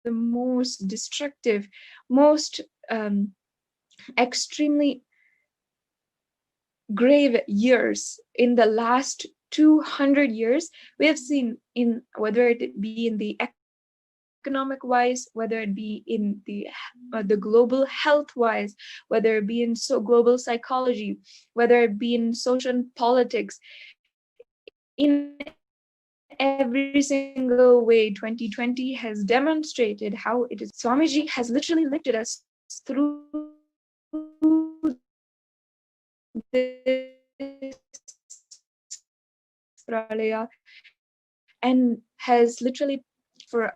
the most destructive, most extremely grave years in the last 200 years we have seen, in whether it be in the economic wise, whether it be in the global health wise, whether it be in global psychology, whether it be in social and politics, in every single way 2020 has demonstrated how it is. Swamiji has literally lifted us through this pralaya and has literally for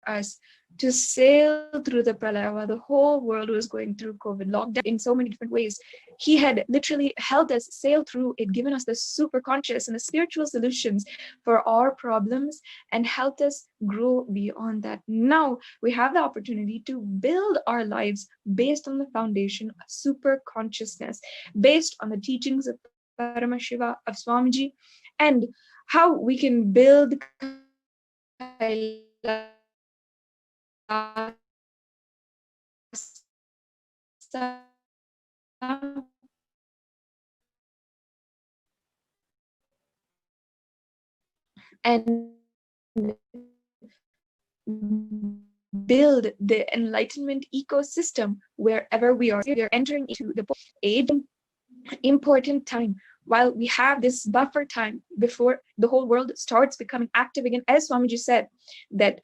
us to sail through the pralaya while the whole world was going through COVID lockdown in so many different ways. He had literally helped us sail through it, given us the super conscious and the spiritual solutions for our problems, and helped us grow beyond that. Now we have the opportunity to build our lives based on the foundation of super consciousness, based on the teachings of Paramashiva, of Swamiji, and how we can build Kailasa and build the enlightenment ecosystem wherever we are. We are entering into the age, important time, while we have this buffer time before the whole world starts becoming active again. As Swamiji said, that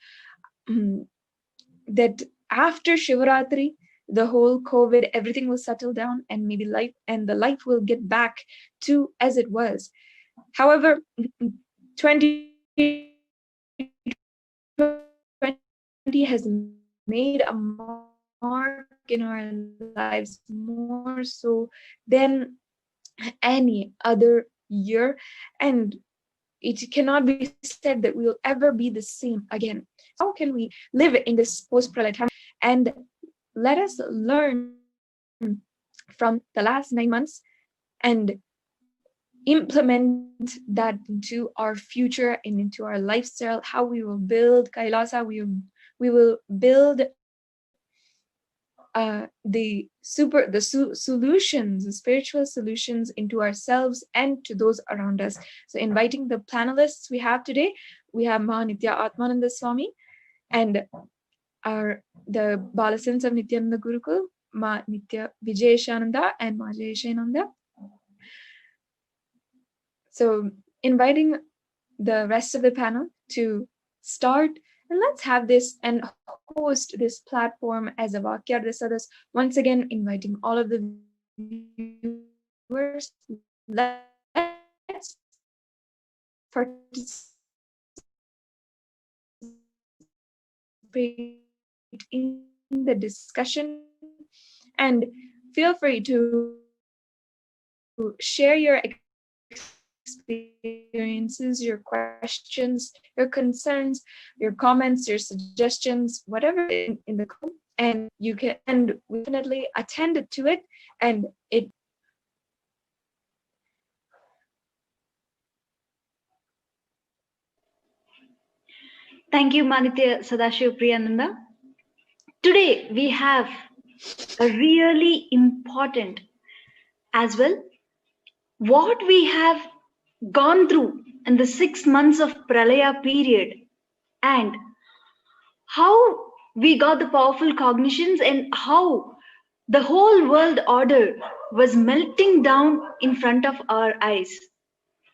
that after Shivaratri, the whole COVID, everything will settle down, and maybe the life will get back to as it was. However, 2020 has made a mark in our lives more so than any other year, and it cannot be said that we will ever be the same again. How can we live in this post-pralaya time? And let us learn from the last 9 months and implement that into our future and into our lifestyle, how we will build Kailasa, we will build the solutions, the spiritual solutions into ourselves and to those around us. So inviting the panelists we have today, we have Mahanitya Atmananda Swami and the Balasins of Nithyananda Gurukul, Ma Nitya Vijayeshananda and Ma Jayeshananda. So inviting the rest of the panel to start, and let's have this and host this platform as a Vakyartha Sadas. Once again, inviting all of the viewers, let's participate in the discussion, and feel free to share your experiences, your questions, your concerns, your comments, your suggestions, whatever in the comment, and you can, and we definitely attend to it. And it Thank you, Manitya Sadashiv Priyananda. Today we have a really important as well. What we have gone through in the 6 months of Pralaya period, and how we got the powerful cognitions, and how the whole world order was melting down in front of our eyes.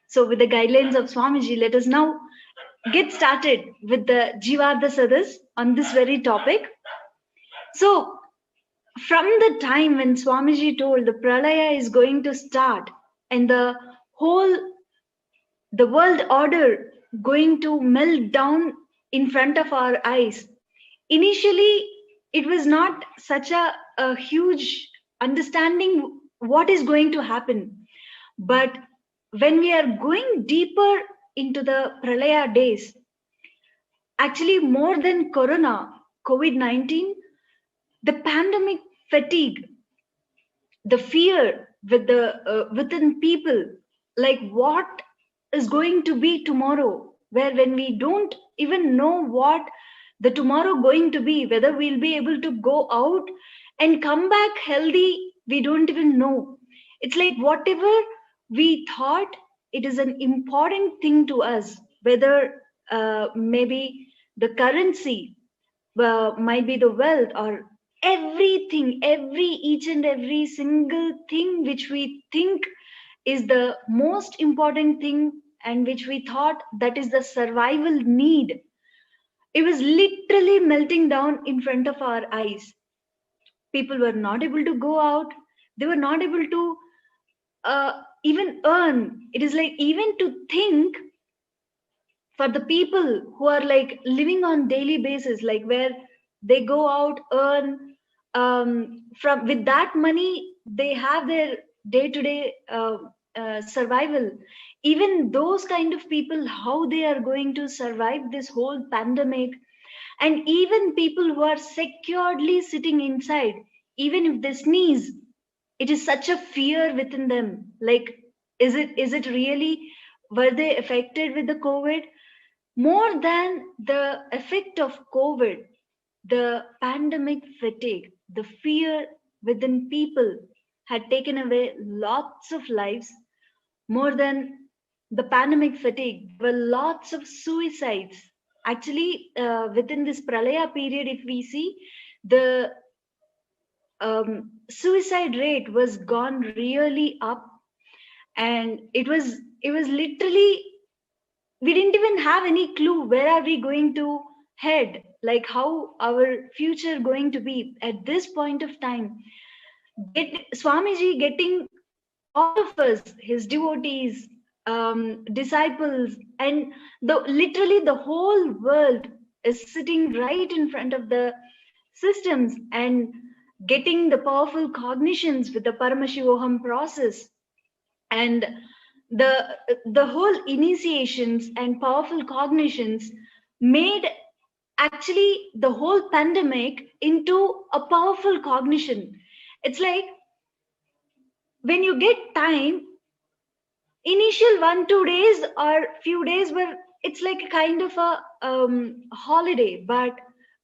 So with the guidelines of Swamiji, let us now get started with the Jivartha Sadas on this very topic. So from the time when Swamiji told the Pralaya is going to start and the world order going to melt down in front of our eyes, initially it was not such a huge understanding what is going to happen. But when we are going deeper into the Pralaya days, actually more than Corona, COVID-19, the pandemic fatigue, the fear within people, like what is going to be tomorrow, where when we don't even know what the tomorrow going to be, whether we'll be able to go out and come back healthy, we don't even know. It's like whatever we thought it is an important thing to us, whether maybe the currency, might be the wealth, or everything, each and every single thing which we think is the most important thing and which we thought that is the survival need, it was literally melting down in front of our eyes. People were not able to go out, they were not able to even earn. It is like, even to think, for the people who are like living on daily basis, like where they go out, earn, from with that money they have their day to day survival. Even those kind of people, how they are going to survive this whole pandemic. And even people who are securely sitting inside, even if they sneeze, it is such a fear within them. Like, is it really, were they affected with the COVID? More than the effect of COVID, the pandemic fatigue, the fear within people had taken away lots of lives. More than the pandemic fatigue, there were lots of suicides. Actually, within this pralaya period, if we see, the suicide rate was gone really up, and it was literally, we didn't even have any clue where are we going to head, like how our future going to be at this point of time. Swamiji getting all of us, his devotees, disciples, and literally the whole world is sitting right in front of the systems and getting the powerful cognitions with the Paramashivoham process, and the the whole initiations and powerful cognitions made actually the whole pandemic into a powerful cognition. It's like, when you get time, initial 1 2 days or few days were, it's like a kind of a holiday, but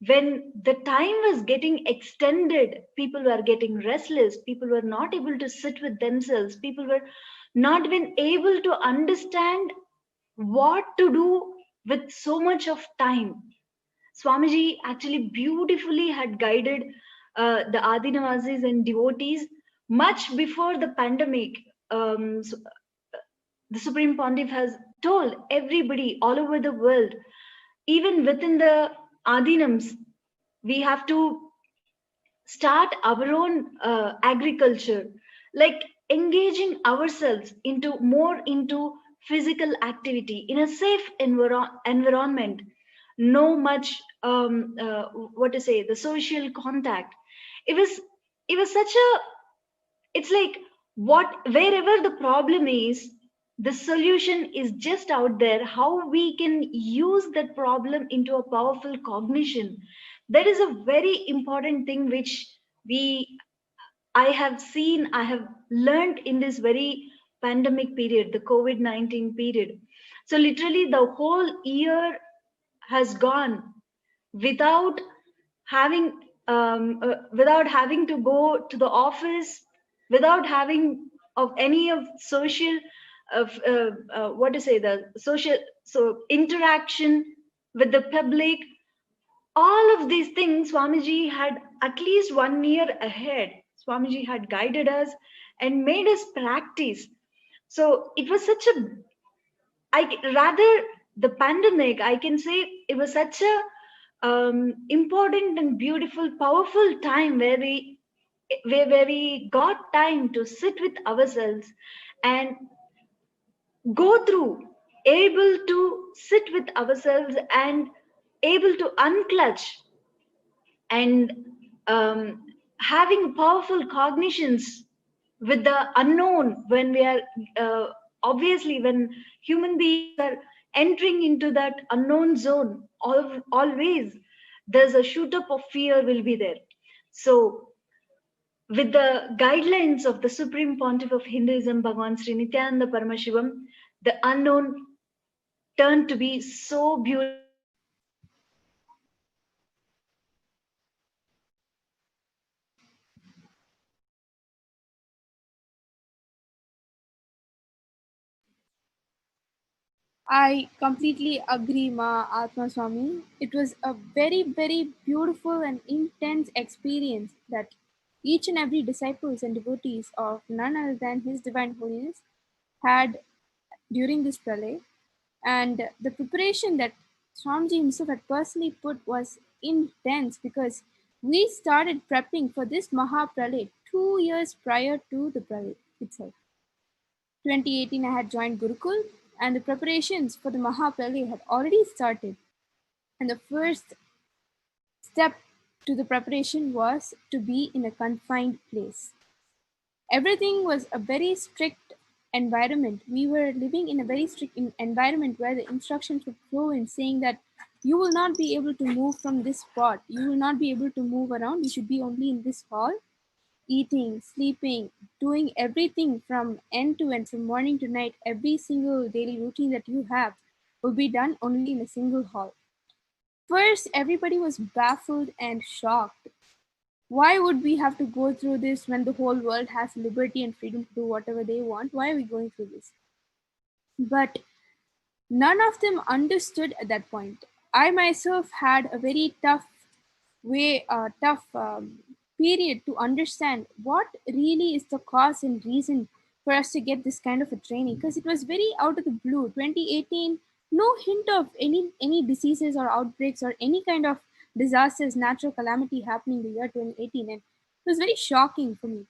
when the time was getting extended, people were getting restless, people were not able to sit with themselves, people were not even able to understand what to do with so much of time. Swamiji actually beautifully had guided the Adinavasis and devotees much before the pandemic. So the Supreme Pontiff has told everybody all over the world, even within the Adinams, we have to start our own agriculture, like engaging ourselves into more into physical activity in a safe environment, no much what to say, the social contact. It was it was such a, it's like, what, wherever the problem is, the solution is just out there, how we can use that problem into a powerful cognition. That is a very important thing which we I have seen, I have learned in this very pandemic period, the COVID-19 period. So literally the whole year has gone without having without having to go to the office, without having of any of social of what to say, the social, so interaction with the public. All of these things Swamiji had at least 1 year ahead. Swamiji had guided us and made us practice. So it was such a, rather, the pandemic, I can say, it was such a important and beautiful, powerful time where we got time to sit with ourselves and go through, able to sit with ourselves and able to unclutch, and having powerful cognitions with the unknown, when we are obviously, when human beings are entering into that unknown zone, always there's a shoot up of fear will be there. So with the guidelines of the Supreme Pontiff of Hinduism, Bhagavan Sri Nithyananda Paramashivam, the unknown turned to be so beautiful. I completely agree, Ma Atma Swami. It was a very, very beautiful and intense experience that each and every disciples and devotees of none other than His Divine Holiness had during this pralay. And the preparation that Swamiji himself had personally put was intense because we started prepping for this Maha Pralay 2 years prior to the Pralay itself. 2018, I had joined Gurukul, and the preparations for the Maha Pralay had already started. And the first step to the preparation was to be in a confined place. Everything was a very strict environment. We were living in a very strict environment where the instructions would flow in saying that you will not be able to move from this spot. You will not be able to move around. You should be only in this hall, eating, sleeping, doing everything from end to end, from morning to night. Every single daily routine that you have will be done only in a single hall. First, everybody was baffled and shocked. Why would we have to go through this when the whole world has liberty and freedom to do whatever they want? Why are we going through this? But none of them understood at that point. I myself had a very tough period to understand what really is the cause and reason for us to get this kind of a training, because it was very out of the blue. 2018, no hint of any diseases or outbreaks or any kind of disasters, natural calamity happening in the year 2018, and it was very shocking for me.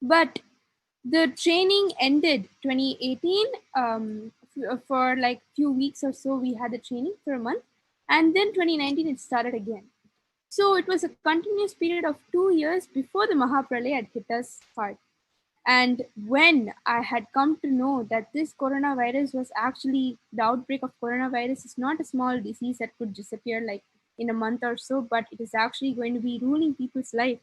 But the training ended 2018. For like few weeks or so, we had the training for a month, and then 2019 it started again. So it was a continuous period of 2 years before the Mahapralaya had hit us hard. And when I had come to know that this coronavirus was actually, the outbreak of coronavirus is not a small disease that could disappear like in a month or so, but it is actually going to be ruling people's life.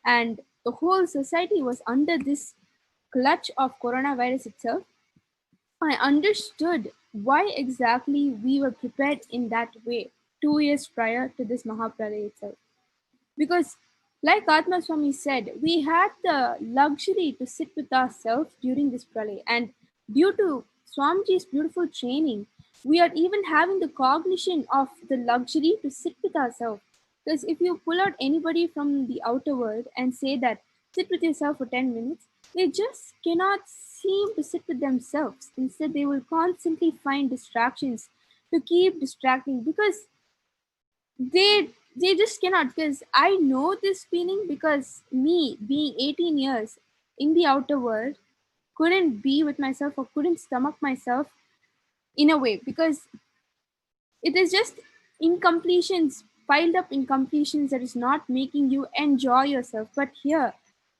And the whole society was under this clutch of coronavirus itself. I understood why exactly we were prepared in that way 2 years prior to this Mahapralaya itself. Because, like Atma Swami said, we had the luxury to sit with ourselves during this pralay. And due to Swamiji's beautiful training, we are even having the cognition of the luxury to sit with ourselves. Because if you pull out anybody from the outer world and say that sit with yourself for 10 minutes, they just cannot seem to sit with themselves. Instead, they will constantly find distractions to keep distracting, because they just cannot. Because I know this feeling, because me being 18 years in the outer world couldn't be with myself or couldn't stomach myself in a way, because it is just incompletions, piled up incompletions, that is not making you enjoy yourself. But here,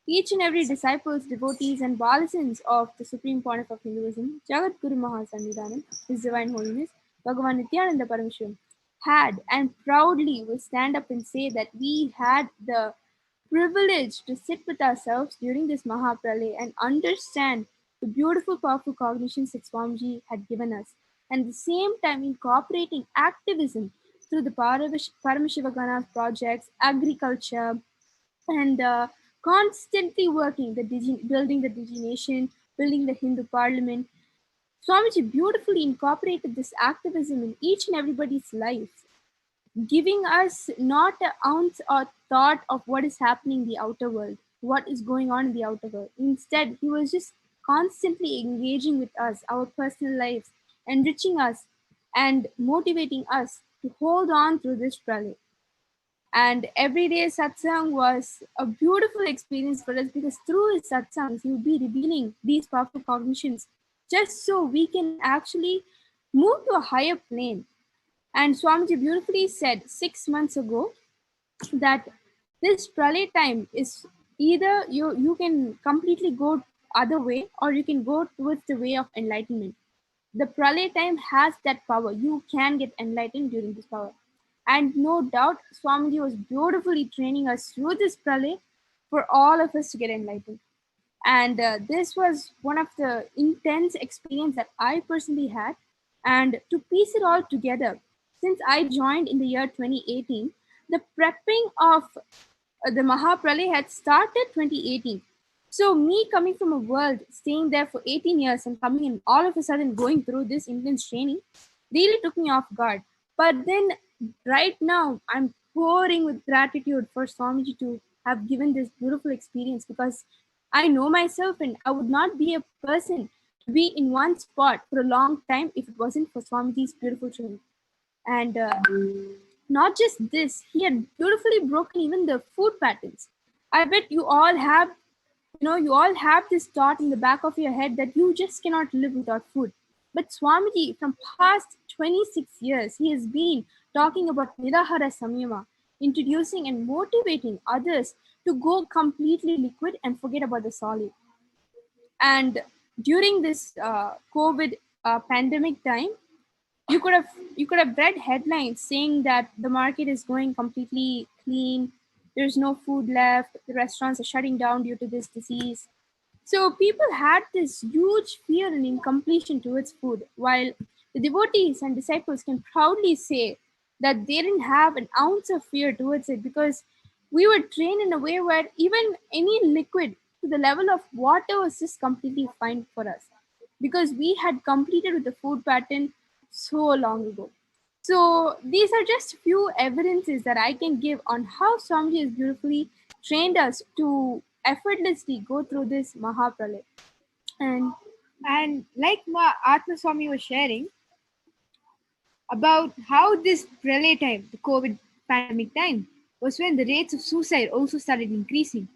each and every disciples, devotees, and partisans of the Supreme Pontiff of Hinduism, Jagatguru Mahasannidhanam, His Divine Holiness, Bhagavan Nithyananda Paramashivam, had and proudly will stand up and say that we had the privilege to sit with ourselves during this Mahapralay and understand the beautiful, powerful cognitions that Swamiji had given us, and at the same time incorporating activism through the Paramashiva projects, agriculture, and constantly working building the Digi nation, building the Hindu parliament. Swamiji beautifully incorporated this activism in each and everybody's life, giving us not an ounce or thought of what is happening in the outer world, what is going on in the outer world. Instead, he was just constantly engaging with us, our personal lives, enriching us and motivating us to hold on through this pralay. And everyday satsang was a beautiful experience for us, because through his satsangs, he would be revealing these powerful cognitions just so we can actually move to a higher plane. And Swamiji beautifully said 6 months ago that this pralay time is either you can completely go other way, or you can go towards the way of enlightenment. The pralay time has that power. You can get enlightened during this power. And no doubt, Swamiji was beautifully training us through this pralay for all of us to get enlightened. And this was one of the intense experience that I personally had. And to piece it all together, since I joined in the year 2018, the prepping of the Mahapralay had started 2018. So me coming from a world, staying there for 18 years and coming in all of a sudden going through this intense training really took me off guard. But then right now I'm pouring with gratitude for Swamiji to have given this beautiful experience, because I know myself and I would not be a person to be in one spot for a long time if it wasn't for Swamiji's beautiful training. And not just this, he had beautifully broken even the food patterns. I bet you all have, you all have this thought in the back of your head that you just cannot live without food. But Swamiji, from past 26 years, he has been talking about Nirahara Samyama, introducing and motivating others to go completely liquid and forget about the solid. And during this COVID pandemic time, you could have read headlines saying that the market is going completely clean, there's no food left, the restaurants are shutting down due to this disease. So people had this huge fear and incompletion towards food, while the devotees and disciples can proudly say that they didn't have an ounce of fear towards it, because we were trained in a way where even any liquid to the level of water was just completely fine for us, because we had completed with the food pattern so long ago. So these are just few evidences that I can give on how Swamiji has beautifully trained us to effortlessly go through this Mahapralay. And like Atma Swami was sharing about how this pralay time, the COVID pandemic time, was when the rates of suicide also started increasing.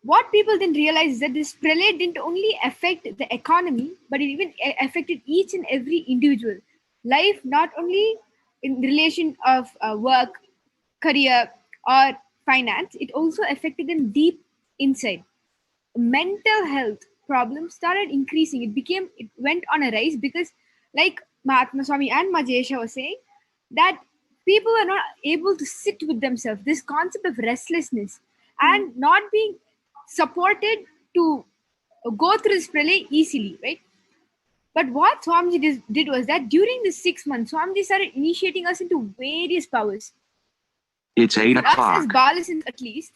What people didn't realize is that this pralay didn't only affect the economy, but it even affected each and every individual life, not only in relation of work, career, or finance. It also affected them deep inside. Mental health problems started increasing. It went on a rise because, like Mahatma Swami and Majesha was saying, that people were not able to sit with themselves. This concept of restlessness and not being supported to go through this pralay easily, right? But what Swamiji did was that during the 6 months, Swamiji started initiating us into various powers. It's 8 For us o'clock. as Balasins, at least,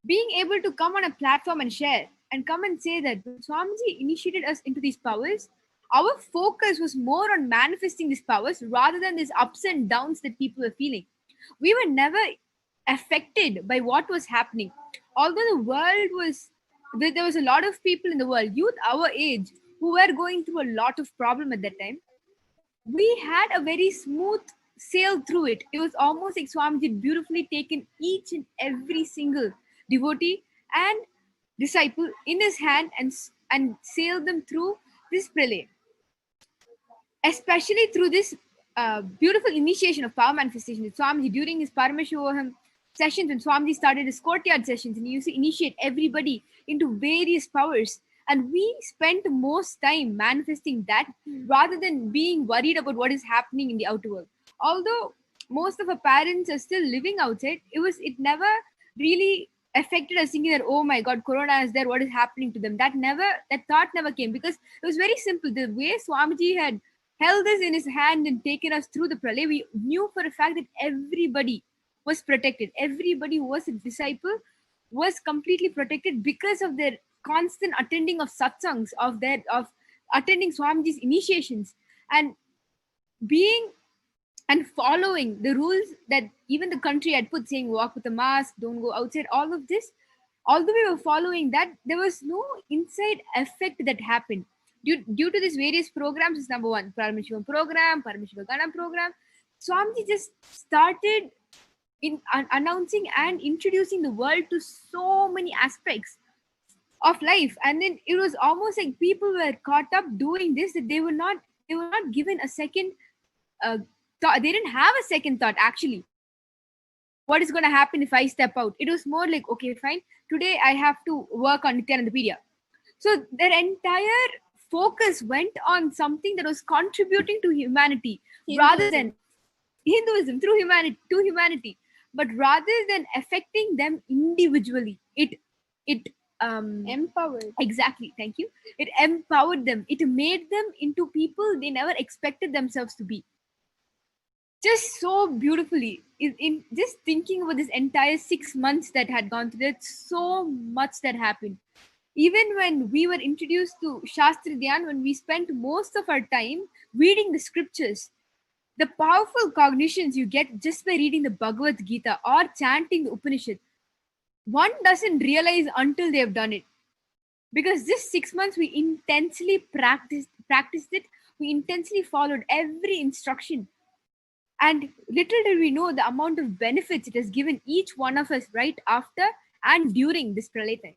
being able to come on a platform and share and come and say that when Swamiji initiated us into these powers, our focus was more on manifesting these powers rather than these ups and downs that people were feeling. We were never affected by what was happening. Although the world was, there was a lot of people in the world, youth our age, who were going through a lot of problem at that time, we had a very smooth sail through it. It was almost like Swamiji had beautifully taken each and every single devotee and disciple in his hand and sailed them through this pralay, especially through this beautiful initiation of power manifestation with Swamiji during his Paramashivoham sessions. When Swamiji started his courtyard sessions, and he used to initiate everybody into various powers. And we spent most time manifesting that rather than being worried about what is happening in the outer world. Although most of our parents are still living outside, it never really affected us thinking that, oh my god, corona is there, what is happening to them. That thought never came, because it was very simple. The way Swamiji had held us in his hand and taken us through the pralay, we knew for a fact that everybody was protected. Everybody who was a disciple was completely protected because of their constant attending of satsangs, of attending Swamiji's initiations, and being and following the rules that even the country had put, saying walk with a mask, don't go outside, all of this. Although we were following that, there was no inside effect that happened due to these various programs. Is number one, Paramashiva program, Paramashiva Ganam program. Swamiji just started announcing and introducing the world to so many aspects of life, and then it was almost like people were caught up doing this, that they were not given a second thought. They didn't have a second thought actually what is going to happen if I step out. It was more like, okay, fine, today I have to work on Nithyananda. So their entire focus went on something that was contributing to humanity, rather than Hinduism through humanity to humanity, but rather than affecting them individually. It empowered. Exactly, thank you. It empowered them. It made them into people they never expected themselves to be. just so beautifully. In just thinking about this entire 6 months that had gone through, there's so much that happened. Even when we were introduced to Shastra Dhyan, when we spent most of our time reading the scriptures, the powerful cognitions you get just by reading the Bhagavad Gita or chanting the Upanishad, one doesn't realize until they've done it. Because this 6 months we intensely practiced it, we intensely followed every instruction. And little did we know the amount of benefits it has given each one of us right after and during this pralay time.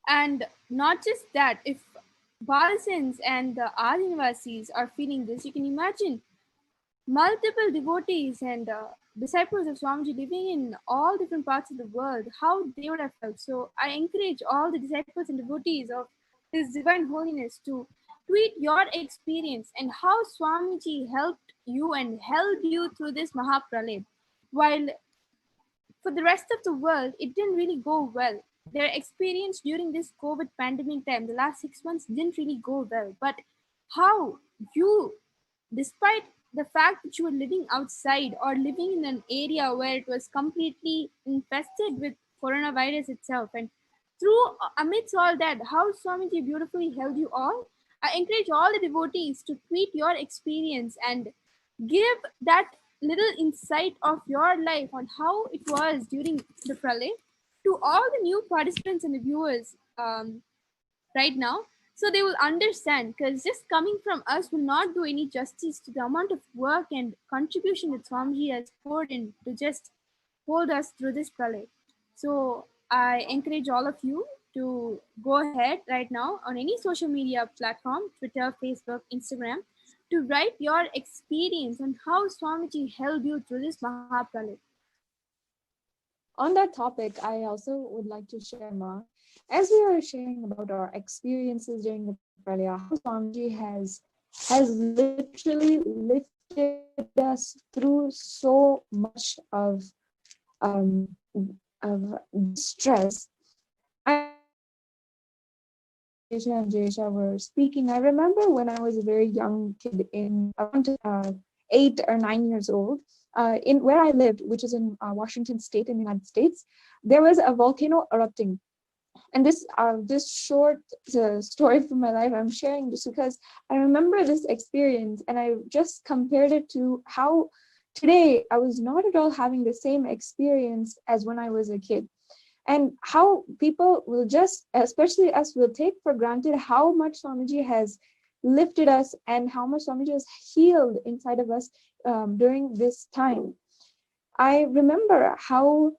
And not just that, if Balasins and the Adinivasis are feeling this, you can imagine multiple devotees and disciples of Swamiji living in all different parts of the world, how they would have felt. So I encourage all the disciples and devotees of His Divine Holiness to tweet your experience and how Swamiji helped you and held you through this Mahapralay. While for the rest of the world, it didn't really go well. Their experience during this COVID pandemic time, the last 6 months, didn't really go well. But how you, despite the fact that you were living outside or living in an area where it was completely infested with coronavirus itself, and through amidst all that, how Swamiji beautifully held you all. I encourage all the devotees to tweet your experience and give that little insight of your life on how it was during the pralay to all the new participants and the viewers right now, so they will understand, because just coming from us will not do any justice to the amount of work and contribution that Swamiji has poured in to just hold us through this pralay. So I encourage all of you to go ahead right now on any social media platform, Twitter, Facebook, Instagram, to write your experience on how Swamiji held you through this Mahapralay. On that topic, I also would like to share more. As we are sharing about our experiences during the pralaya, how Swamiji has literally lifted us through so much um, of distress. I and Jesha were speaking. I remember when I was a very young kid, in around 8 or 9 years old, in where I lived, which is in Washington State in the United States, there was a volcano erupting. And this short story from my life I'm sharing just because I remember this experience, and I just compared it to how today I was not at all having the same experience as when I was a kid. And how people will just, especially us, will take for granted how much Swamiji has lifted us and how much Swamiji has healed inside of us during this time. I remember how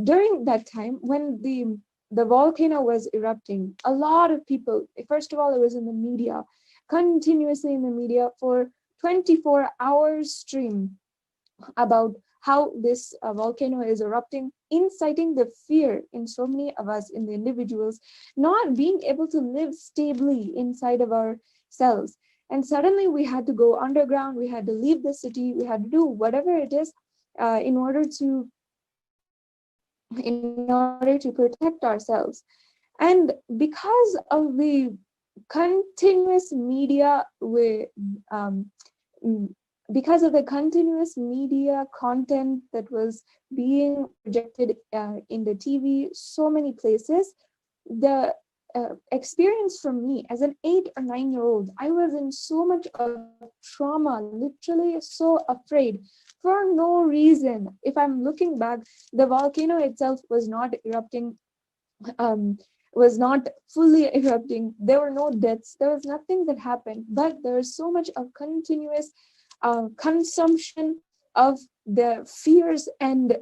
during that time when the volcano was erupting, a lot of people, first of all, it was in the media, continuously in the media for 24 hours stream about how this volcano is erupting, inciting the fear in so many of us, in the individuals, not being able to live stably inside of ourselves. And suddenly we had to go underground, we had to leave the city, we had to do whatever it is in order to protect ourselves. And because of the continuous media because of the continuous media content that was being projected in the TV, so many places, the experience for me as an 8 or 9-year-old, I was in so much of trauma, literally so afraid for no reason. If I'm looking back, the volcano itself was not erupting, was not fully erupting. There were no deaths. There was nothing that happened, but there was so much of continuous consumption of the fears and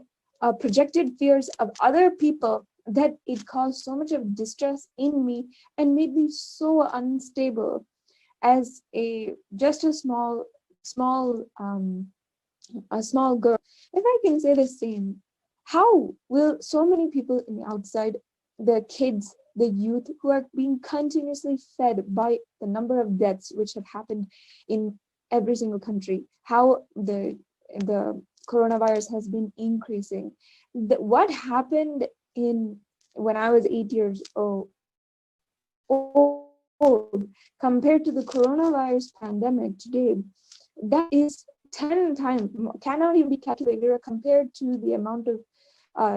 projected fears of other people, that it caused so much of distress in me and made me so unstable as just a small girl. If I can say the same, how will so many people in the outside, the kids, the youth who are being continuously fed by the number of deaths which have happened in every single country, how the coronavirus has been increasing, what happened when I was 8 years old compared to the coronavirus pandemic today, that is 10 times, cannot even be calculated or compared to the amount of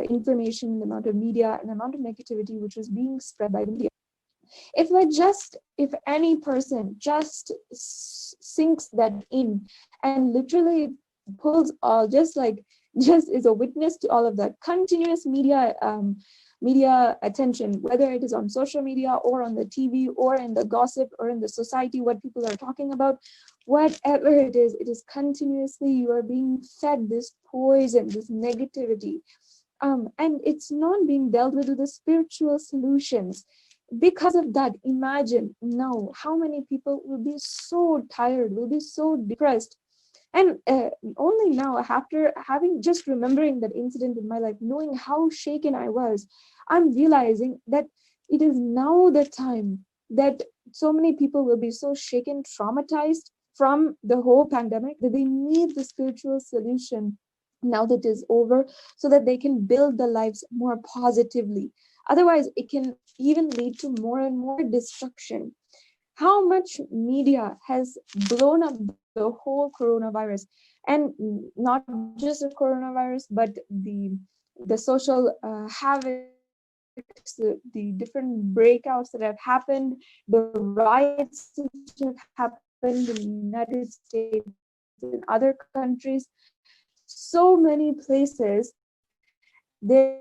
information, the amount of media, and the amount of negativity which was being spread by the media. If any person just sinks that in and literally pulls all, just is a witness to all of that continuous media attention, whether it is on social media or on the TV or in the gossip or in the society, what people are talking about, whatever it is continuously, you are being fed this poison, this negativity, and it's not being dealt with the spiritual solutions. Because of that, imagine now how many people will be so tired, will be so depressed. And only now, after having just remembering that incident in my life, knowing how shaken I was, I'm realizing that it is now the time that so many people will be so shaken, traumatized from the whole pandemic, that they need the spiritual solution now that is over, so that they can build their lives more positively. Otherwise, it can even lead to more and more destruction. How much media has blown up the whole coronavirus, and not just the coronavirus, but the social havocs, the different breakouts that have happened, the riots which have happened in the United States and other countries, so many places, there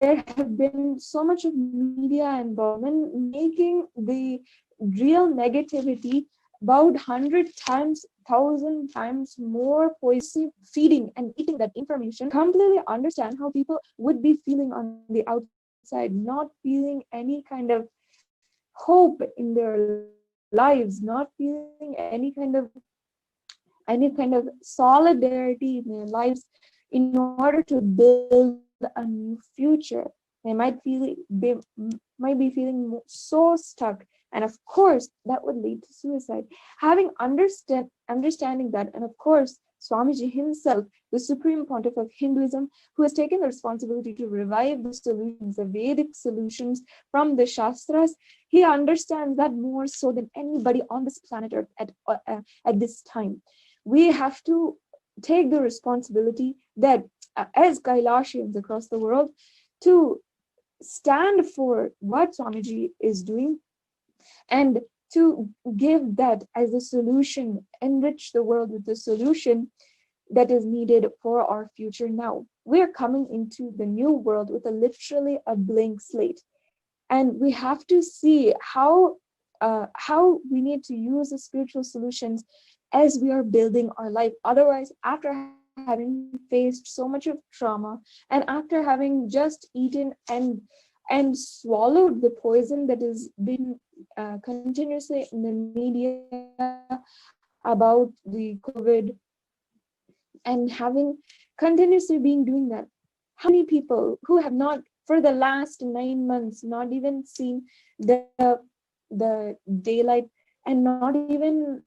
have been so much of media involvement, making the real negativity about 100 times, 1,000 times more poison, feeding and eating that information. Completely understand how people would be feeling on the outside, not feeling any kind of hope in their lives, not feeling any kind of solidarity in their lives in order to build a new future. They might be feeling so stuck, and of course that would lead to suicide. Having understanding that, and of course Swamiji himself, the Supreme Pontiff of Hinduism, who has taken the responsibility to revive the solutions, the Vedic solutions from the Shastras, he understands that more so than anybody on this planet Earth at this time. We have to take the responsibility that, as Kailasians across the world, to stand for what Swamiji is doing and to give that as a solution, enrich the world with the solution that is needed for our future now. We're coming into the new world with literally a blank slate, and we have to see how we need to use the spiritual solutions as we are building our life. Otherwise, after having faced so much of trauma, and after having just eaten and swallowed the poison that has been continuously in the media about the COVID, and having continuously been doing that, how many people who have not for the last 9 months not even seen the daylight, and not even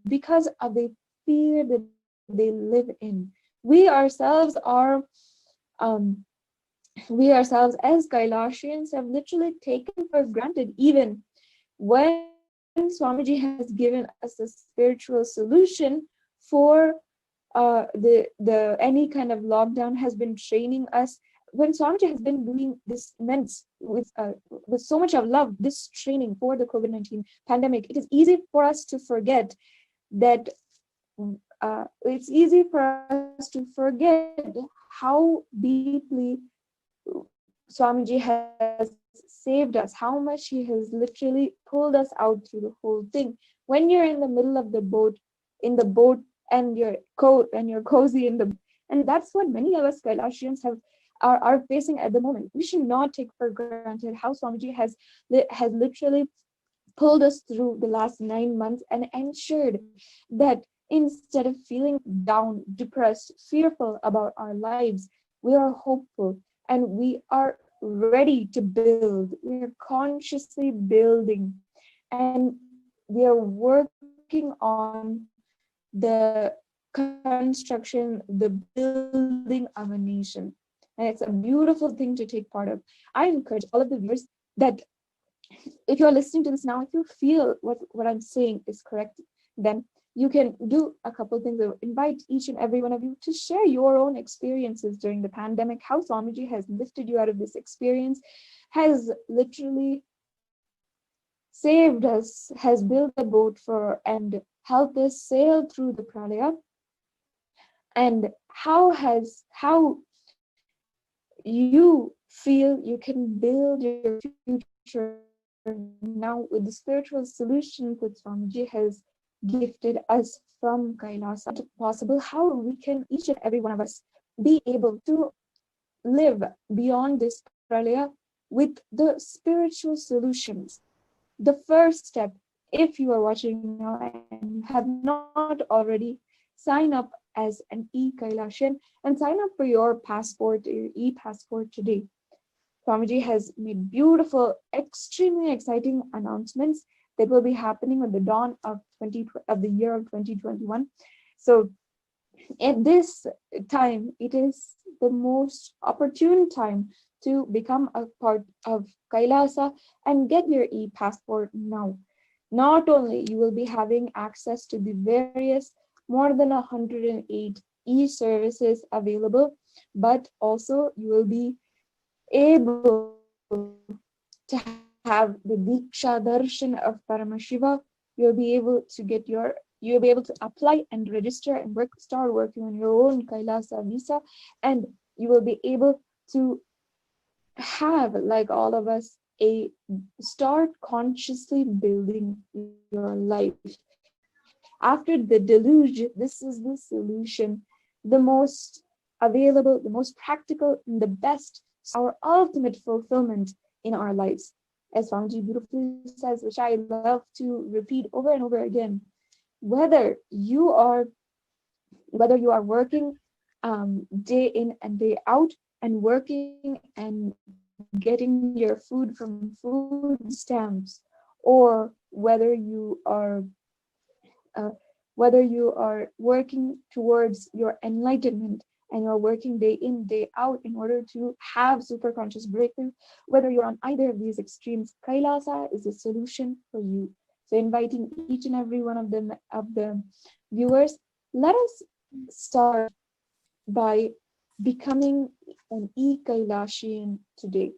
because of the fear that they live in. Um, we ourselves as Kailasians have literally taken for granted, even when Swamiji has given us a spiritual solution for the any kind of lockdown, has been training us. When Swamiji has been doing this immense with so much of love, this training for the COVID-19 pandemic, it is easy for us to forget that. It's easy for us to forget how deeply Swamiji has saved us, how much he has literally pulled us out through the whole thing. When you're in the middle of the boat, and you're cozy in the, and that's what many of us Kailasians are facing at the moment. We should not take for granted how Swamiji has literally pulled us through the last 9 months and ensured that instead of feeling down, depressed, fearful about our lives, we are hopeful and we are ready to build. We are consciously building, and we are working on the construction, the building of a nation. And it's a beautiful thing to take part of. I encourage all of the viewers that if you're listening to this now, if you feel what I'm saying is correct, then you can do a couple things. I invite each and every one of you to share your own experiences during the pandemic, how Swamiji has lifted you out of this experience, has literally saved us, has built a boat for and helped us sail through the pralaya, and how you feel you can build your future now with the spiritual solutions that Swamiji has gifted us from Kailasa. Possible, how we can, each and every one of us, be able to live beyond this pralaya with the spiritual solutions. The first step, if you are watching now and you have not already, sign up as an e-Kailashian and sign up for your passport, your e-passport today. Swamiji has made beautiful, extremely exciting announcements that will be happening at the dawn of the year of 2021. So at this time, it is the most opportune time to become a part of Kailasa and get your e-passport now. Not only you will be having access to the various more than 108 e-services available, but also you will be able to have the Diksha Darshan of Paramashiva. You'll be able to apply and register and start working on your own Kailasa visa, and you will be able to have, like all of us, start consciously building your life. After the deluge, this is the solution, the most available, the most practical, and the best, our ultimate fulfillment in our lives. As Swamiji beautifully says, which I love to repeat over and over again, whether you are working day in and day out and working and getting your food from food stamps, or whether you are working towards your enlightenment and you're working day in, day out in order to have super conscious breakthrough, whether you're on either of these extremes, Kailasa is a solution for you. So inviting each and every one of the viewers, let us start by becoming an e-Kailashian today.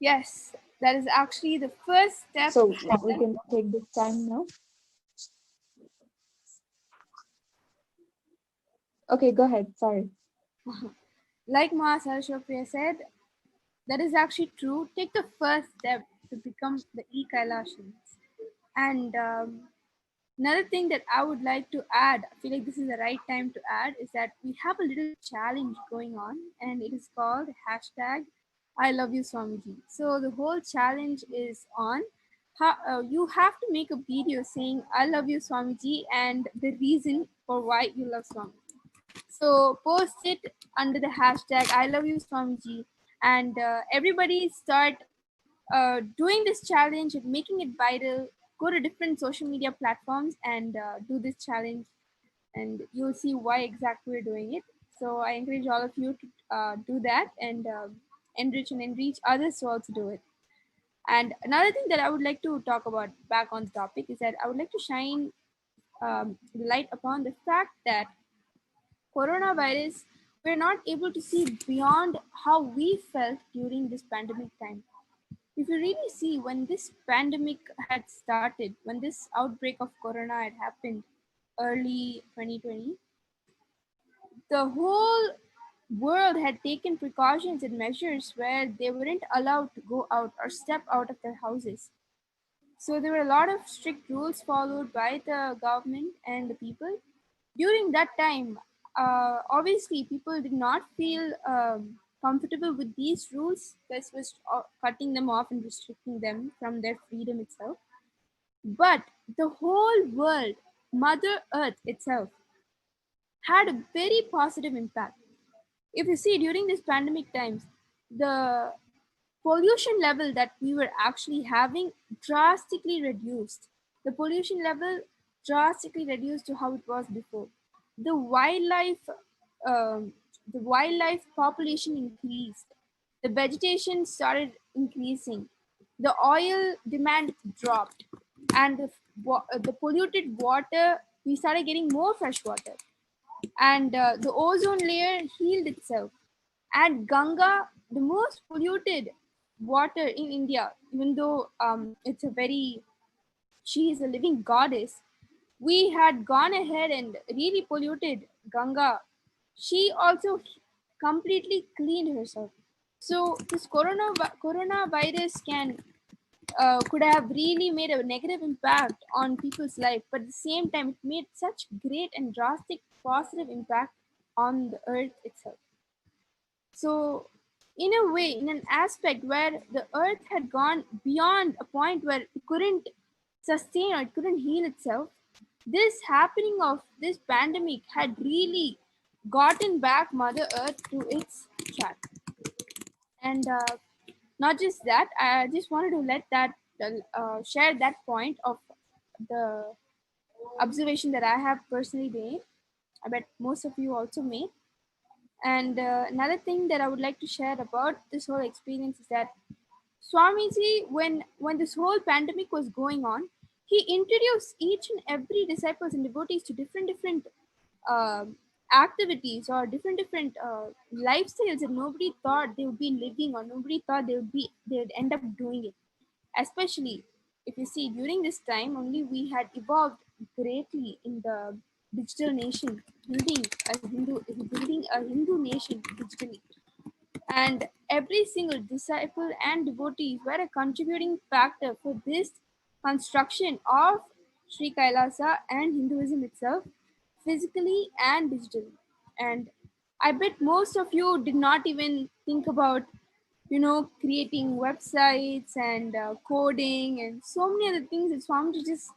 Yes, that is actually the first step. So we can take this time now. Okay, go ahead. Sorry. Like Mahasannidhanam said, that is actually true. Take the first step to become the e-Kailashans. And another thing that I would like to add, I feel like this is the right time to add, is that we have a little challenge going on, and it is called hashtag I love you Swamiji. So the whole challenge is on how you have to make a video saying I love you Swamiji and the reason for why you love Swamiji. So post it under the hashtag I love you Swamiji, and everybody start doing this challenge and making it viral. Go to different social media platforms and do this challenge, and you'll see why exactly we're doing it. So I encourage all of you to do that and enrich and enreach others to also do it. And another thing that I would like to talk about back on the topic is that I would like to shine light upon the fact that coronavirus, we're not able to see beyond how we felt during this pandemic time. If you really see, when this pandemic had started, when this outbreak of corona had happened early 2020, the whole world had taken precautions and measures where they weren't allowed to go out or step out of their houses. So there were a lot of strict rules followed by the government and the people. During that time, obviously, people did not feel comfortable with these rules because it was cutting them off and restricting them from their freedom itself. But the whole world, Mother Earth itself, had a very positive impact. If you see during these pandemic times, the pollution level that we were actually having drastically reduced. The pollution level drastically reduced to how it was before. The wildlife the wildlife population increased, the vegetation started increasing, the oil demand dropped, and the polluted water, we started getting more fresh water, and the ozone layer healed itself. And Ganga, the most polluted water in India, even though it's a very, she is a living goddess, we had gone ahead and really polluted Ganga. She also completely cleaned herself. So this coronavirus could have really made a negative impact on people's life, but at the same time, it made such great and drastic positive impact on the earth itself. So, in a way, in an aspect where the earth had gone beyond a point where it couldn't sustain or it couldn't heal itself, this happening of this pandemic had really gotten back Mother Earth to its track. And not just that, I just wanted to let that share that point of the observation that I have personally made. I bet most of you also made. And another thing that I would like to share about this whole experience is that Swamiji, when this whole pandemic was going on, he introduced each and every disciples and devotees to different uh, activities or different lifestyles that nobody thought they would be living, or nobody thought they would end up doing it. Especially if you see during this time only we had evolved greatly in the digital nation, building a Hindu nation digitally, and every single disciple and devotee were a contributing factor for this construction of Sri Kailasa and Hinduism itself, physically and digitally. And I bet most of you did not even think about, creating websites and coding and so many other things that Swamiji just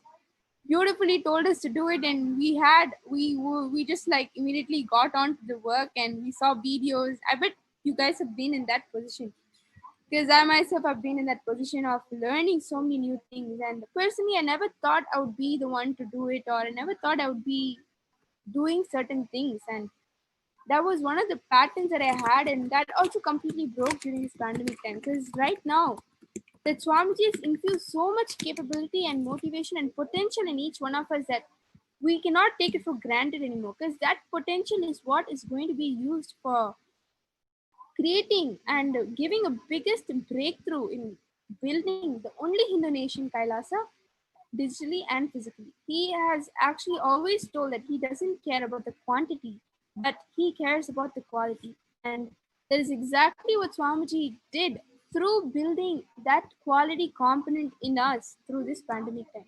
beautifully told us to do it, and we just like immediately got on to the work and we saw videos. I bet you guys have been in that position, because I myself have been in that position of learning so many new things, and personally I never thought I would be the one to do it, or I never thought I would be doing certain things. And that was one of the patterns that I had, and that also completely broke during this pandemic time, because right now that Swamiji has infused so much capability and motivation and potential in each one of us that we cannot take it for granted anymore, because that potential is what is going to be used for creating and giving a biggest breakthrough in building the only Hindu nation, Kailasa, digitally and physically. He has actually always told that he doesn't care about the quantity, but he cares about the quality. And that is exactly what Swamiji did through building that quality component in us through this pandemic time.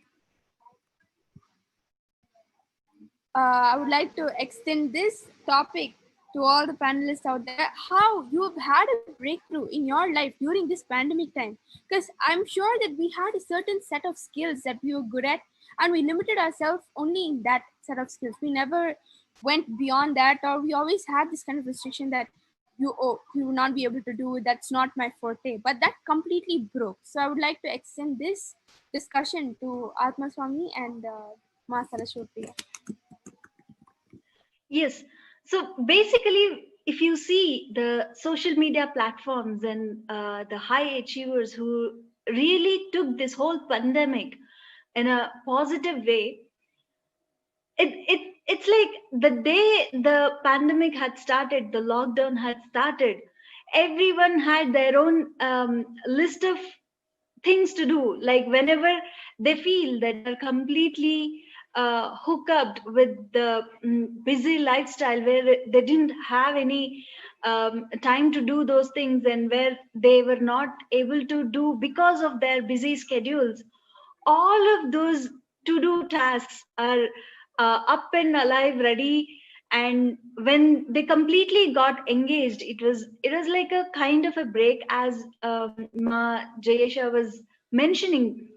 I would like to extend this topic to all the panelists out there, how you have had a breakthrough in your life during this pandemic time. Because I'm sure that we had a certain set of skills that we were good at, and we limited ourselves only in that set of skills. We never went beyond that, or we always had this kind of restriction that you will not be able to do it. That's not my forte. But that completely broke. So I would like to extend this discussion to Atma Swami and Ma Saraswati. Yes. So basically, if you see the social media platforms and the high achievers who really took this whole pandemic in a positive way, it's like the day the pandemic had started, the lockdown had started, everyone had their own list of things to do. Like whenever they feel that they're completely hooked up with the busy lifestyle where they didn't have any time to do those things, and where they were not able to do because of their busy schedules, all of those to do tasks are up and alive, ready. And when they completely got engaged, it was like a kind of a break, as Ma Jayesha was mentioning.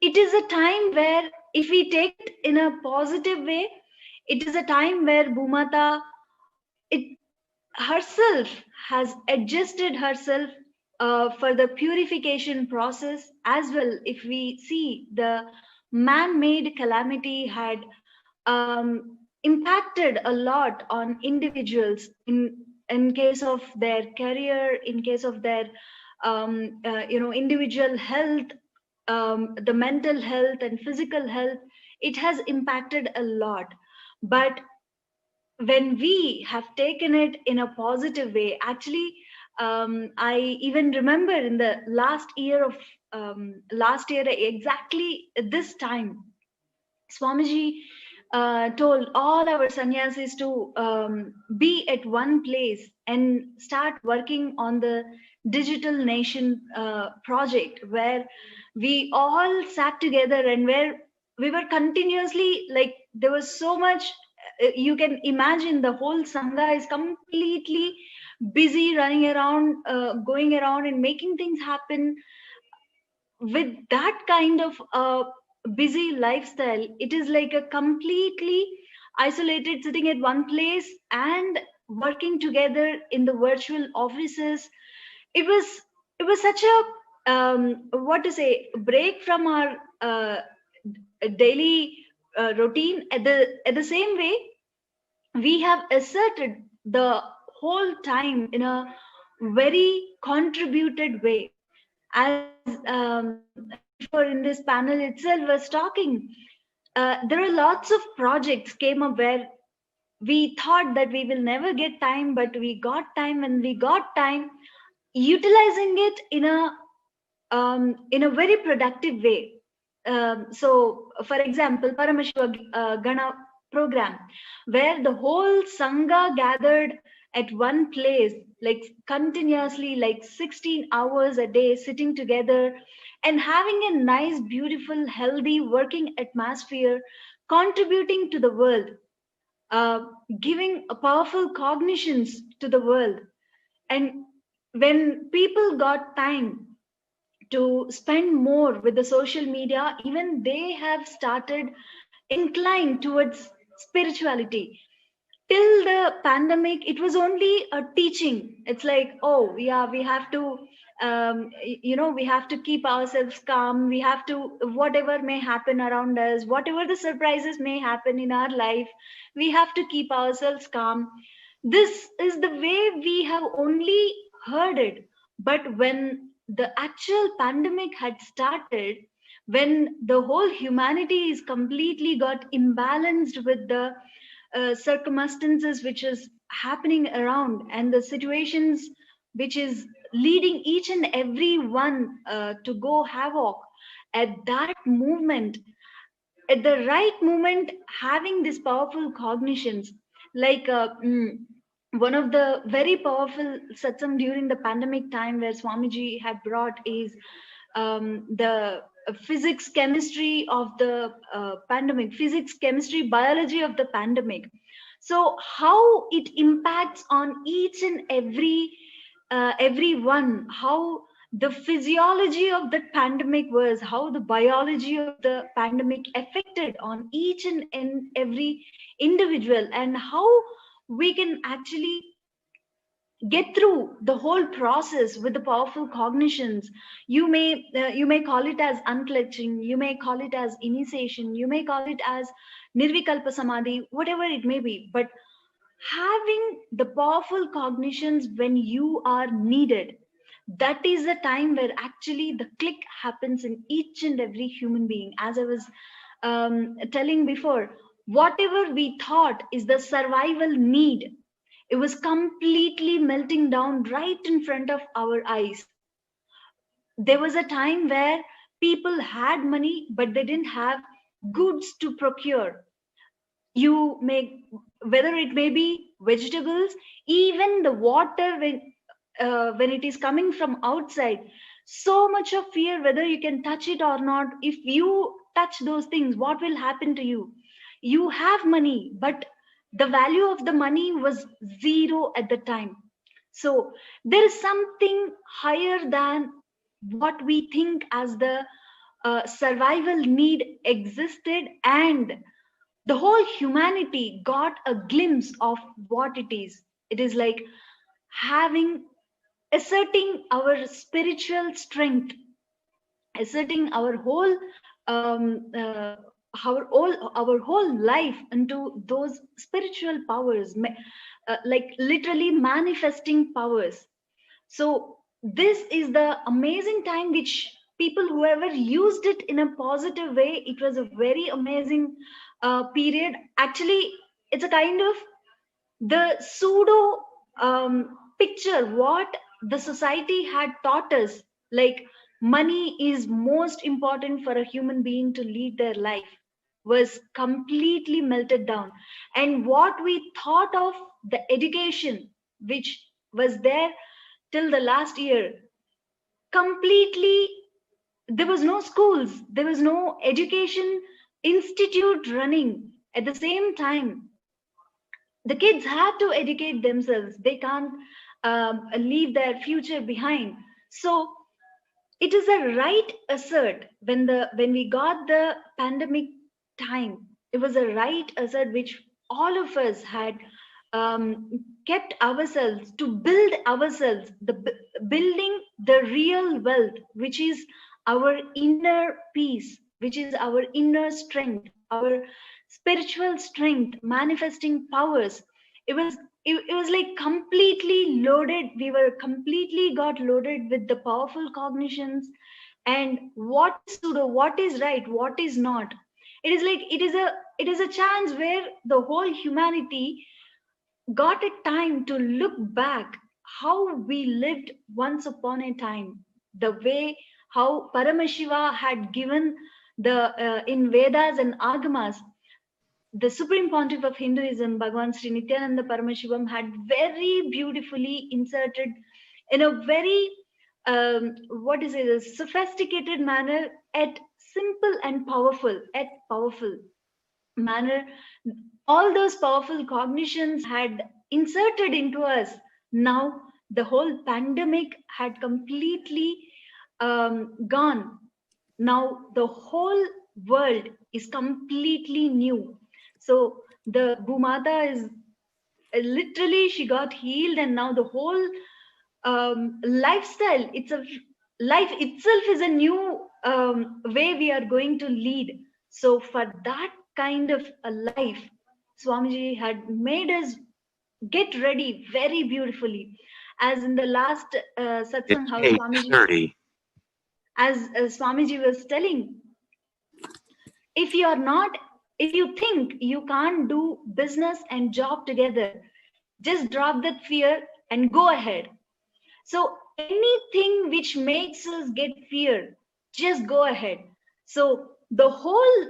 It is a time where, if we take it in a positive way, it is a time where Bhumata it herself has adjusted herself for the purification process as well. If we see, the man-made calamity had impacted a lot on individuals in case of their career, in case of their individual health, the mental health and physical health. It has impacted a lot. But when we have taken it in a positive way, actually, I even remember in the last year exactly this time, Swamiji told all our sannyasis to be at one place and start working on the digital nation project, where we all sat together and where we were continuously, like, there was so much. You can imagine the whole sangha is completely busy running around, going around and making things happen. With that kind of busy lifestyle, it is like a completely isolated, sitting at one place and working together in the virtual offices. It was it was such a what to say, break from our daily routine. At the same way, we have asserted the whole time in a very contributed way. As before in this panel itself was talking, there are lots of projects came up where we thought that we will never get time, but we got time, and we got time utilizing it in a very productive way. So, for example, Paramashiva Gana program, where the whole Sangha gathered at one place, like continuously, like 16 hours a day, sitting together and having a nice, beautiful, healthy working atmosphere, contributing to the world, uh, giving a powerful cognitions to the world. And when people got time to spend more with the social media, even they have started inclined towards spirituality. Till the pandemic, it was only a teaching. It's like, oh yeah, we have to we have to keep ourselves calm. We have to, whatever may happen around us, whatever the surprises may happen in our life, we have to keep ourselves calm. This is the way we have only heard it. But when the actual pandemic had started, when the whole humanity is completely got imbalanced with the circumstances which is happening around, and the situations which is leading each and every one to go havoc, at that movement, at the right moment, having these powerful cognitions, like one of the very powerful satsang during the pandemic time where Swamiji had brought is the physics chemistry of the pandemic, physics chemistry biology of the pandemic. So how it impacts on each and everyone, how the physiology of the pandemic was, how the biology of the pandemic affected on each and every individual, and how we can actually get through the whole process with the powerful cognitions. You may call it as unclutching, you may call it as initiation, you may call it as nirvikalpa samadhi, whatever it may be. But having the powerful cognitions when you are needed, that is the time where actually the click happens in each and every human being. As I was telling before, whatever we thought is the survival need, it was completely melting down right in front of our eyes. There was a time where people had money, but they didn't have goods to procure. You may, whether it may be vegetables, even the water, when it is coming from outside, so much of fear whether you can touch it or not. If you touch those things, what will happen to you? You have money, but the value of the money was zero at the time. So there is something higher than what we think as the survival need existed, and the whole humanity got a glimpse of what it is. It is like having, asserting our spiritual strength, asserting our whole our whole life into those spiritual powers, like literally manifesting powers. So this is the amazing time which people, whoever used it in a positive way, it was a very amazing period. Actually, it's a kind of the pseudo picture what the society had taught us, like money is most important for a human being to lead their life, was completely melted down. And what we thought of the education which was there till the last year, completely, there was no schools, there was no education institute running at the same time. The kids have to educate themselves, they can't leave their future behind. So it is a right assert when we got the pandemic time, it was a right assert which all of us had kept ourselves to build ourselves, building the real wealth, which is our inner peace, which is our inner strength, our spiritual strength, manifesting powers. It was like completely loaded, we were completely got loaded with the powerful cognitions, and what is pseudo, what is right, what is not. It is like it is a chance where the whole humanity got a time to look back how we lived once upon a time, the way how Paramashiva had given the in Vedas and Agamas, the Supreme Pontiff of Hinduism, Bhagavan Sri Nithyananda Paramashivam, had very beautifully inserted in a very what is it, a sophisticated manner, at simple and powerful, at powerful manner. All those powerful cognitions had inserted into us. Now the whole pandemic had completely gone. Now the whole world is completely new. So the Bhumata is literally, she got healed, and now the whole lifestyle, it's a life itself is a new way we are going to lead. So for that kind of a life, Swamiji had made us get ready very beautifully. As in the last It's satsang, how Swamiji, 8:30. as Swamiji was telling, if you are not, if you think you can't do business and job together, just drop that fear and go ahead. So anything which makes us get fear, just go ahead. So the whole,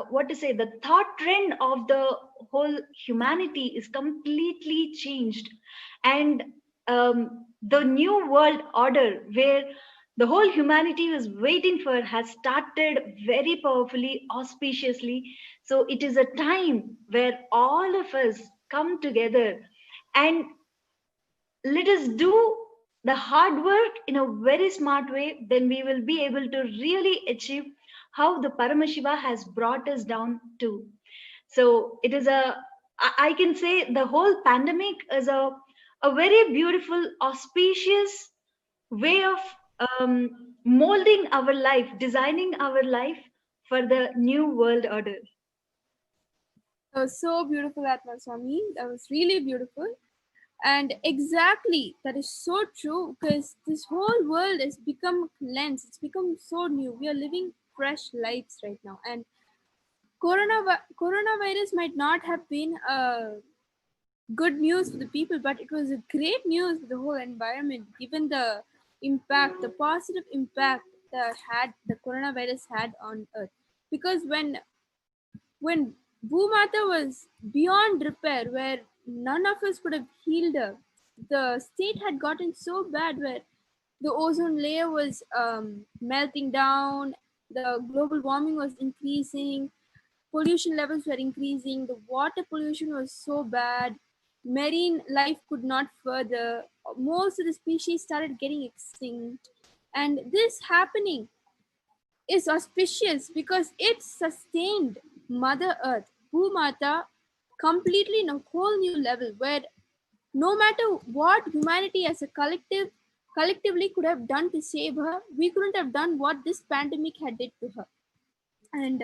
what to say, the thought trend of the whole humanity is completely changed. And the new world order, where the whole humanity was waiting for, has started very powerfully, auspiciously. So it is a time where all of us come together, and let us do the hard work in a very smart way. Then we will be able to really achieve how the Paramashiva has brought us down to. So it is I can say the whole pandemic is a very beautiful, auspicious way of molding our life, designing our life for the new world order. That was so beautiful, Atma Swami. That was really beautiful. And exactly, that is so true, because this whole world has become cleansed. It's become so new. We are living fresh lives right now. And coronavirus might not have been good news for the people, but it was a great news for the whole environment, given the impact, the positive impact that had the coronavirus had on Earth. Because when Bhumata was beyond repair, where none of us could have healed her, the state had gotten so bad where the ozone layer was melting down, the global warming was increasing, pollution levels were increasing, the water pollution was so bad, marine life could not further, most of the species started getting extinct. And this happening is auspicious because it sustained Mother Earth, Bhumata, completely in a whole new level where no matter what humanity as a collectively could have done to save her, we couldn't have done what this pandemic had did to her. And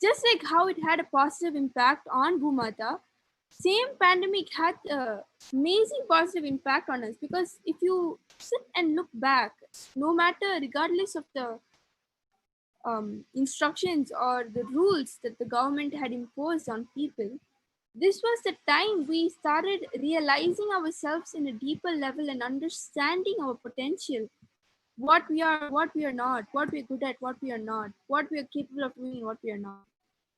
Just like how it had a positive impact on Bhumata, same pandemic had a amazing positive impact on us, because if you sit and look back, no matter regardless of the instructions or the rules that the government had imposed on people, this was the time we started realizing ourselves in a deeper level and understanding our potential, what we are, what we are not, what we are good at, what we are not, what we are capable of doing, and what we are not.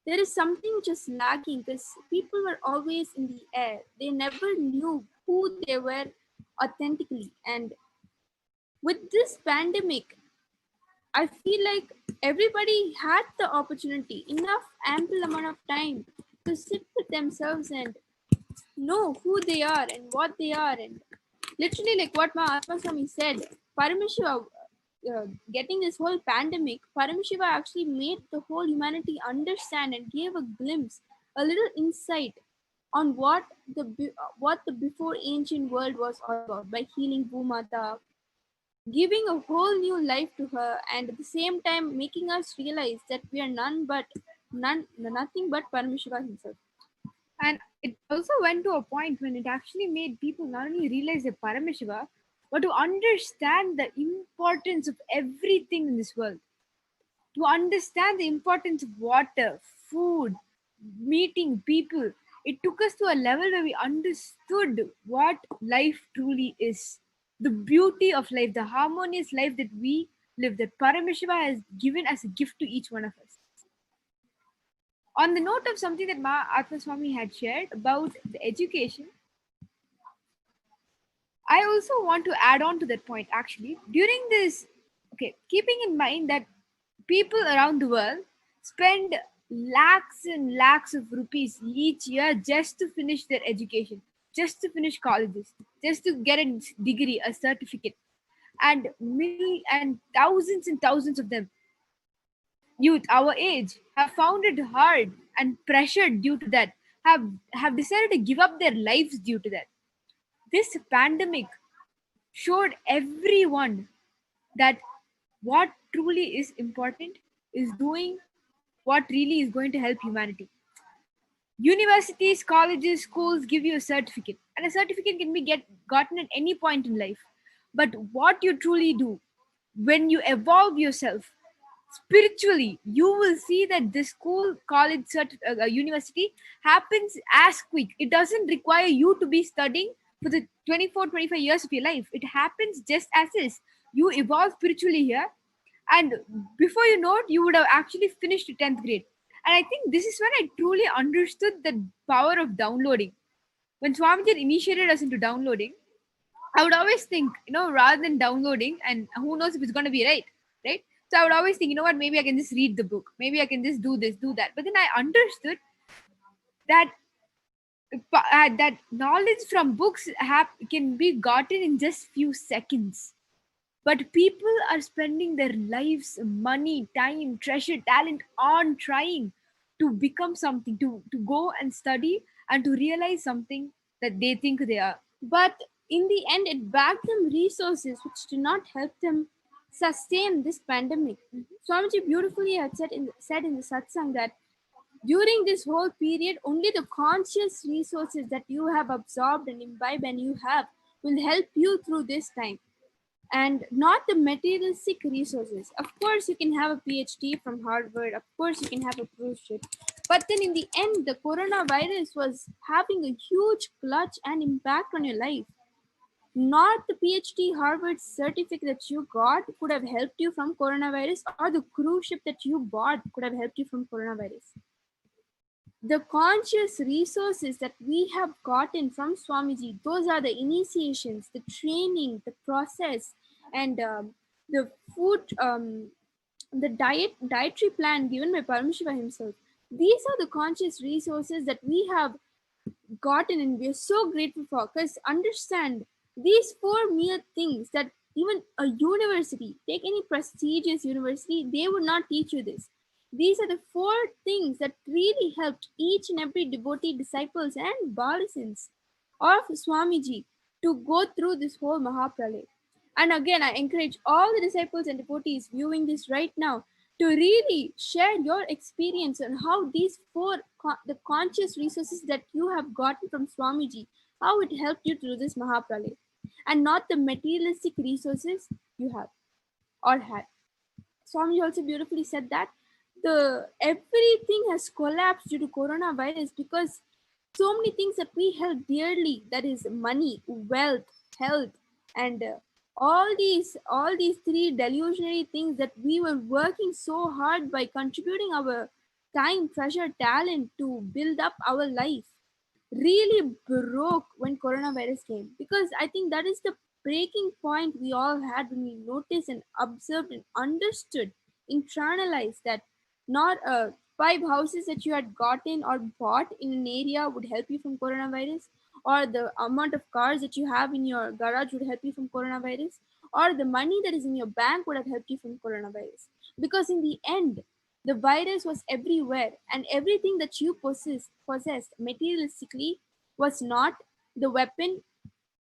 There is something which is lacking because people were always in the air. They never knew who they were authentically. And with this pandemic, I feel like everybody had the opportunity, enough ample amount of time to sit with themselves and know who they are and what they are. And literally, like what Mahatma Swami said, Paramashiva, getting this whole pandemic, Paramashiva actually made the whole humanity understand and gave a glimpse, a little insight on what the before ancient world was all about by healing Bhumata, giving a whole new life to her, and at the same time making us realize that we are nothing but Paramashiva himself. And it also went to a point when it actually made people not only realize the Paramashiva, but to understand the importance of everything in this world. To understand the importance of water, food, meeting people. It took us to a level where we understood what life truly is. The beauty of life, the harmonious life that we live, that Paramashiva has given as a gift to each one of us. On the note of something that Atma Swami had shared about the education, I also want to add on to that point actually. During this, okay, keeping in mind that people around the world spend lakhs and lakhs of rupees each year just to finish their education, just to finish colleges, just to get a degree, a certificate. And and thousands of them, youth our age, have found it hard and pressured due to that, have decided to give up their lives due to that. This pandemic showed everyone that what truly is important is doing what really is going to help humanity. Universities, colleges, schools give you a certificate, and a certificate can be gotten at any point in life. But what you truly do when you evolve yourself spiritually, you will see that the school, college, university happens as quick. It doesn't require you to be studying for the 24, 25 years of your life. It happens just as is. You evolve spiritually here, and before you know it, you would have actually finished 10th grade. And I think this is when I truly understood the power of downloading. When Swamiji initiated us into downloading, I would always think, rather than downloading, and who knows if it's going to be right, right? So I would always think, maybe I can just read the book. Maybe I can just do this, do that. But then I understood that that knowledge from books can be gotten in just few seconds. But people are spending their lives, money, time, treasure, talent on trying to become something, to go and study and to realize something that they think they are. But in the end, it backed them resources which did not help them sustain this pandemic. Swamiji beautifully had said in the satsang that during this whole period, only the conscious resources that you have absorbed and imbibed and you have will help you through this time, and not the materialistic resources. Of course, you can have a PhD from Harvard, of course, you can have a cruise ship, but then in the end, the coronavirus was having a huge clutch and impact on your life. Not the PhD Harvard certificate that you got could have helped you from coronavirus, or the cruise ship that you bought could have helped you from coronavirus. The conscious resources that we have gotten from Swamiji, those are the initiations, the training, the process, and the food, the dietary plan given by Paramashiva himself. These are the conscious resources that we have gotten, and we're so grateful for. Because understand, these four mere things that even a university, take any prestigious university, they would not teach you this. These are the four things that really helped each and every devotee, disciples, and Balasins of Swamiji to go through this whole Mahapralaya. And again, I encourage all the disciples and devotees viewing this right now to really share your experience on how these the conscious resources that you have gotten from Swamiji, how it helped you through this Mahapralaya, and not the materialistic resources you have or had. Swami also beautifully said that the everything has collapsed due to coronavirus because so many things that we held dearly, that is money, wealth, health, and all these three delusionary things that we were working so hard by contributing our time, treasure, talent to build up our life, really broke when coronavirus came, because I think that is the breaking point we all had when we noticed and observed and understood, internalized that not five houses that you had gotten or bought in an area would help you from coronavirus, or the amount of cars that you have in your garage would help you from coronavirus, or the money that is in your bank would have helped you from coronavirus. Because in the end, the virus was everywhere, and everything that you possessed materialistically was not the weapon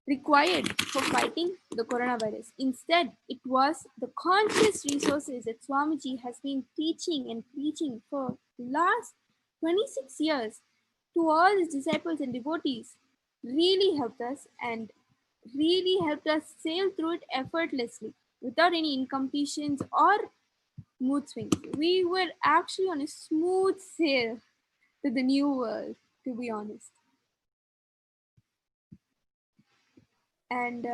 required for fighting the coronavirus. Instead, it was the conscious resources that Swamiji has been teaching and preaching for last 26 years to all his disciples and devotees. Really helped us, and really helped us sail through it effortlessly without any incompletions or mood swings. We were actually on a smooth sail to the new world, to be honest. And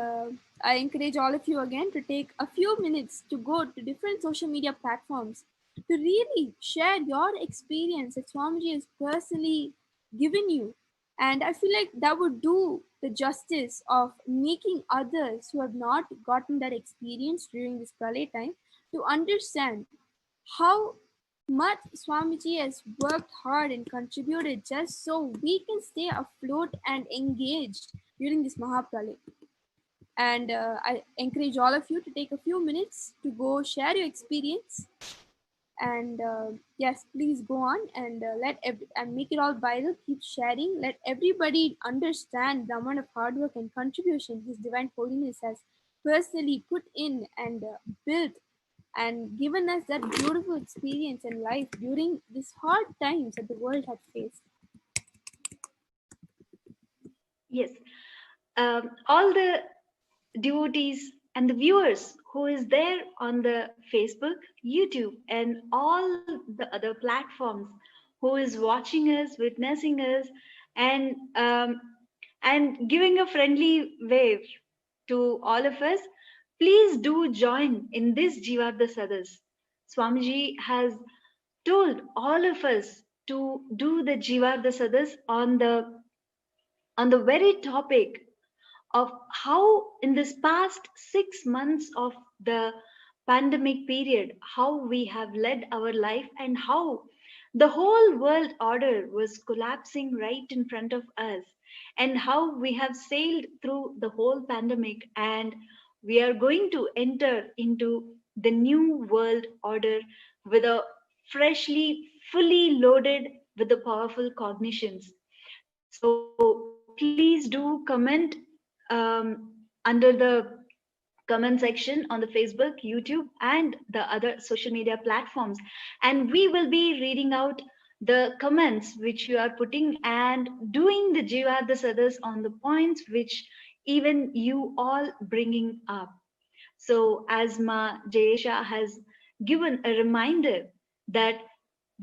I encourage all of you again to take a few minutes to go to different social media platforms to really share your experience that Swamiji has personally given you. And I feel like that would do the justice of making others who have not gotten that experience during this pralay time to understand how much Swamiji has worked hard and contributed just so we can stay afloat and engaged during this Mahapralaya. And I encourage all of you to take a few minutes to go share your experience. And yes, please go on and and make it all viral. Keep sharing. Let everybody understand the amount of hard work and contribution His Divine Holiness has personally put in and built and given us that beautiful experience in life during these hard times that the world had faced. Yes. All the devotees and the viewers who is there on the Facebook, YouTube, and all the other platforms, who is watching us, witnessing us, and giving a friendly wave to all of us. Please do join in this Jivartha Sadas. Swamiji has told all of us to do the Jivartha Sadas on the very topic of how in this past 6 months of the pandemic period, how we have led our life and how the whole world order was collapsing right in front of us, and how we have sailed through the whole pandemic, and we are going to enter into the new world order with a freshly fully loaded with the powerful cognitions. So please do comment under the comment section on the Facebook, YouTube, and the other social media platforms. And we will be reading out the comments which you are putting and doing the Jivartha others on the points which even you all bringing up. So as Ma Jayesha has given a reminder that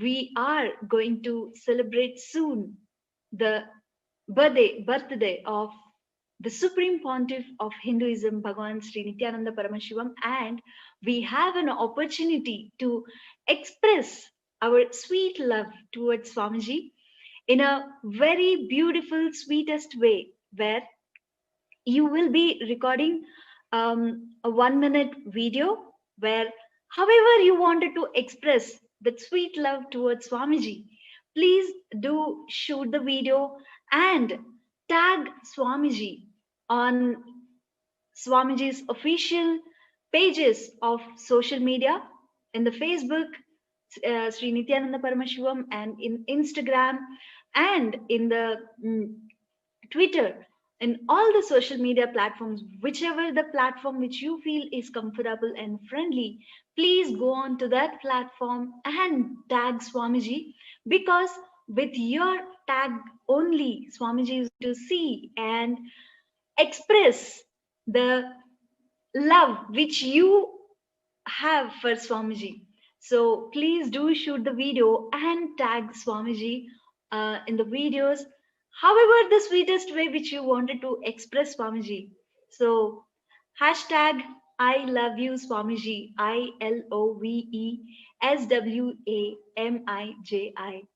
we are going to celebrate soon the birthday of the Supreme Pontiff of Hinduism, Bhagavan Sri Nithyananda Paramashivam, and we have an opportunity to express our sweet love towards Swamiji in a very beautiful, sweetest way, where you will be recording a 1 minute video where, however, you wanted to express that sweet love towards Swamiji, please do shoot the video and tag Swamiji on Swamiji's official pages of social media in the Facebook, Sri Nithyananda Paramashivam, and in Instagram, and in the Twitter. in all the social media platforms, whichever the platform which you feel is comfortable and friendly, please go on to that platform and tag Swamiji, because with your tag only, Swamiji is to see and express the love which you have for Swamiji. So please do shoot the video and tag Swamiji in the videos, however the sweetest way which you wanted to express Swamiji. So hashtag I love you Swamiji, ILOVESWAMIJI.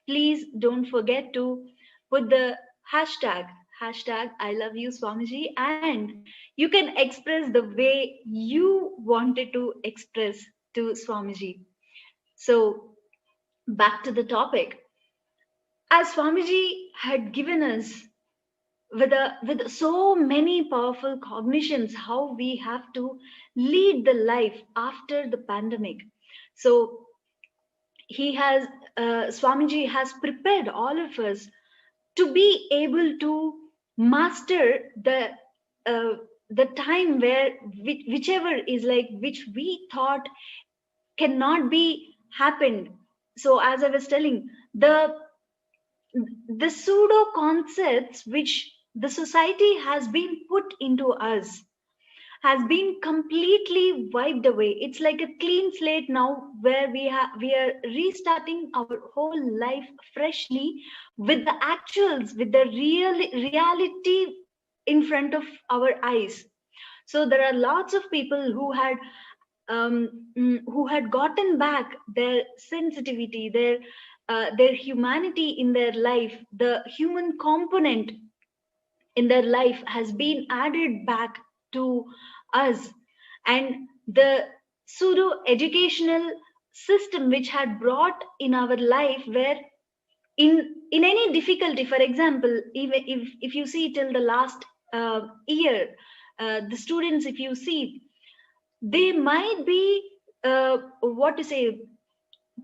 Please don't forget to put the hashtag I love you Swamiji, and you can express the way you wanted to express to Swamiji. So back to the topic. As Swamiji had given us with so many powerful cognitions how we have to lead the life after the pandemic. So he has Swamiji has prepared all of us to be able to master uh, the time where whichever is like which we thought cannot be happened. So as I was telling, the pseudo concepts which the society has been put into us has been completely wiped away. It's like a clean slate now, where we are restarting our whole life freshly with the actuals, with the reality in front of our eyes. So there are lots of people who had gotten back their sensitivity, their humanity in their life. The human component in their life has been added back to us, and the pseudo educational system which had brought in our life, where in any difficulty, for example, even if you see till the last year, the students, if you see, they might be what to say,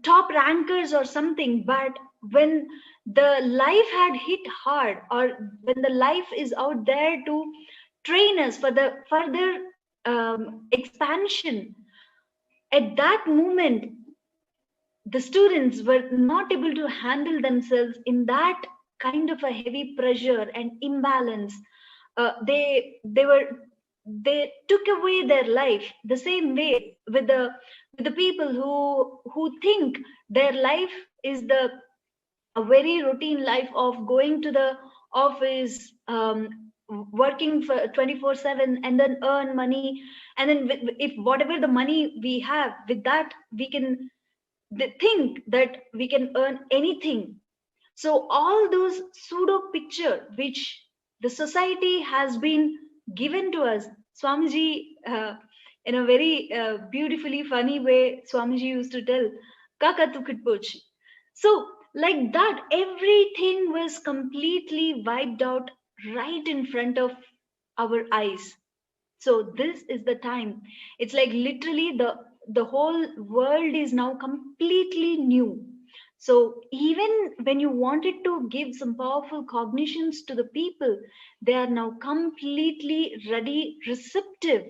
top rankers or something, but when the life had hit hard, or when the life is out there to train us for the further expansion, at that moment the students were not able to handle themselves in that kind of a heavy pressure and imbalance. They took away their life. The same way with the people who think their life is the a very routine life of going to the office, working for 24/7, and then earn money, and then if whatever the money we have, with that we can, they think that we can earn anything. So all those pseudo picture which the society has been given to us, Swamiji, in a very beautifully funny way, Swamiji used to tell, "Kaka tukit." So like that, everything was completely wiped out right in front of our eyes. So this is the time. It's like literally the whole world is now completely new. So even when you wanted to give some powerful cognitions to the people, they are now completely ready, receptive.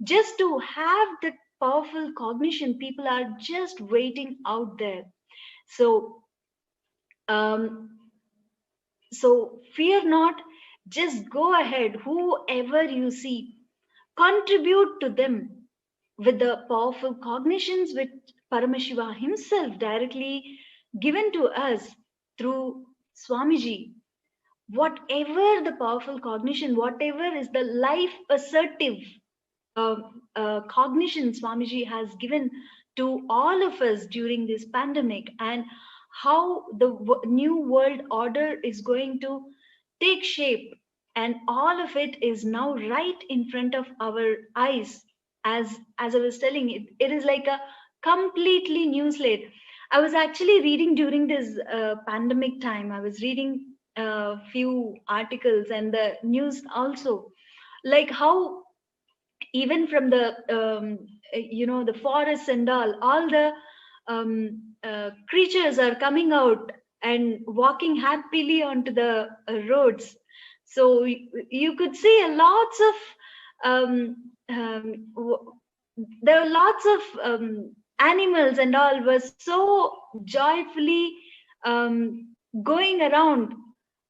Just to have that powerful cognition, people are just waiting out there. So um, so fear not, just go ahead. Whoever you see, contribute to them with the powerful cognitions which Paramashiva himself directly given to us through Swamiji. Whatever the powerful cognition, whatever is the life assertive uh, cognition Swamiji has given to all of us during this pandemic, and how the new world order is going to take shape, and all of it is now right in front of our eyes. As I was telling, it is like a completely new slate. I was actually reading during this pandemic time, I was reading a few articles and the news also, like how even from the the forests and all the creatures are coming out and walking happily onto the roads. So you could see lots of there were lots of animals and all was so joyfully going around,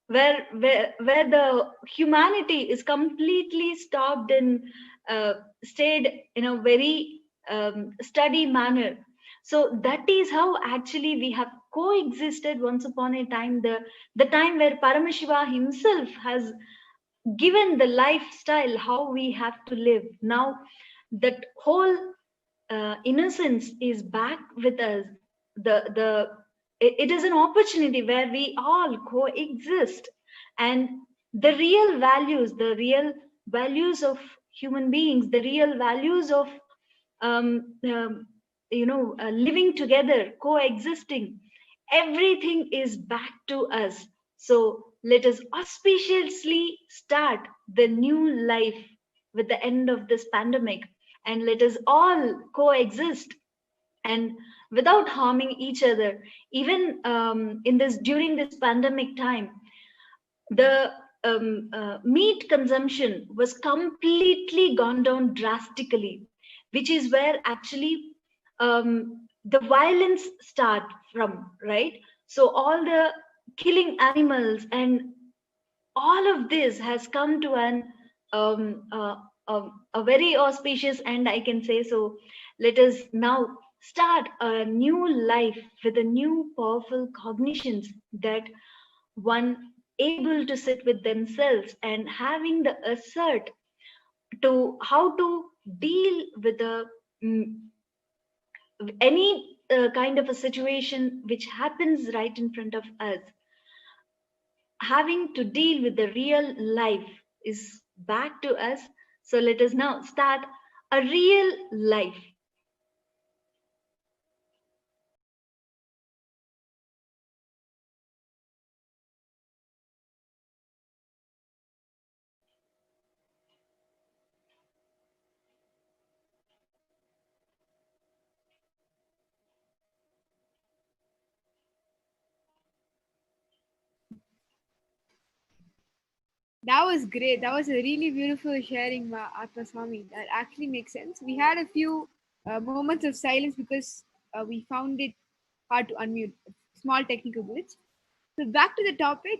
where the humanity is completely stopped and stayed in a very steady manner. So that is how actually we have coexisted once upon a time, the time where Paramashiva himself has given the lifestyle how we have to live. Now that whole innocence is back with us. It is an opportunity where we all coexist, and the real values of human beings, the real values of um, um, living together, coexisting, everything is back to us. So let us auspiciously start the new life with the end of this pandemic, and let us all coexist and without harming each other. Even in this during this pandemic time, the meat consumption was completely gone down drastically, which is where actually the violence start from, right? So all the killing animals and all of this has come to an um, uh, a very auspicious end, I can say. So let us now start a new life with a new powerful cognitions, that one able to sit with themselves and having the assert to how to deal with the mm, any kind of a situation which happens right in front of us. Having to deal with the real life is back to us. So let us now start a real life. That was great. That was a really beautiful sharing, Atma Swami. That actually makes sense. We had a few moments of silence because we found it hard to unmute. Small technical glitch. So back to the topic.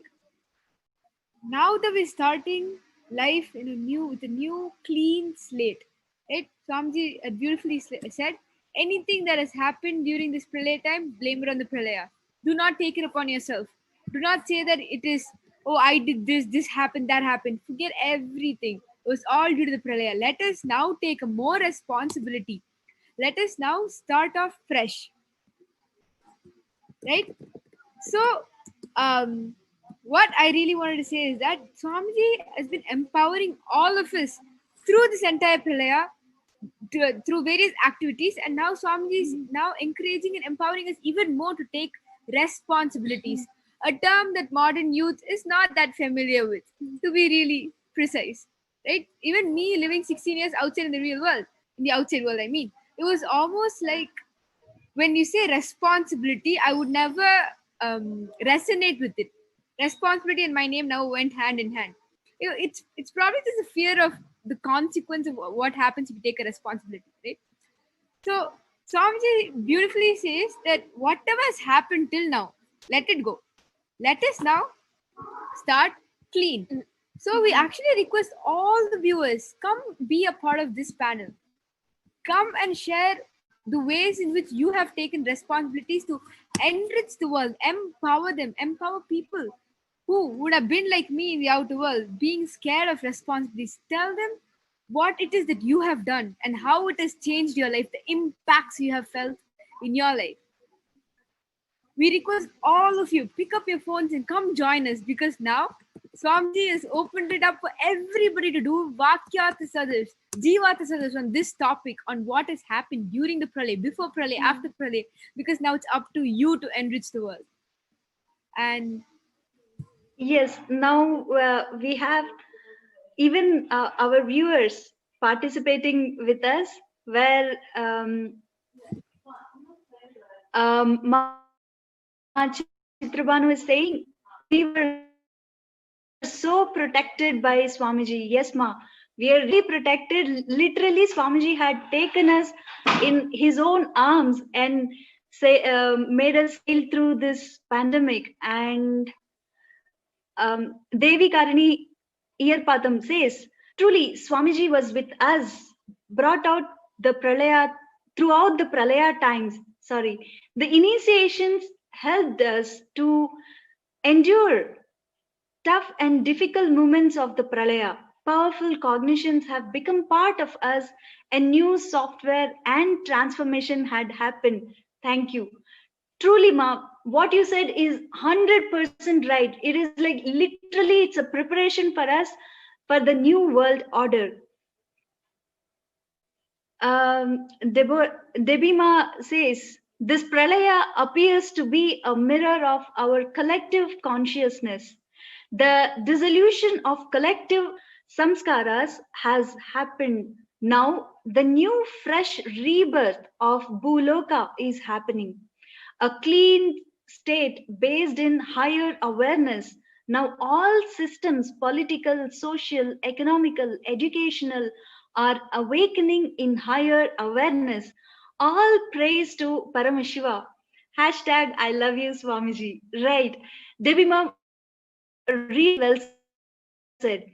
Now that we're starting life in a new with a new clean slate, right? Swamiji beautifully said, anything that has happened during this pralaya time, blame it on the pralaya. Do not take it upon yourself. Do not say that it is, oh, I did this happened, that happened. Forget everything. It was all due to the pralaya. Let us now take a more responsibility. Let us now start off fresh, right? So, what I really wanted to say is that Swamiji has been empowering all of us through this entire pralaya, through various activities, and now Swamiji is now encouraging and empowering us even more to take responsibilities. A term that modern youth is not that familiar with, to be really precise, right? Even me living 16 years outside in the real world, in the outside world, I mean, it was almost like when you say responsibility, I would never resonate with it. Responsibility and my name now went hand in hand. It's probably just a fear of the consequence of what happens if you take a responsibility, right? So Swamiji beautifully says that whatever has happened till now, let it go. Let us now start clean. So we actually request all the viewers, come be a part of this panel. Come and share the ways in which you have taken responsibilities to enrich the world, empower them, empower people who would have been like me in the outer world, being scared of responsibilities. Tell them what it is that you have done and how it has changed your life, the impacts you have felt in your life. We request all of you pick up your phones and come join us, because now Swamiji has opened it up for everybody to do Vakyatasadars, Jivatasadars on this topic, on what has happened during the pralay, before pralay, after pralay, because now it's up to you to enrich the world. And Yes, now we have even our viewers participating with us, where Ma Chitrabhanu is saying, we were so protected by Swamiji. Yes, ma. We are really protected. Literally, Swamiji had taken us in his own arms and made us sail through this pandemic. And Devi Karani Iyarpatham says, truly, Swamiji was with us, brought out the pralaya throughout the pralaya times. Sorry, the initiations helped us to endure tough and difficult moments of the pralaya. Powerful cognitions have become part of us, and new software and transformation had happened. Thank you. Truly, ma, what you said is 100% right. It is like literally, it's a preparation for us for the new world order. Debima says, this pralaya appears to be a mirror of our collective consciousness. The dissolution of collective samskaras has happened. Now, the new fresh rebirth of Bhuloka is happening. A clean state based in higher awareness. Now, all systems, political, social, economical, educational, are awakening in higher awareness. All praise to Paramashiva. Hashtag I love you, Swamiji. Right. Devi Ma'am, really well said.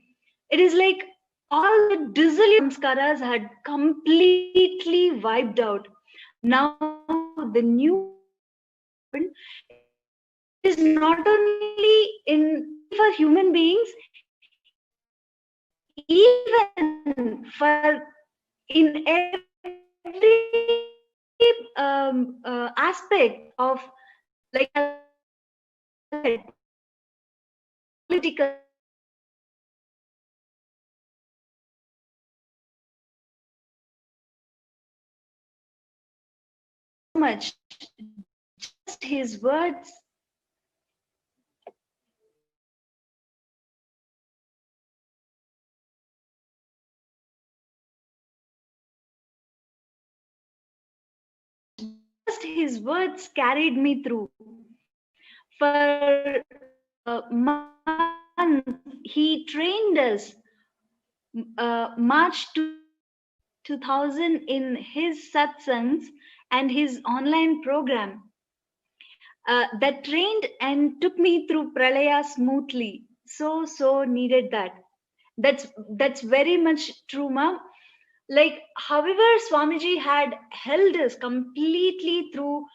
It is like all the dissolution samskaras had completely wiped out. Now the new happened. It is not only for human beings, even for in every aspect of, like political, much just his words. Just his words carried me through. For months, he trained us. March 2000 in his satsangs and his online program that trained and took me through pralaya smoothly. So needed that. That's very much true, ma'am. Like, however, Swamiji had held us completely through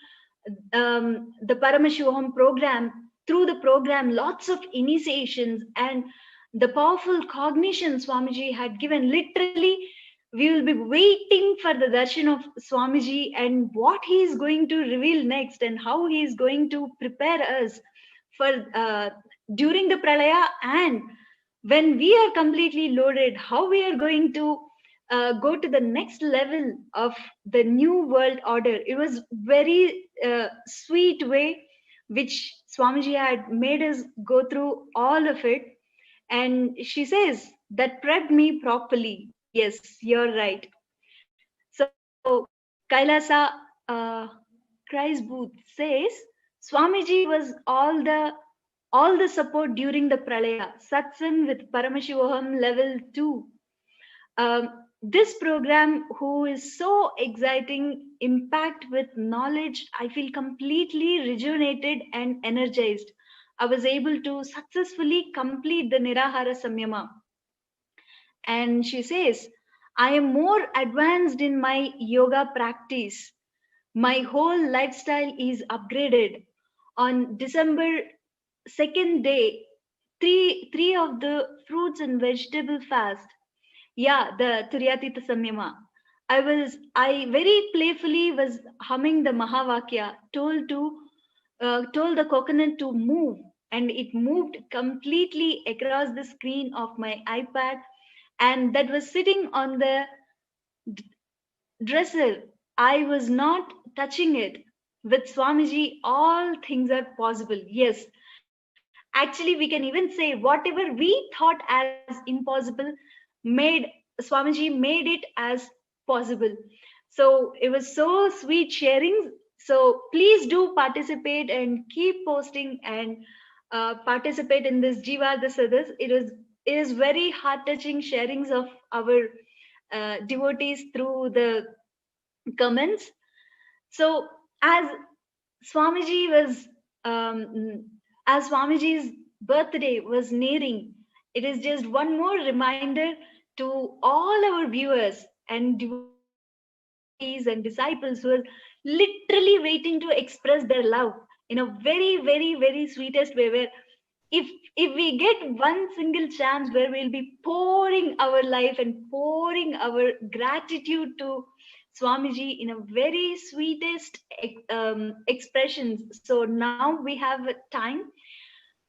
the Paramashivoham program, through the program, lots of initiations and the powerful cognition Swamiji had given. Literally, we will be waiting for the darshan of Swamiji and what he is going to reveal next and how he is going to prepare us for during the pralaya, and when we are completely loaded, how we are going to go to the next level of the new world order. It was very sweet way which Swamiji had made us go through all of it. And she says that prepped me properly. Yes, you're right. So Kailasa Christ Booth says Swamiji was all the support during the pralaya. Satsang with Paramashivoham level 2. This program, who is so exciting, impact with knowledge, I feel completely rejuvenated and energized. I was able to successfully complete the Nirahara Samyama. And she says, I am more advanced in my yoga practice. My whole lifestyle is upgraded. On December 2nd day, three of the fruits and vegetable fast. Yeah, the Turyatita Samyama. I very playfully was humming the Mahavakya, told the coconut to move, and it moved completely across the screen of my iPad, and that was sitting on the dresser. I was not touching it. With Swamiji, all things are possible. Yes, actually, we can even say whatever we thought as impossible, made Swamiji made it as possible. So it was so sweet sharing. So please do participate and keep posting and participate in this Jiva the Sadhas. It is very heart touching sharings of our devotees through the comments. So as Swamiji was as Swamiji's birthday was nearing, it is just one more reminder to all our viewers and devotees and disciples who are literally waiting to express their love in a very, very, very sweetest way. Where if we get one single chance where we'll be pouring our life and pouring our gratitude to Swamiji in a very sweetest expressions. So now we have time.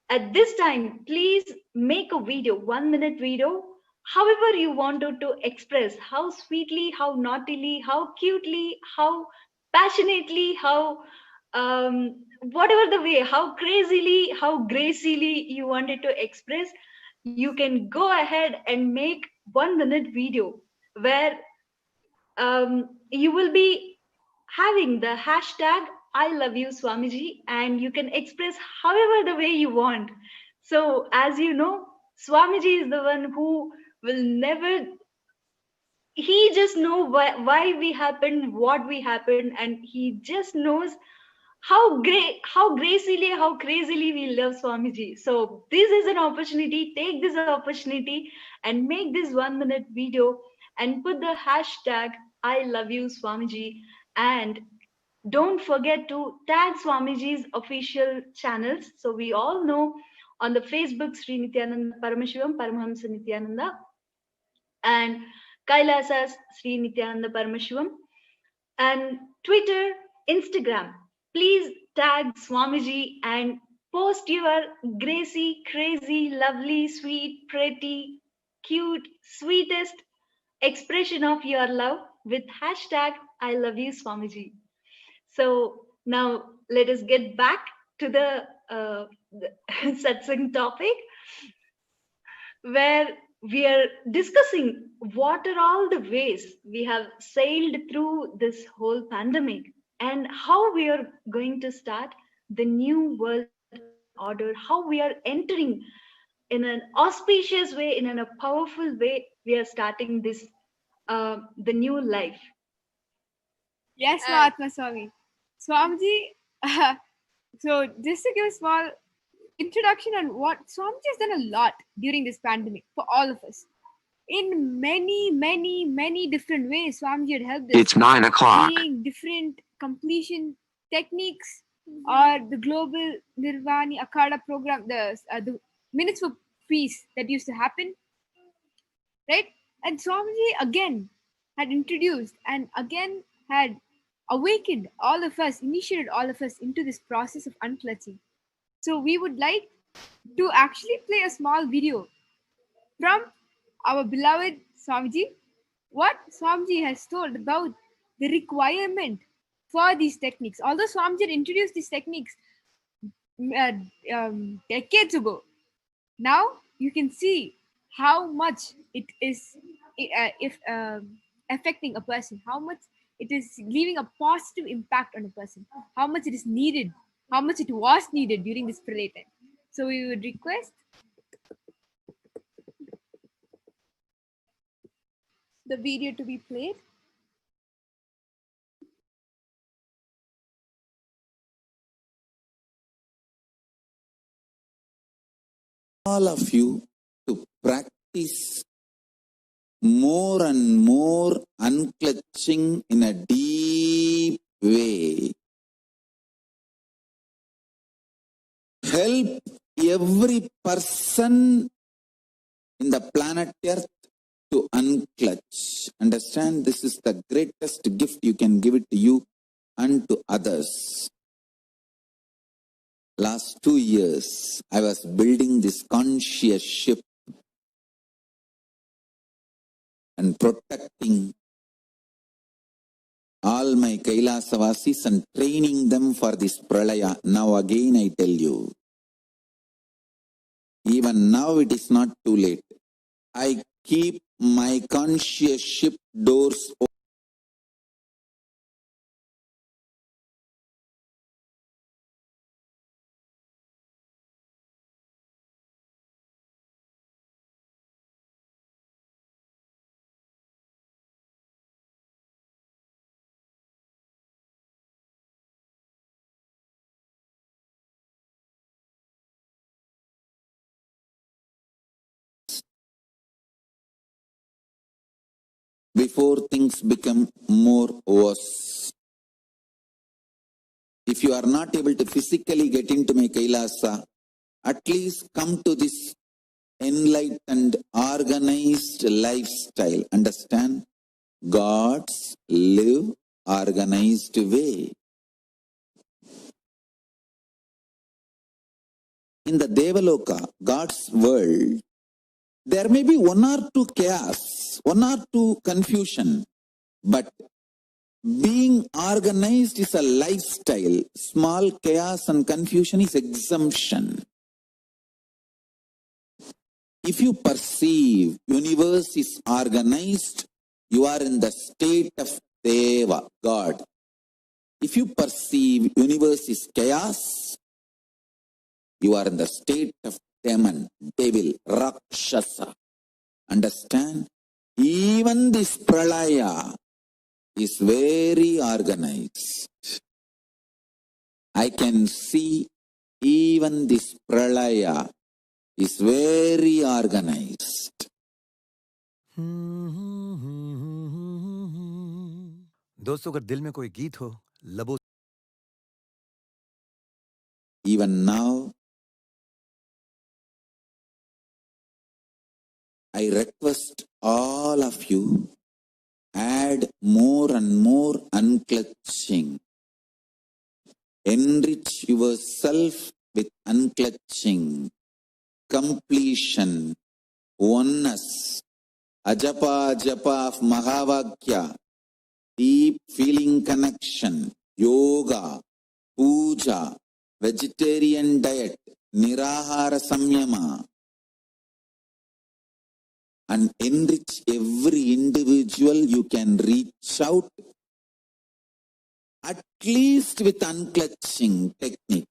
At this time, please make a video, 1 minute video, however you wanted to express, how sweetly, how naughtily, how cutely, how passionately, how whatever the way, how crazily, how gracefully you wanted to express. You can go ahead and make 1 minute video where you will be having the hashtag I love you Swamiji, and you can express however the way you want. So as you know, Swamiji is the one who will never, he just know why we happened, what we happened, and he just knows how great, how gracefully, how crazily we love Swamiji. So this is an opportunity. Take this opportunity and make this 1 minute video and put the hashtag I love you Swamiji, and don't forget to tag Swamiji's official channels. So we all know on the Facebook Sri Nithyananda Paramashivam, Paramahamsa Nithyananda, and Kailasa Sri Nithyananda Paramashivam, and Twitter, Instagram. Please tag Swamiji and post your gracy, crazy, lovely, sweet, pretty, cute, sweetest expression of your love with hashtag I love you Swamiji. So now let us get back to the satsang topic, where we are discussing what are all the ways we have sailed through this whole pandemic and how we are going to start the new world order, how we are entering in an auspicious way, in a powerful way, we are starting this the new life. Yes, Mahatma Swami. Swamiji, so just to give a small introduction on what Swamiji has done a lot during this pandemic for all of us. In many, many, many different ways, Swamiji had helped us. It's 9 o'clock. Being different completion techniques, or the global Nirvani Akada program, the minutes for peace that used to happen, right? And Swamiji again had introduced and again had awakened all of us, initiated all of us into this process of unclutching. So we would like to actually play a small video from our beloved Swamiji, what Swamiji has told about the requirement for these techniques. Although Swamiji had introduced these techniques decades ago, now you can see how much it is if affecting a person, how much it is leaving a positive impact on a person, how much it is needed, how much it was needed during this pralaya time. So we would request the video to be played. All of you to practice more and more unclutching in a deep way. Help every person in the planet Earth to unclutch. Understand, this is the greatest gift you can give it to you and to others. Last 2 years, I was building this conscious ship and protecting all my Kailasavasis and training them for this pralaya. Now again I tell you, even now it is not too late. I keep my conscious ship doors open. before things become more worse. If you are not able to physically get into my Kailasa, at least come to this enlightened, organized lifestyle. Understand? Gods live organized way. In the Devaloka, God's world, there may be one or two chaos, one or two confusion, but being organized is a lifestyle. Small chaos and confusion is exemption. If you perceive universe is organized, you are in the state of Deva, God. If you perceive universe is chaos, you are in the state of demon, devil, Rakshasa. Understand? Even this pralaya is very organized. I can see even this pralaya is very organized. दोस्तों अगर दिल में कोई गीत हो लबों Even now, I request all of you, add more and more unclutching. Enrich yourself with unclutching, completion, oneness, ajapa japa of Mahavakya, deep feeling connection, yoga, puja, vegetarian diet, nirahara samyama, and enrich every individual you can reach out, at least with unclutching technique,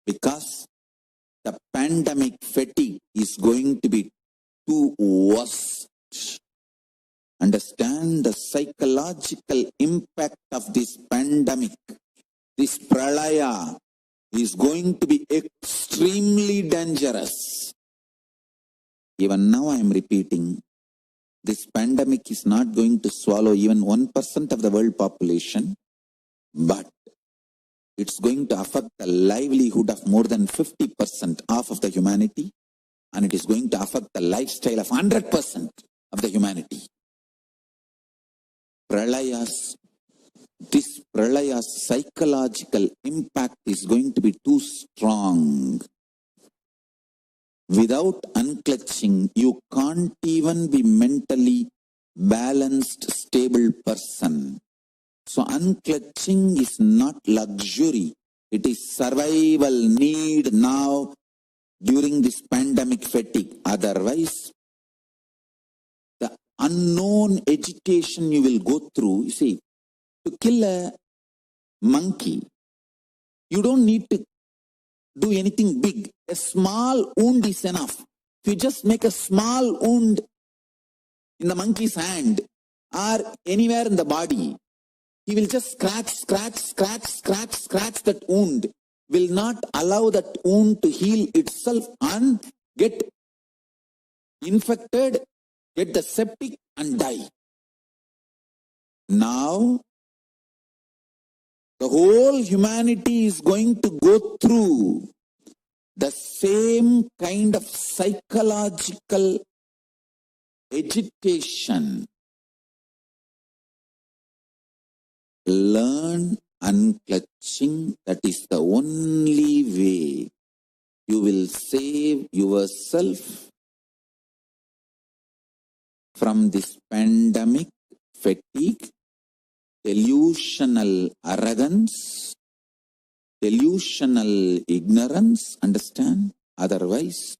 because the pandemic fatigue is going to be too worst. Understand the psychological impact of this pandemic. This pralaya is going to be extremely dangerous. Even now I am repeating, this pandemic is not going to swallow even 1% of the world population, but it's going to affect the livelihood of more than 50% of the humanity, and it is going to affect the lifestyle of 100% of the humanity. This pralaya's psychological impact is going to be too strong. Without unclutching, you can't even be mentally balanced, stable person. So unclutching is not luxury. It is survival need now during this pandemic fatigue. Otherwise, the unknown agitation you will go through, you see, to kill a monkey, you don't need to do anything big. A small wound is enough. If you just make a small wound in the monkey's hand or anywhere in the body, he will just scratch that wound, will not allow that wound to heal itself and get infected, get the septic and die. Now, the whole humanity is going to go through the same kind of psychological agitation. Learn unclutching. That is the only way you will save yourself from this pandemic fatigue, delusional arrogance, delusional ignorance. Understand? Otherwise,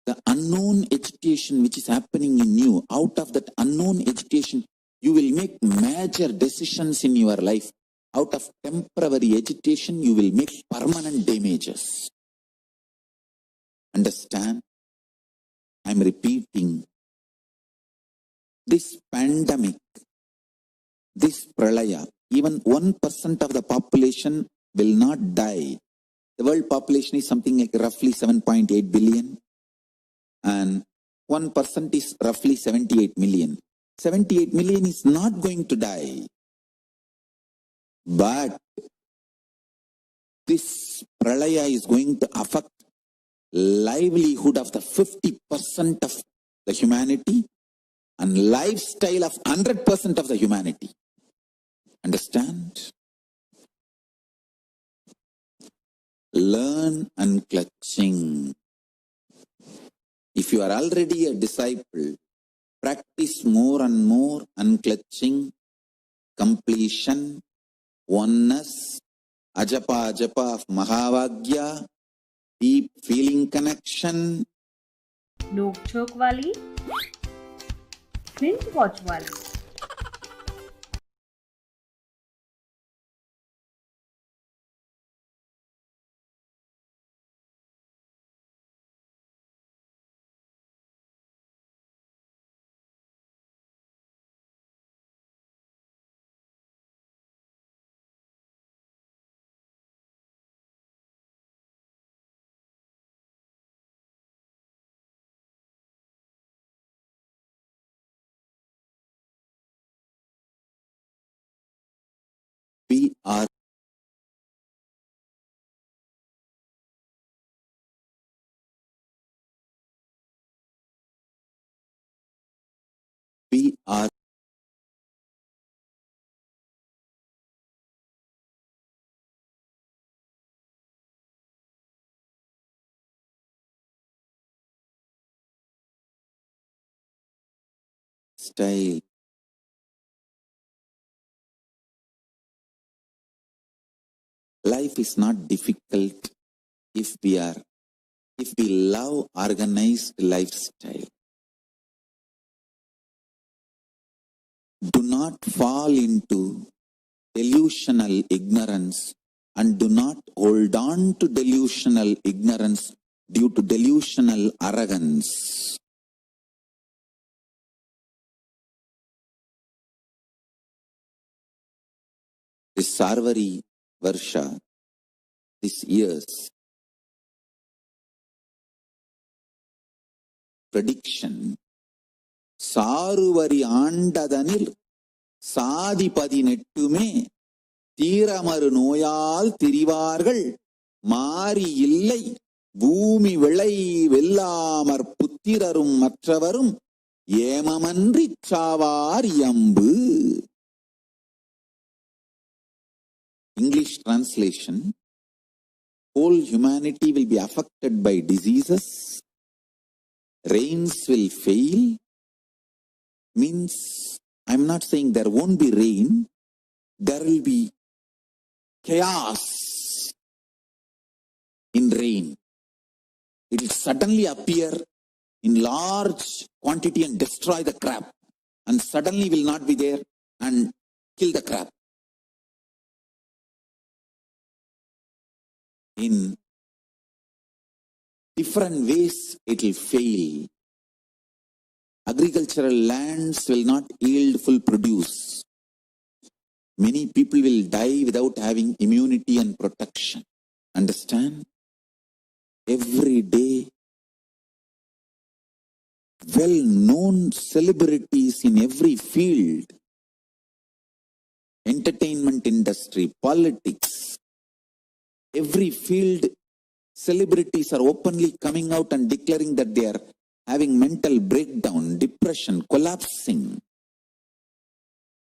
the unknown agitation which is happening in you, out of that unknown agitation, you will make major decisions in your life. Out of temporary agitation, you will make permanent damages. Understand? I am repeating. This pandemic, this pralaya, even 1% of the population will not die. The world population is something like roughly 7.8 billion. And 1% is roughly 78 million. 78 million is not going to die. But this pralaya is going to affect livelihood of the 50% of the humanity and lifestyle of 100% of the humanity. Understand? Learn unclutching. If you are already a disciple, practice more and more unclutching, completion, oneness, ajapa ajapa of Mahavagya, deep feeling connection. नोक झोंक वाली, binge watch वाली. We are style. Life is not difficult if we love organized lifestyle. Do not fall into delusional ignorance and do not hold on to delusional ignorance due to delusional arrogance. This Sarvari Varsha, this year's prediction, Saruvari Andadanil Sadipadi Nettume Tíramaru நோயால் திரிவார்கள் மாறி இல்லை பூமி விளை வெல்லாமற் புத்திரரும் மற்றவரும் ஏமமன்றிச் சாவார் எம்பு. English translation: whole humanity will be affected by diseases, rains will fail. Means, I'm not saying there won't be rain, there will be chaos in rain. It will suddenly appear in large quantity and destroy the crop, and suddenly will not be there and kill the crop. In different ways it will fail. Agricultural lands will not yield full produce. Many people will die without having immunity and protection. Understand? Every day, well-known celebrities in every field, entertainment industry, politics, every field, celebrities are openly coming out and declaring that they are having mental breakdown, depression, collapsing.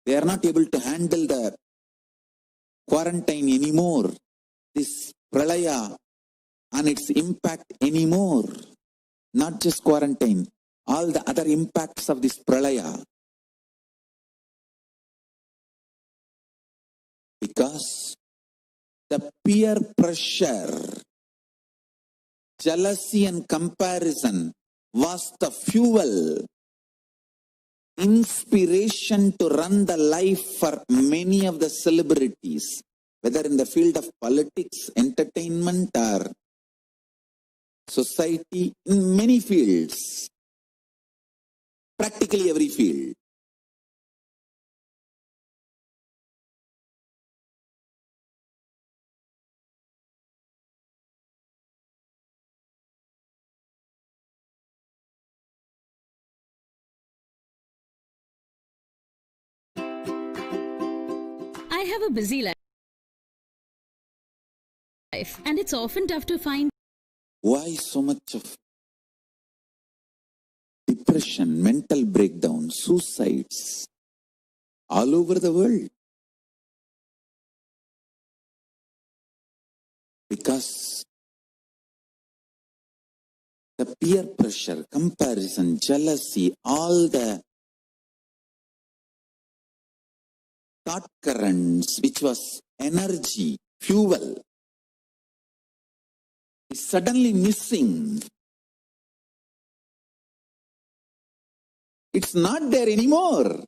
They are not able to handle the quarantine anymore, this pralaya and its impact anymore. Not just quarantine, all the other impacts of this pralaya. Because the peer pressure, jealousy and comparison was the fuel, inspiration to run the life for many of the celebrities, whether in the field of politics, entertainment or society, in many fields, practically every field. have a busy life, and it's often tough to find. Why so much of depression, mental breakdown, suicides all over the world? Because the peer pressure, comparison, jealousy, all the thought currents, which was energy, fuel, is suddenly missing. It's not there anymore.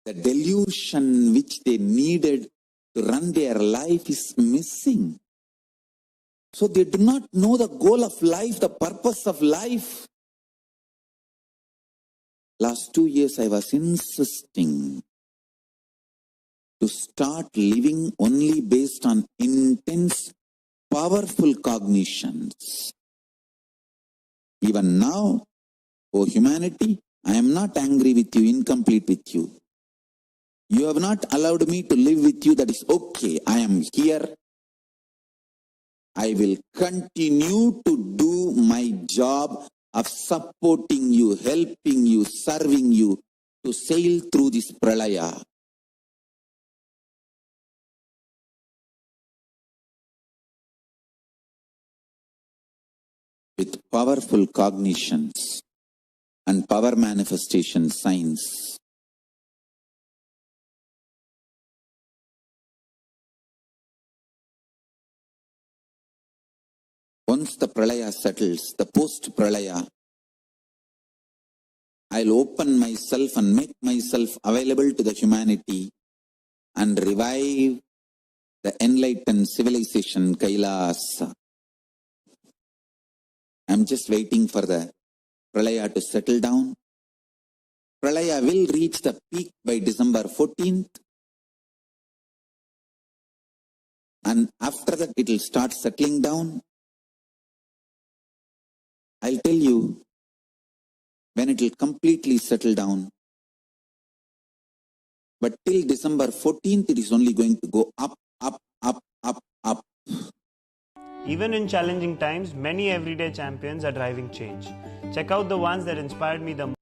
The delusion which they needed to run their life is missing. So they do not know the goal of life, the purpose of life. Last 2 years I was insisting to start living only based on intense, powerful cognitions. Even now, O humanity, I am not angry with you, incomplete with you. You have not allowed me to live with you, that is okay. I am here. I will continue to do my job of supporting you, helping you, serving you to sail through this pralaya. With powerful cognitions and power manifestation signs. Once the pralaya settles, the post-pralaya, I'll open myself and make myself available to the humanity and revive the enlightened civilization Kailasa. I'm just waiting for the pralaya to settle down. Pralaya will reach the peak by December 14th. And after that, it will start settling down. I'll tell you when it will completely settle down. But till December 14th, it is only going to go up, up, up, up, up. Even in challenging times, many everyday champions are driving change. Check out the ones that inspired me the most.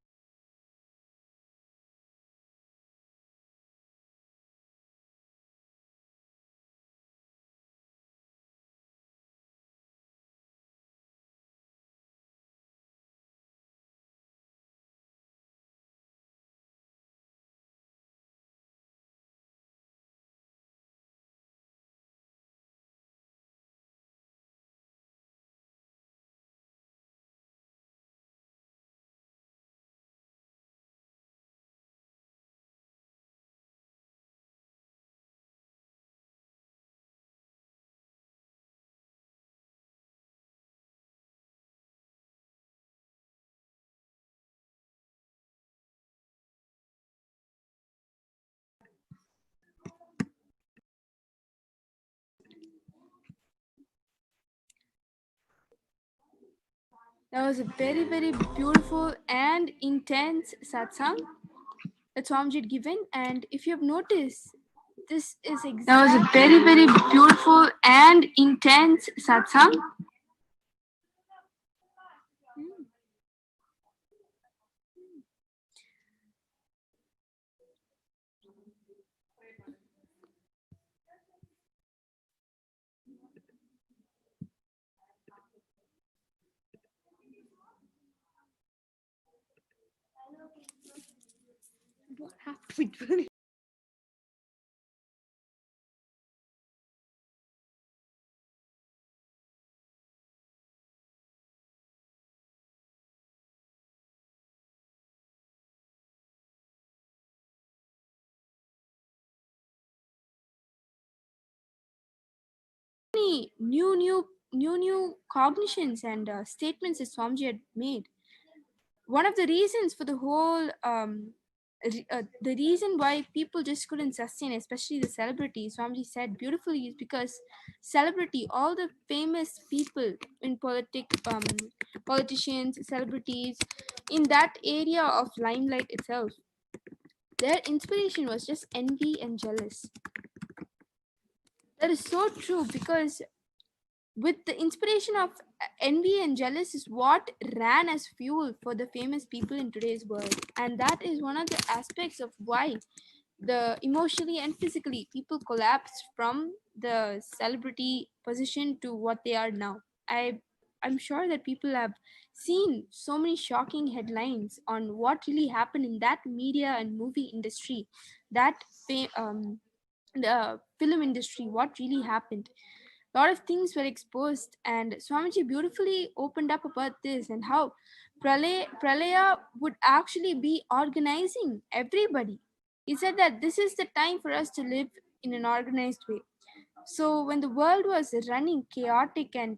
That was a very, very beautiful and intense satsang that Swamiji had given. And if you have noticed, this is exactly. That was a very, very beautiful and intense satsang. What happened? New cognitions and statements that Swamiji had made. One of the reasons for the whole the reason why people just couldn't sustain, especially the celebrities, Swamiji said beautifully, is because celebrity, all the famous people in politicians, celebrities, in that area of limelight itself, their inspiration was just envy and jealous. That is so true, because with the inspiration of envy and jealous is what ran as fuel for the famous people in today's world. And that is one of the aspects of why the emotionally and physically people collapsed from the celebrity position to what they are now. I'm sure that people have seen so many shocking headlines on what really happened in that media and movie industry, that the film industry, what really happened. A lot of things were exposed, and Swamiji beautifully opened up about this and how pralaya would actually be organizing everybody. He said that this is the time for us to live in an organized way. So when the world was running chaotic and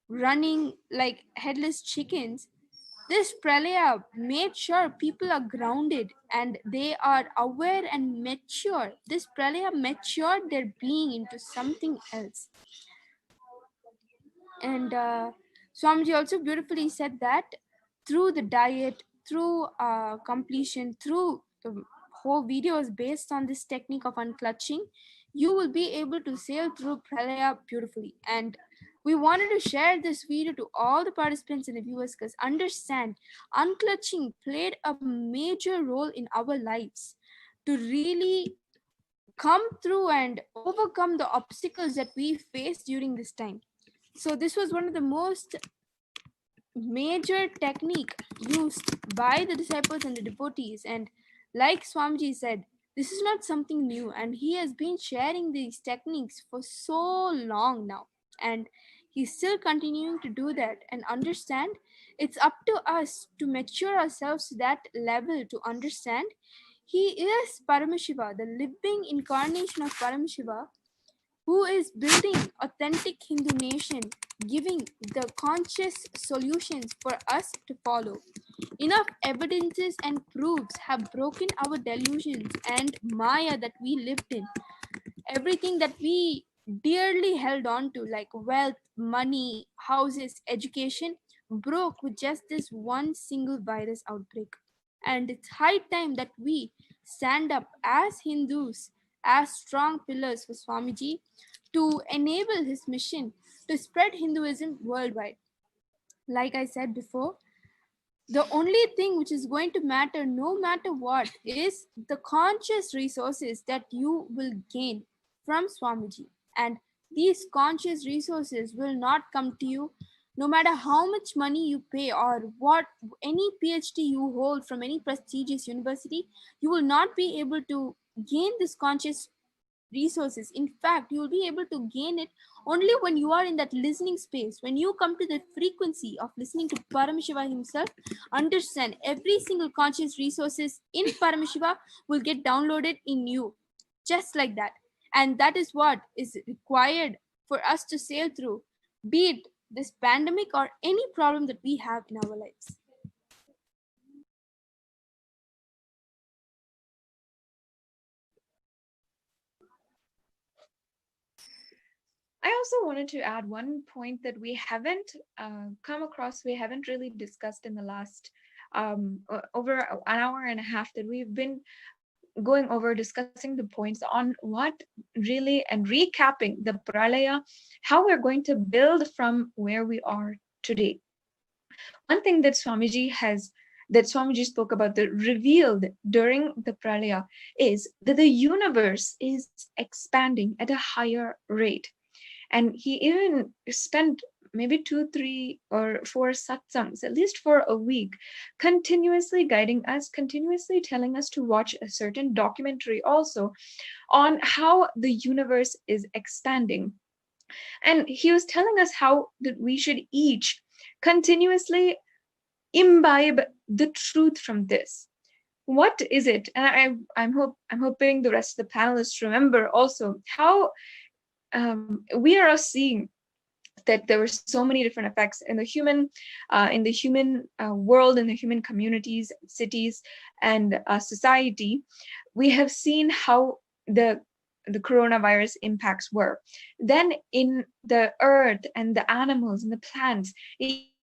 running like headless chickens, this pralaya made sure people are grounded and they are aware and mature. This pralaya matured their being into something else. And Swamiji also beautifully said that through the diet, through completion, through the whole video is based on this technique of unclutching, you will be able to sail through pralaya beautifully. And we wanted to share this video to all the participants and the viewers, because understand, unclutching played a major role in our lives to really come through and overcome the obstacles that we faced during this time. So this was one of the most major technique used by the disciples and the devotees. And like Swamiji said, this is not something new, and he has been sharing these techniques for so long now. And he's still continuing to do that. And understand, it's up to us to mature ourselves to that level to understand he is Paramashiva, the living incarnation of Paramashiva, who is building authentic Hindu nation, giving the conscious solutions for us to follow. Enough evidences and proofs have broken our delusions and Maya that we lived in. Everything that we dearly held on to, like wealth, money, houses, education, broke with just this one single virus outbreak. And it's high time that we stand up as Hindus, as strong pillars for Swamiji, to enable his mission to spread Hinduism worldwide. Like I said before, the only thing which is going to matter no matter what is the conscious resources that you will gain from Swamiji. And these conscious resources will not come to you no matter how much money you pay or what any PhD you hold from any prestigious university. You will not be able to gain this conscious resources. In fact, you will be able to gain it only when you are in that listening space. When you come to the frequency of listening to Paramashiva himself, understand every single conscious resources in Paramashiva will get downloaded in you, just like that. And that is what is required for us to sail through, be it this pandemic or any problem that we have in our lives. I also wanted to add one point that we haven't come across, we haven't really discussed in the last over an hour and a half that we've been going over, discussing the points on what really and recapping the pralaya, how we're going to build from where we are today. One thing that Swamiji spoke about, the revealed during the pralaya, is that the universe is expanding at a higher rate. And he even spent maybe 2, 3, or 4 satsangs, at least for a week, continuously guiding us, continuously telling us to watch a certain documentary also on how the universe is expanding. And he was telling us how that we should each continuously imbibe the truth from this. What is it? And I'm hoping the rest of the panelists remember also how we are seeing that there were so many different effects in the human world, in the human communities, cities, and society. We have seen how the coronavirus impacts were. Then in the earth and the animals and the plants,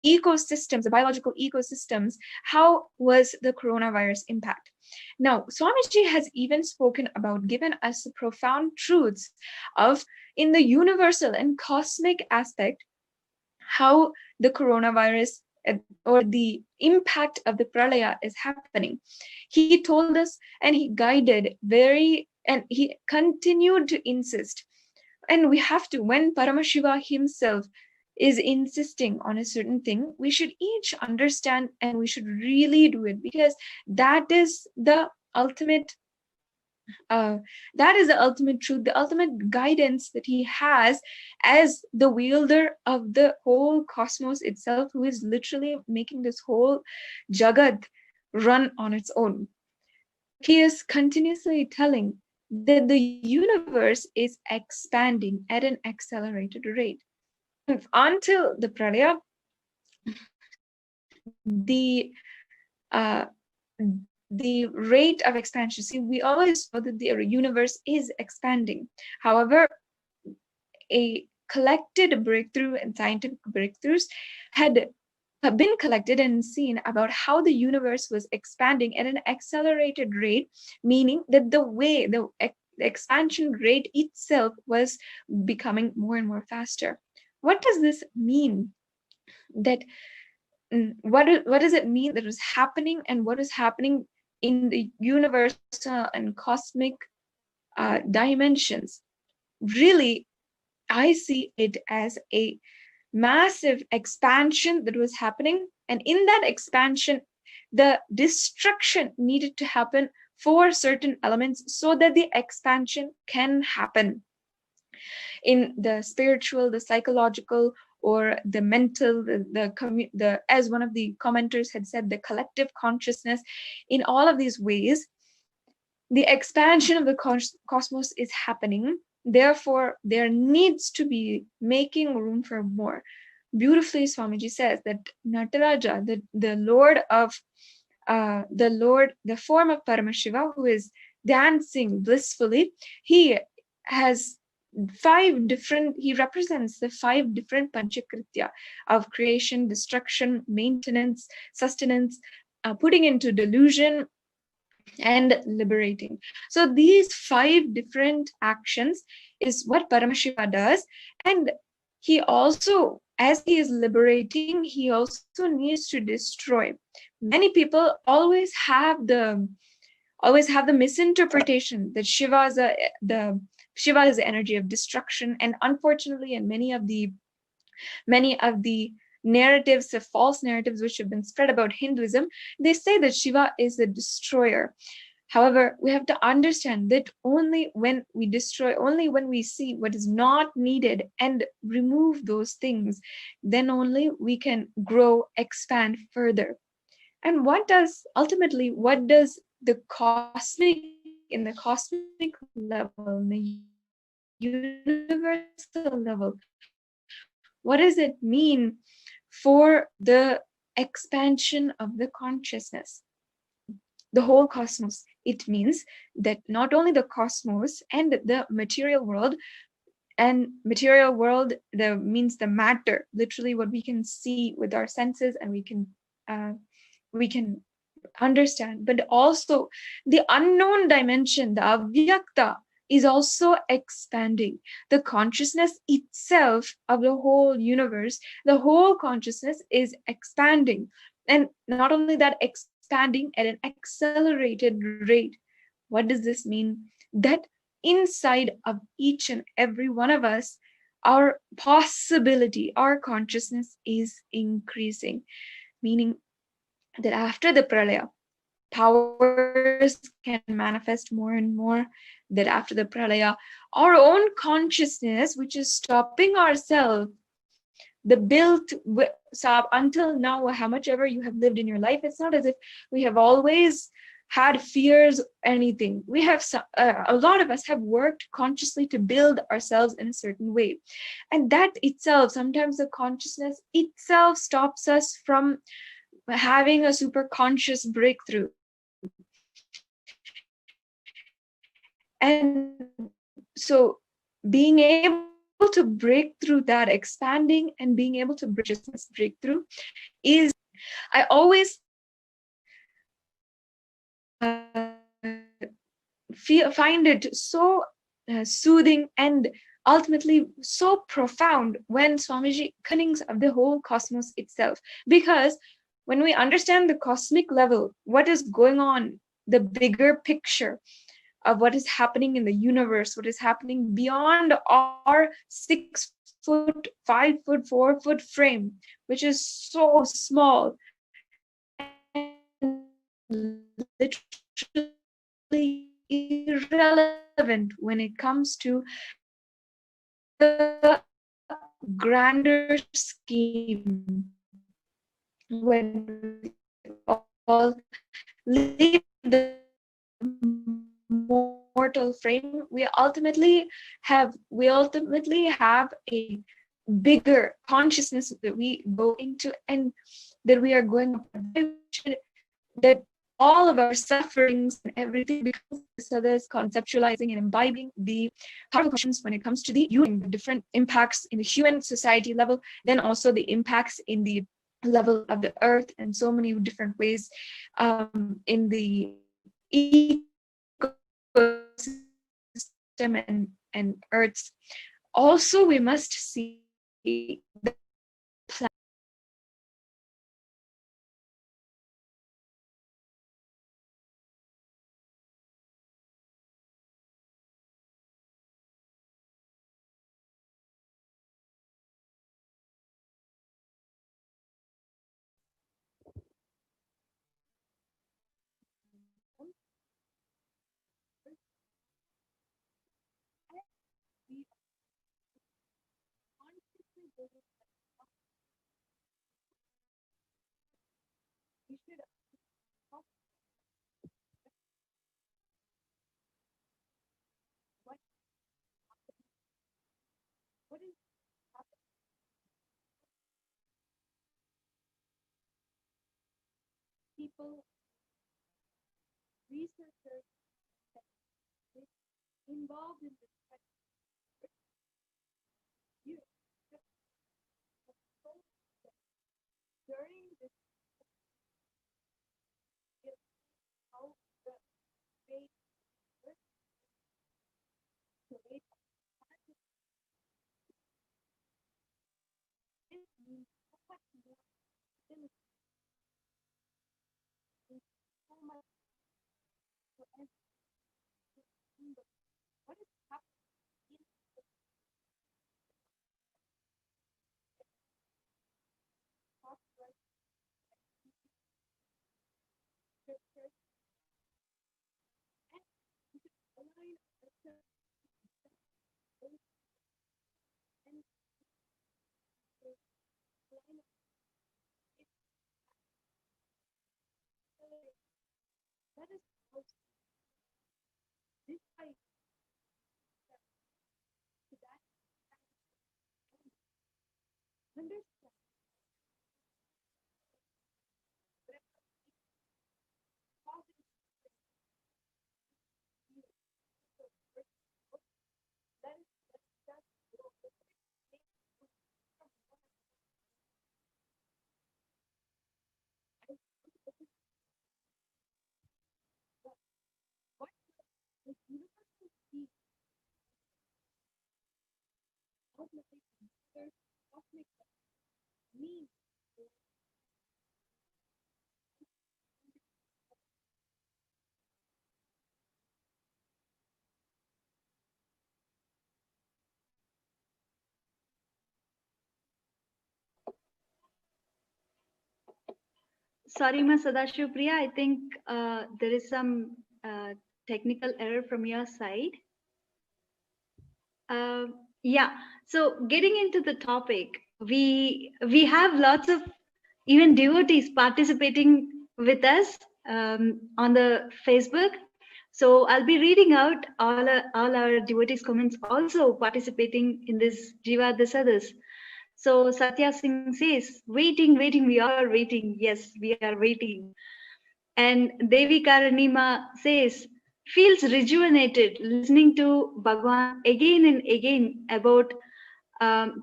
ecosystems, the biological ecosystems, how was the coronavirus impact? Now, Swamiji has even spoken about, given us the profound truths of, in the universal and cosmic aspect, how the coronavirus or the impact of the pralaya is happening. He told us and he guided and he continued to insist. And we have to, when Paramashiva himself is insisting on a certain thing, we should each understand and we should really do it, because that is the ultimate truth, the ultimate guidance that he has as the wielder of the whole cosmos itself, who is literally making this whole Jagat run on its own. He is continuously telling that the universe is expanding at an accelerated rate. Until the pralaya, the rate of expansion, see, we always know that the universe is expanding. However, a collected breakthrough and scientific breakthroughs had been collected and seen about how the universe was expanding at an accelerated rate, meaning that the expansion rate itself was becoming more and more faster. What does this mean? What does it mean that was happening, and what is happening in the universal and cosmic dimensions? Really, I see it as a massive expansion that was happening, and in that expansion, the destruction needed to happen for certain elements so that the expansion can happen. In the spiritual, the psychological, or the mental, the as one of the commenters had said, the collective consciousness, in all of these ways, the expansion of the cosmos is happening. Therefore, there needs to be making room for more. Beautifully, Swamiji says that Nataraja, the Lord of the form of Paramashiva, who is dancing blissfully, he represents the 5 different panchakritya of creation, destruction, maintenance, sustenance, putting into delusion, and liberating. So these 5 different actions is what Paramashiva does. And he also, as he is liberating, he also needs to destroy. Many people always have the misinterpretation that Shiva is the energy of destruction. And unfortunately, in many of the narratives, the false narratives which have been spread about Hinduism, they say that Shiva is the destroyer. However, we have to understand that only when we destroy, only when we see what is not needed and remove those things, then only we can grow, expand further. And what does the cosmic level, in the universal level, what does it mean for the expansion of the consciousness, the whole cosmos? It means that not only the cosmos and the material world, means the matter, literally what we can see with our senses and we can understand, but also the unknown dimension, the avyakta, is also expanding. The consciousness itself of the whole universe, the whole consciousness is expanding. And not only that, expanding at an accelerated rate. What does this mean? That inside of each and every one of us, our possibility, our consciousness is increasing. Meaning that after the pralaya, powers can manifest more and more. That after the pralaya, our own consciousness, which is stopping ourselves, until now, how much ever you have lived in your life, it's not as if we have always had fears or anything. We have a lot of us have worked consciously to build ourselves in a certain way, and that itself, sometimes the consciousness itself stops us from having a super conscious breakthrough. And so being able to to break through that, expanding and being able to breakthrough is, I always find it so soothing and ultimately so profound when Swamiji connects of the whole cosmos itself. Because when we understand the cosmic level, what is going on, the bigger picture of what is happening in the universe, what is happening beyond our 6 foot, 5 foot, 4 foot frame, which is so small and literally irrelevant when it comes to the grander scheme, when we all leave the mortal frame, we ultimately have a bigger consciousness that we go into, and that we are going that all of our sufferings and everything, because this others conceptualizing and imbibing the powerful questions when it comes to the different impacts in the human society level, then also the impacts in the level of the earth, and so many different ways in the ecosystem and earths. Also, we must see the planet. What is people, researchers involved in this during this how the faith so means so much more than so much for everything. What is happening in the scriptures, and we should align ourselves and align ourselves. That is also this idea to that understand positive that is that's what the universal speed ultimately considers cosmic means. Sorry, Ma Sadashiv-Priya, I think there is some technical error from your side. Uh, yeah, so getting into the topic, we have lots of even devotees participating with us on the Facebook. So I'll be reading out all our devotees' comments, also participating in this Jiva Dasadas. So Satya Singh says, waiting, we are waiting. Yes, we are waiting. And Devi Karanima says, feels rejuvenated listening to Bhagavan again and again about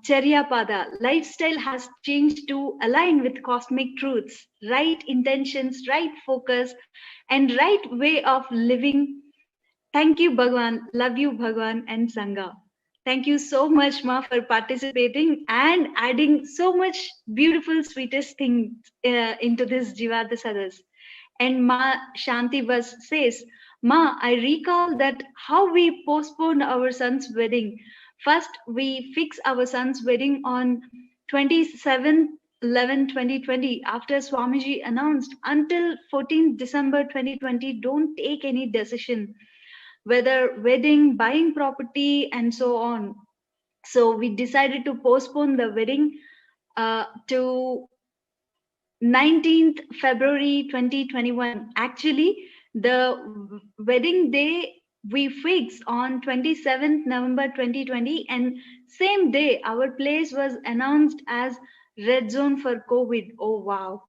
Charyapada, lifestyle has changed to align with cosmic truths, right intentions, right focus, and right way of living. Thank you, Bhagavan. Love you, Bhagavan and Sangha. Thank you so much, Ma, for participating and adding so much beautiful, sweetest things into this Jivada Sadas. And Ma Shanti Bas says, Ma, I recall that how we postponed our son's wedding. First, we fix our son's wedding on 27/11/2020 after Swamiji announced until 14th December 2020, don't take any decision, whether wedding, buying property, and so on. So we decided to postpone the wedding to 19th February 2021. Actually, the wedding day we fixed on 27th November 2020, and same day our place was announced as red zone for COVID. Oh wow.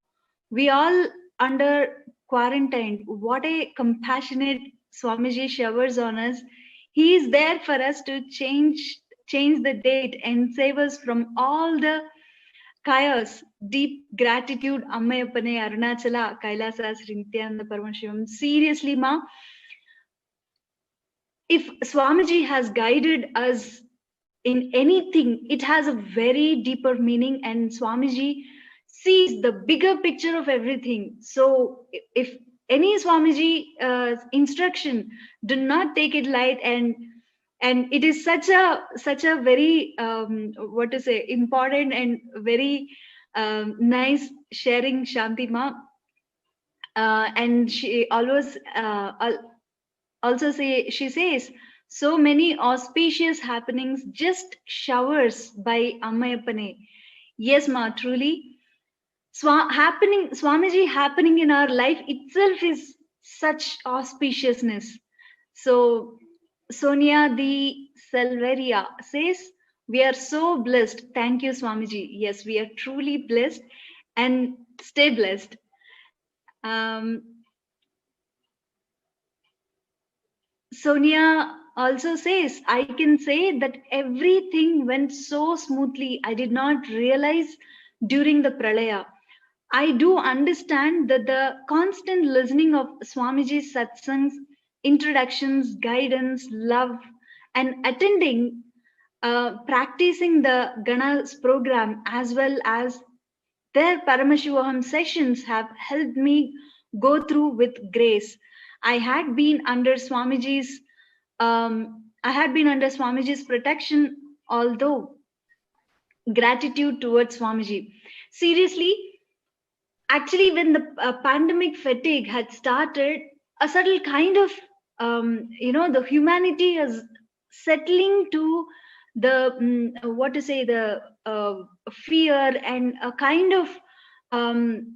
We all under quarantine. What a compassionate Swamiji showers on us. He is there for us to change the date and save us from all the chaos. Deep gratitude, Ammayapane, Arunachala, Kailasa, Nithyananda Paramashivam. Seriously, Ma, if Swamiji has guided us in anything, it has a very deeper meaning, and Swamiji sees the bigger picture of everything. So if any Swamiji instruction, do not take it light, and it is such a very what to say, important and very nice sharing, Shanti Ma. And she always she says, so many auspicious happenings, just showers by Ammayapane. Yes, Ma, truly. Swamiji happening in our life itself is such auspiciousness. So Sonia the Selveria says, we are so blessed. Thank you, Swamiji. Yes, we are truly blessed, and stay blessed. Sonia also says, I can say that everything went so smoothly. I did not realize during the pralaya. I do understand that the constant listening of Swamiji's satsangs, introductions, guidance, love, and attending, practicing the Ganas program, as well as their Paramashivoham sessions, have helped me go through with grace. I had been under Swamiji's protection, although gratitude towards Swamiji. Seriously, actually, when the pandemic fatigue had started, a subtle kind of, the humanity is settling to the, fear and a kind of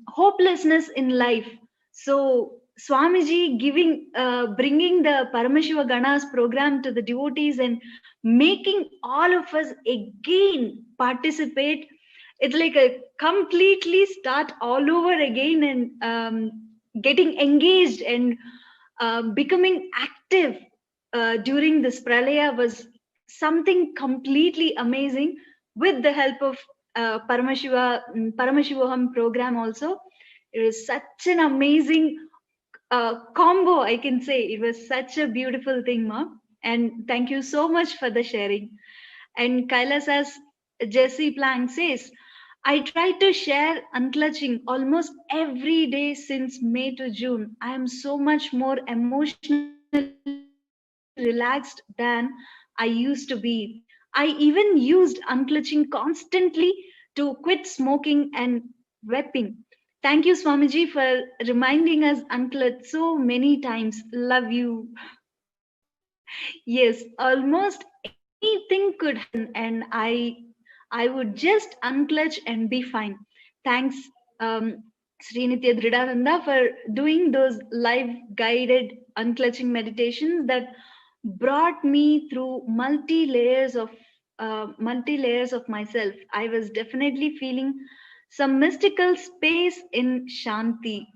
hopelessness in life. So Swamiji bringing the Paramashiva Ganas program to the devotees and making all of us again participate. It's like a completely start all over again, and getting engaged and becoming active during this pralaya was something completely amazing, with the help of Paramashivoham program also. It was such an amazing combo, I can say. It was such a beautiful thing, Ma. And thank you so much for the sharing. And Kailasa's Jesse Plank says, I try to share unclutching almost every day since May to June. I am so much more emotionally relaxed than I used to be. I even used unclutching constantly to quit smoking and vaping. Thank you, Swamiji, for reminding us unclutch so many times. Love you. Yes, almost anything could happen, and I would just unclutch and be fine. Thanks, Srinitya Dhridananda, for doing those live guided unclutching meditations that brought me through multi layers of myself. I was definitely feeling some mystical space in Shanti.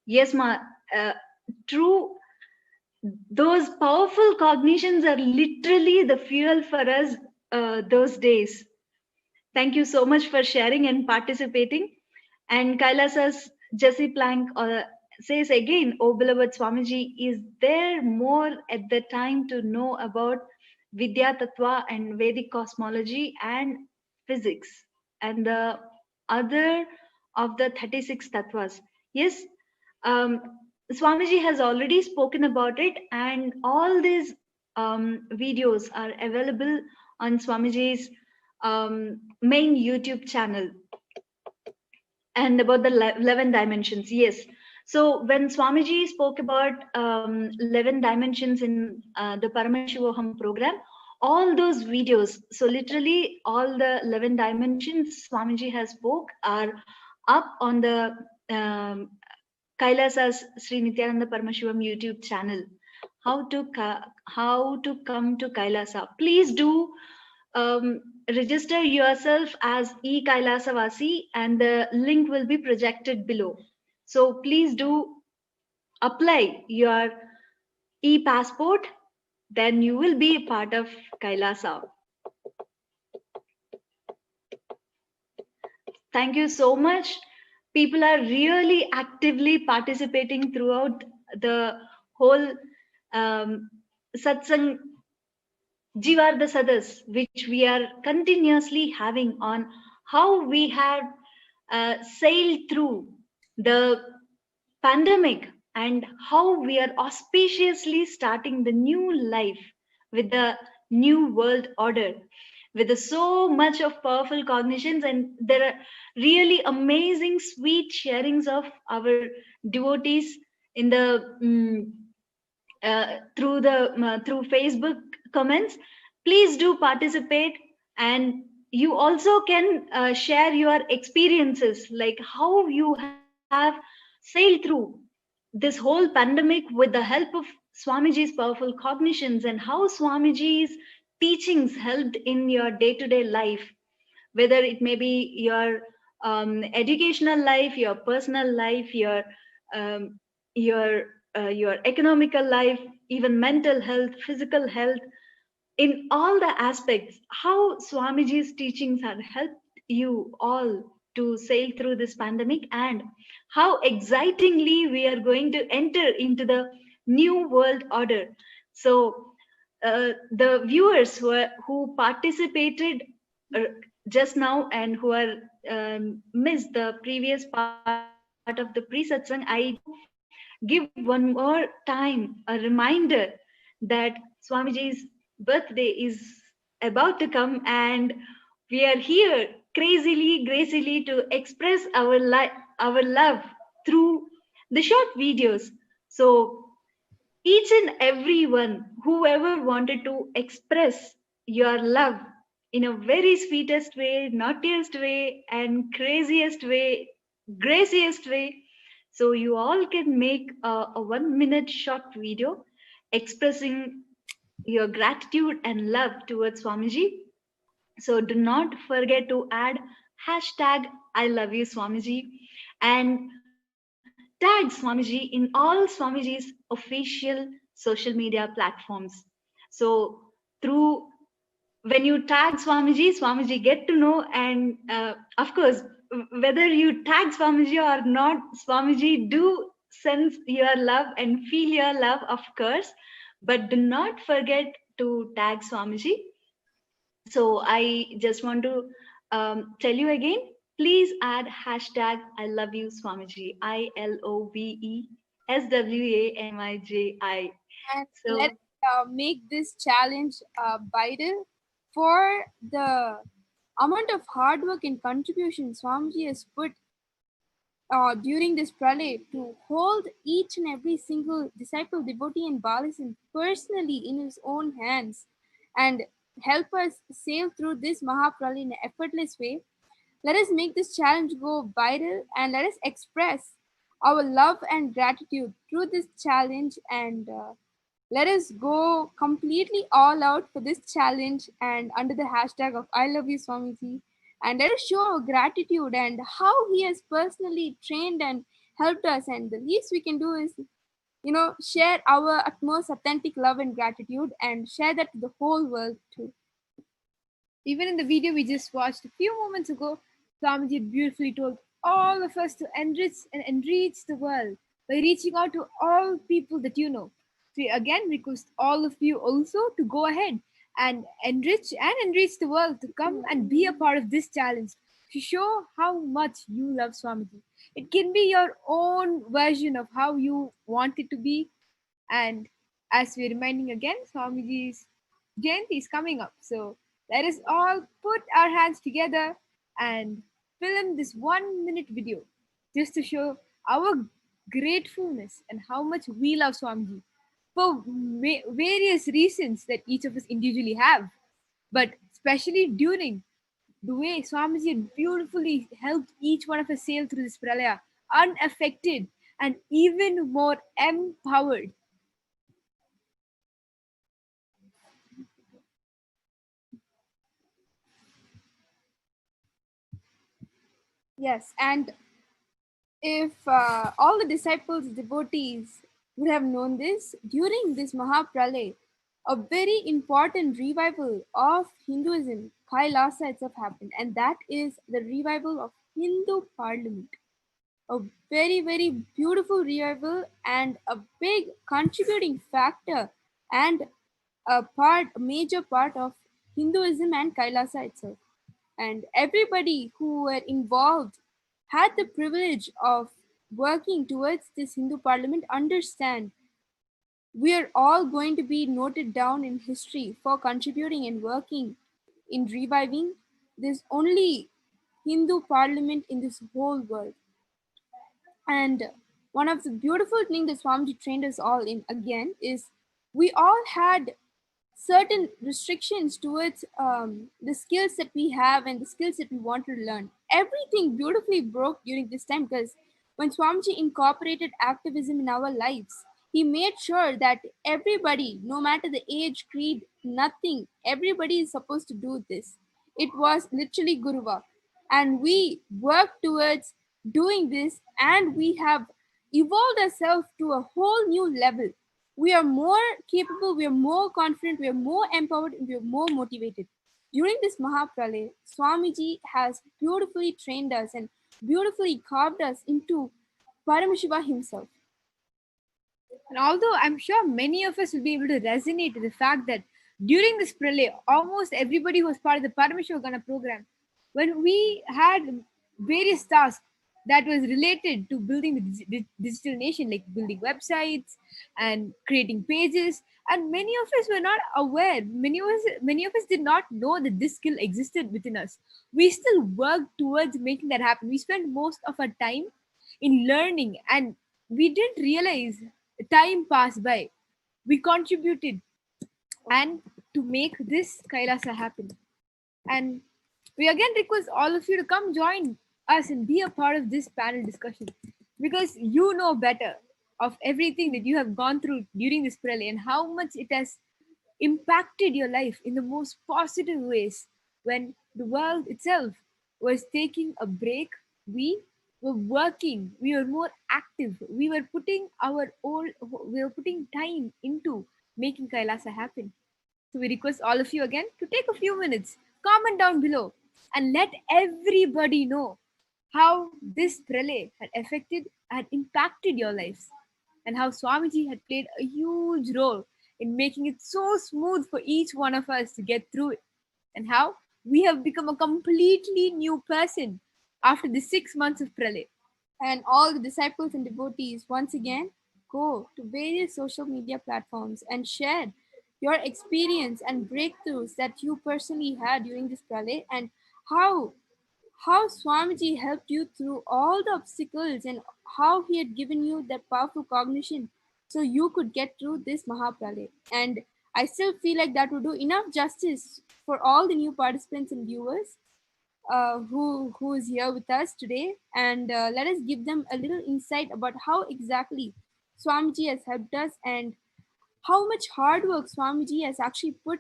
Yes, Ma, true. Those powerful cognitions are literally the fuel for us those days. Thank you so much for sharing and participating. And Kailasa's Jesse Plank says again, O beloved Swamiji, is there more at the time to know about Vidya Tattva and Vedic cosmology and physics and the other of the 36 tattvas? Yes, um, Swamiji has already spoken about it, and all these videos are available on Swamiji's main YouTube channel. And about the 11 dimensions, yes. So when Swamiji spoke about 11 dimensions in the Paramashivoham program, all those videos, so literally all the 11 dimensions Swamiji has spoke are up on the Kailasa's Sri Nithyananda Paramashivam YouTube channel. How to come to Kailasa? Please do register yourself as e-Kailasa Vasi, and the link will be projected below. So please do apply your e-passport, then you will be a part of Kailasa. Thank you so much. People are really actively participating throughout the whole satsang Jivarda Sadas, which we are continuously having on how we have sailed through the pandemic and how we are auspiciously starting the new life with the new world order, with so much of powerful cognitions, and there are really amazing sweet sharings of our devotees in the through Facebook comments. Please do participate, and you also can share your experiences, like how you have sailed through this whole pandemic with the help of Swamiji's powerful cognitions, and how Swamiji's teachings helped in your day-to-day life, whether it may be your educational life, your personal life, um, your your economical life, even mental health, physical health, in all the aspects, how Swamiji's teachings have helped you all to sail through this pandemic, and how excitingly we are going to enter into the new world order. So the viewers who participated just now and who are missed the previous part of the pre-satsang, I give one more time a reminder that Swamiji's birthday is about to come, and we are here gracefully to express our love through the short videos. So each and everyone, whoever wanted to express your love in a very sweetest way, naughtiest way, and craziest way, graciest way, so you all can make a 1 minute short video expressing your gratitude and love towards Swamiji. So do not forget to add hashtag I love you Swamiji, and tag Swamiji in all Swamiji's official social media platforms. So through, when you tag Swamiji, Swamiji get to know, and of course, whether you tag Swamiji or not, Swamiji do sense your love and feel your love, of course. But do not forget to tag Swamiji. So I just want to tell you again, please add hashtag I love you Swamiji, ILOVESWAMIJI. And So let's make this challenge vital for the amount of hard work and contribution Swamiji has put during this pralay to hold each and every single disciple, devotee, and balisan personally in his own hands and help us sail through this Mahapralay in an effortless way. Let us make this challenge go viral, and let us express our love and gratitude through this challenge, and let us go completely all out for this challenge and under the hashtag of I love you Swamiji, and let us show our gratitude and how he has personally trained and helped us, and the least we can do is share our utmost authentic love and gratitude and share that to the whole world too. Even in the video we just watched a few moments ago, Swamiji had beautifully told all of us to enrich and enrich the world by reaching out to all people that you know. So we again request all of you also to go ahead and enrich the world, to come and be a part of this challenge, to show how much you love Swamiji. It can be your own version of how you want it to be. And as we're reminding again, Swamiji's Jayanti is coming up. So let us all put our hands together and film this 1 minute video just to show our gratefulness and how much we love Swamiji for various reasons that each of us individually have, but especially during the way Swamiji had beautifully helped each one of us sail through this pralaya unaffected and even more empowered. Yes, and if all the disciples, devotees would have known this, during this Mahapralay, a very important revival of Hinduism, Kailasa itself happened, and that is the revival of Hindu Parliament. A very, very beautiful revival and a big contributing factor and a major part of Hinduism and Kailasa itself. And everybody who were involved had the privilege of working towards this Hindu parliament understand we are all going to be noted down in history for contributing and working in reviving this only Hindu parliament in this whole world. And one of the beautiful things that Swamiji trained us all in again is we all had certain restrictions towards the skills that we have and the skills that we want to learn. Everything beautifully broke during this time because when Swamiji incorporated activism in our lives, he made sure that everybody, no matter the age, creed, nothing, everybody is supposed to do this. It was literally Guruva. And we worked towards doing this, and we have evolved ourselves to a whole new level. We are more capable, we are more confident, we are more empowered, and we are more motivated. During this Mahapralay, Swamiji has beautifully trained us and beautifully carved us into Paramashiva himself. And although I'm sure many of us will be able to resonate with the fact that during this pralay, almost everybody who was part of the Paramashivoham program, when we had various tasks that was related to building the digital nation, like building websites and creating pages, and many of us were not aware. Many of us did not know that this skill existed within us. We still worked towards making that happen. We spent most of our time in learning, and we didn't realize time passed by. We contributed and to make this Kailasa happen. And we again request all of you to come join us and be a part of this panel discussion, because you know better of everything that you have gone through during this pralay and how much it has impacted your life in the most positive ways. When the world itself was taking a break, we were working, we were more active, we were putting time into making Kailasa happen. So we request all of you again to take a few minutes, comment down below, and let everybody know how this pralay had impacted your lives, and how Swamiji had played a huge role in making it so smooth for each one of us to get through it, and how we have become a completely new person after the 6 months of pralay. And all the disciples and devotees, once again, go to various social media platforms and share your experience and breakthroughs that you personally had during this pralay, and how Swamiji helped you through all the obstacles, and how he had given you that powerful cognition so you could get through this Mahapralay. And I still feel like that would do enough justice for all the new participants and viewers who is here with us today, and let us give them a little insight about how exactly Swamiji has helped us and how much hard work Swamiji has actually put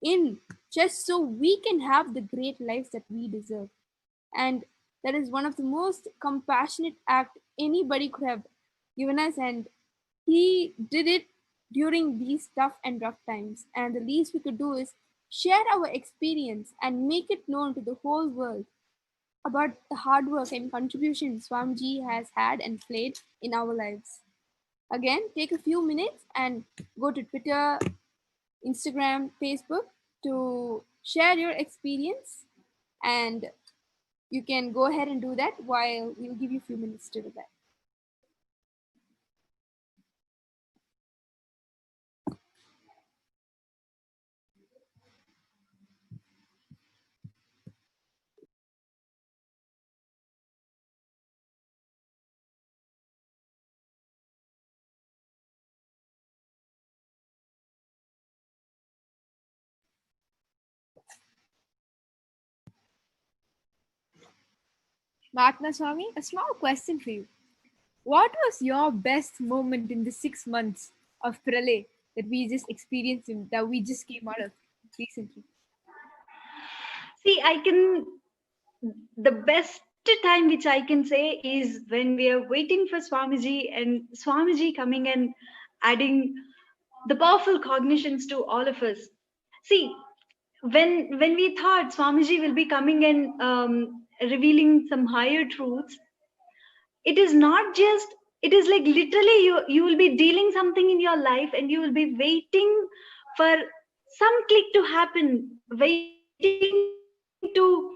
in just so we can have the great lives that we deserve. And that is one of the most compassionate act anybody could have given us, and he did it during these tough and rough times, and the least we could do is share our experience, and make it known to the whole world about the hard work and contribution Swamiji has had and played in our lives. Again, take a few minutes and go to Twitter, Instagram, Facebook to share your experience, and you can go ahead and do that while we'll give you a few minutes to do that. Mahatma Swami, a small question for you. What was your best moment in the 6 months of pralay that we just experienced and that we just came out of recently? See, the best time which I can say is when we are waiting for Swamiji and Swamiji coming and adding the powerful cognitions to all of us. See, when we thought Swamiji will be coming and revealing some higher truths, it is not just, it is like literally you will be dealing something in your life and you will be waiting for some click to happen, waiting to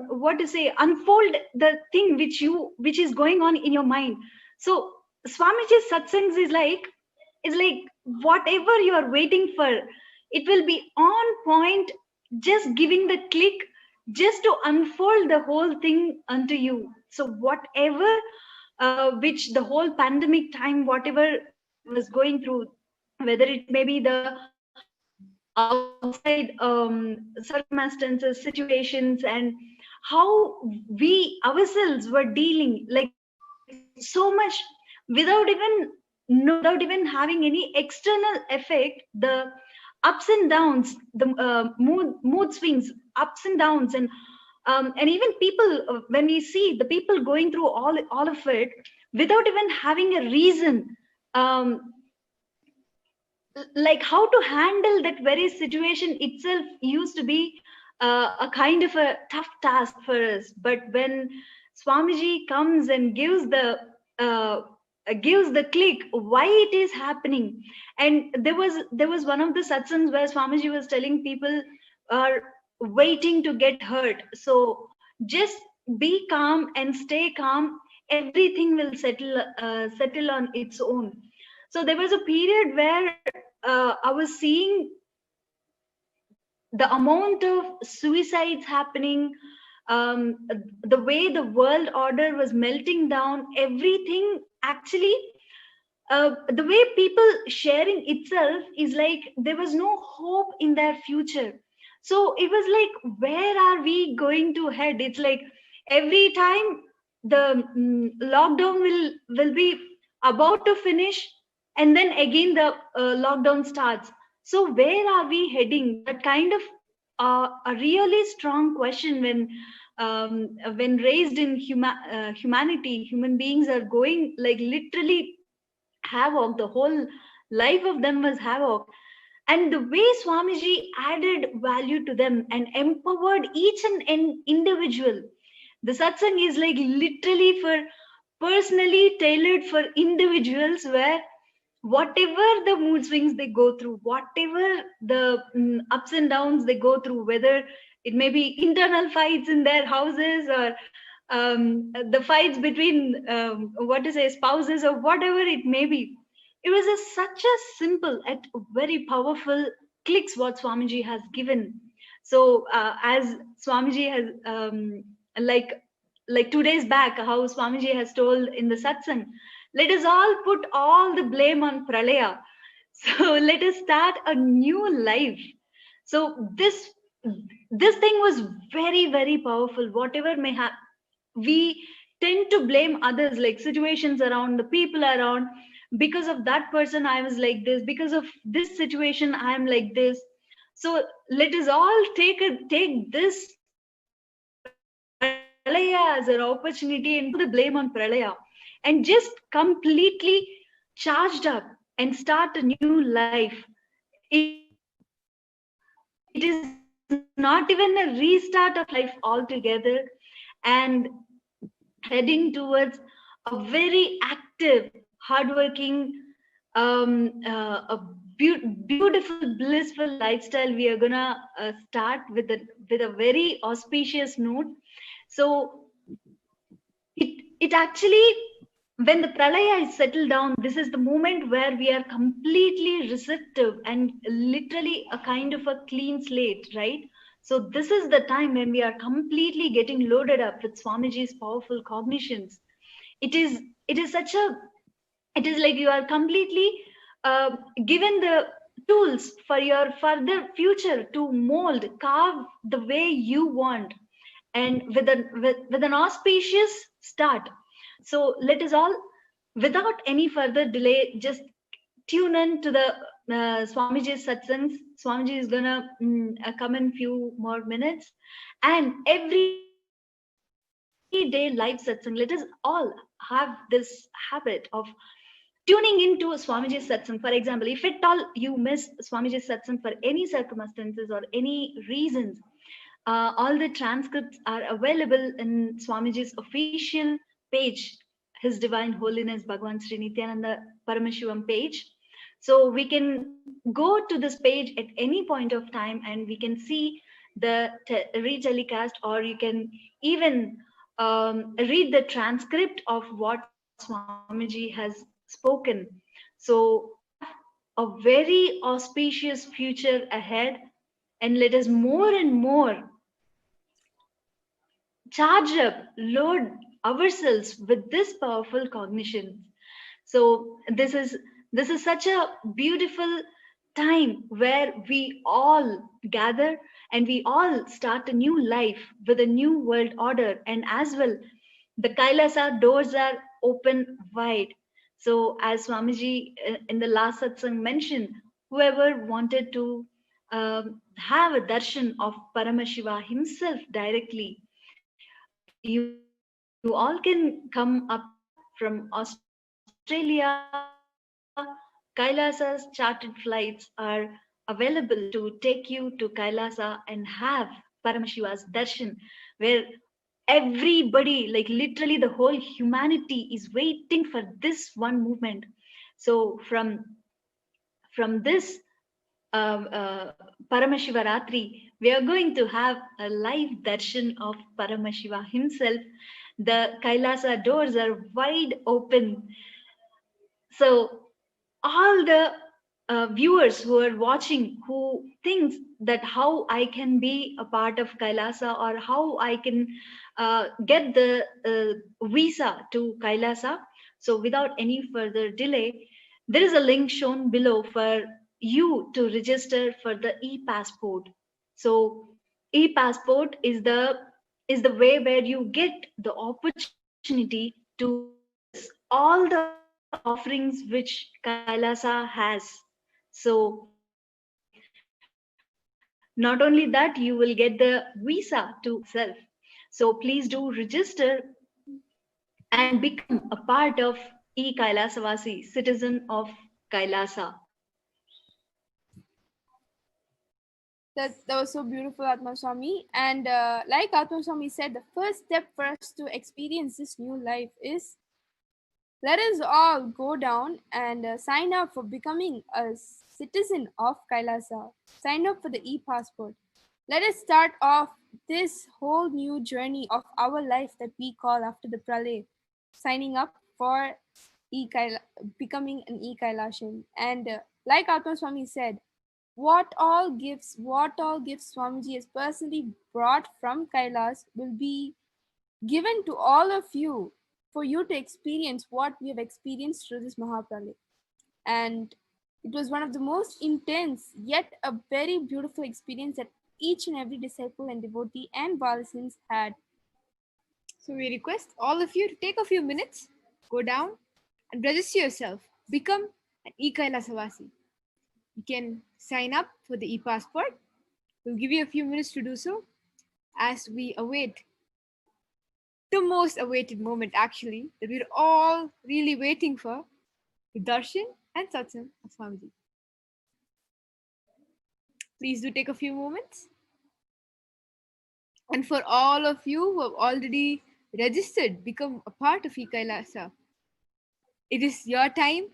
what to say, unfold the thing which is going on in your mind. So Swamiji's satsangs is like whatever you are waiting for, it will be on point, just giving the click, just to unfold the whole thing unto you. So whatever which the whole pandemic time, whatever was going through, whether it may be the outside circumstances, situations, and how we ourselves were dealing like so much without even without even having any external effect, the ups and downs, the mood swings, ups and downs, and even people, when we see the people going through all of it without even having a reason, um, like how to handle that very situation itself used to be a kind of a tough task for us. But when Swamiji comes and gives the click why it is happening, and there was one of the satsangs where Swamiji was telling people are waiting to get hurt, so just be calm and stay calm, everything will settle on its own. So there was a period where I was seeing the amount of suicides happening, um, the way the world order was melting down, everything actually, the way people sharing itself is like there was no hope in their future. So it was like, where are we going to head? It's like every time the lockdown will be about to finish, and then again the lockdown starts. So where are we heading? That kind of a really strong question when raised in humanity. Human beings are going like literally havoc, the whole life of them was havoc. And the way Swamiji added value to them and empowered each and an individual, the satsang is like literally for personally tailored for individuals, where whatever the mood swings they go through, whatever the ups and downs they go through, whether it may be internal fights in their houses, or the fights between what to say, spouses, or whatever it may be, it was such a simple and very powerful clicks what Swamiji has given. So as Swamiji has like 2 days back, how Swamiji has told in the satsang, let us all put all the blame on pralaya. So let us start a new life. So this thing was very, very powerful. Whatever may have, we tend to blame others, like situations around, the people around. Because of that person I was like this, because of this situation I am like this. So let us all take this pralaya as an opportunity and put the blame on pralaya, and just completely charged up and start a new life. It was is not even a restart of life altogether, and heading towards a very active, hardworking, a beautiful, blissful lifestyle. We are gonna start with a very auspicious note. So it actually, when the pralaya is settled down, this is the moment where we are completely receptive and literally a kind of a clean slate, right? So this is the time when we are completely getting loaded up with Swamiji's powerful cognitions. It is such a, it is like you are completely given the tools for your further future to mold, carve the way you want, and with an auspicious start. So let us all, without any further delay, just tune in to the Swamiji's satsangs. Swamiji is gonna come in few more minutes, and every day live satsang. Let us all have this habit of tuning into Swamiji's satsang. For example, if at all you miss Swamiji's satsang for any circumstances or any reasons, all the transcripts are available in Swamiji's official page, His Divine Holiness Bhagavan Sri Nithyananda Paramashivam page. So we can go to this page at any point of time and we can see the retelecast, or you can even read the transcript of what Swamiji has spoken. So a very auspicious future ahead, and let us more and more charge up, load ourselves with this powerful cognition. So this is such a beautiful time where we all gather and we all start a new life with a new world order, and as well the Kailasa doors are open wide. So as Swamiji in the last satsang mentioned, whoever wanted to have a darshan of Paramashiva himself directly, you all can come up from Australia. Kailasa's chartered flights are available to take you to Kailasa and have Paramashiva's darshan, where everybody, like literally the whole humanity, is waiting for this one movement. So from this Paramashiva Ratri, we are going to have a live darshan of Paramashiva himself. The Kailasa doors are wide open. So all the viewers who are watching, who thinks that how I can be a part of Kailasa, or how I can get the visa to Kailasa. So without any further delay, there is a link shown below for you to register for the e-passport. So e-passport is the way where you get the opportunity to access all the offerings which Kailasa has. So not only that, you will get the visa to Kailasa itself. So please do register and become a part of e-Kailasavasi, citizen of Kailasa. That was so beautiful, Atma Swami. And like Atma Swami said, the first step for us to experience this new life is, let us all go down and sign up for becoming a citizen of Kailasa. Sign up for the e-passport. Let us start off this whole new journey of our life that we call after the pralay, signing up for becoming an e-Kailashan. And like Atma Swami said, what all gifts Swamiji has personally brought from Kailas will be given to all of you for you to experience what we have experienced through this Mahapralay. And it was one of the most intense yet a very beautiful experience that each and every disciple and devotee and Valasins had. So we request all of you to take a few minutes, go down and register yourself, become an e-Kailasavasi. You can sign up for the e-passport. We'll give you a few minutes to do so as we await the most awaited moment, actually, that we're all really waiting for, the darshan and satsang of Swamiji. Please do take a few moments. And for all of you who have already registered, become a part of Kailasa, it is your time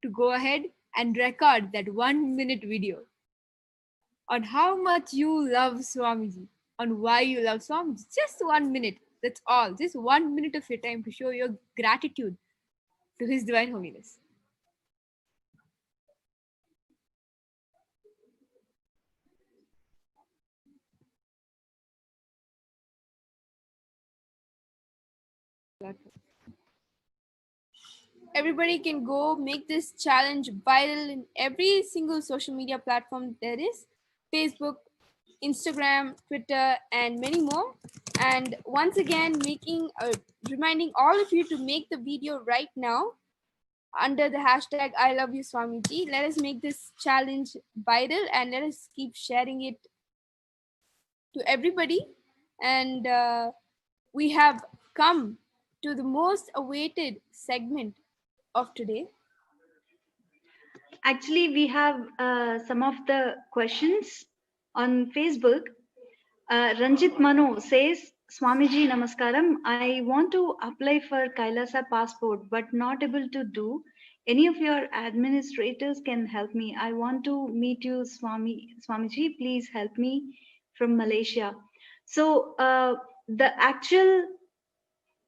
to go ahead and record that 1-minute video on how much you love Swamiji, on why you love Swamiji. Just 1 minute. That's all. Just 1 minute of your time to show your gratitude to His Divine Holiness. Everybody can go make this challenge viral in every single social media platform there is: Facebook, Instagram, Twitter, and many more. And once again, reminding all of you to make the video right now under the hashtag I love you Swamiji. Let us make this challenge viral and let us keep sharing it to everybody. And we have come to the most awaited segment of today. Actually, we have some of the questions on Facebook. Ranjit Mano says, Swamiji Namaskaram, I want to apply for Kailasa passport but not able to do. Any of your administrators can help me. I want to meet you, Swamiji. Please help me from Malaysia. So the actual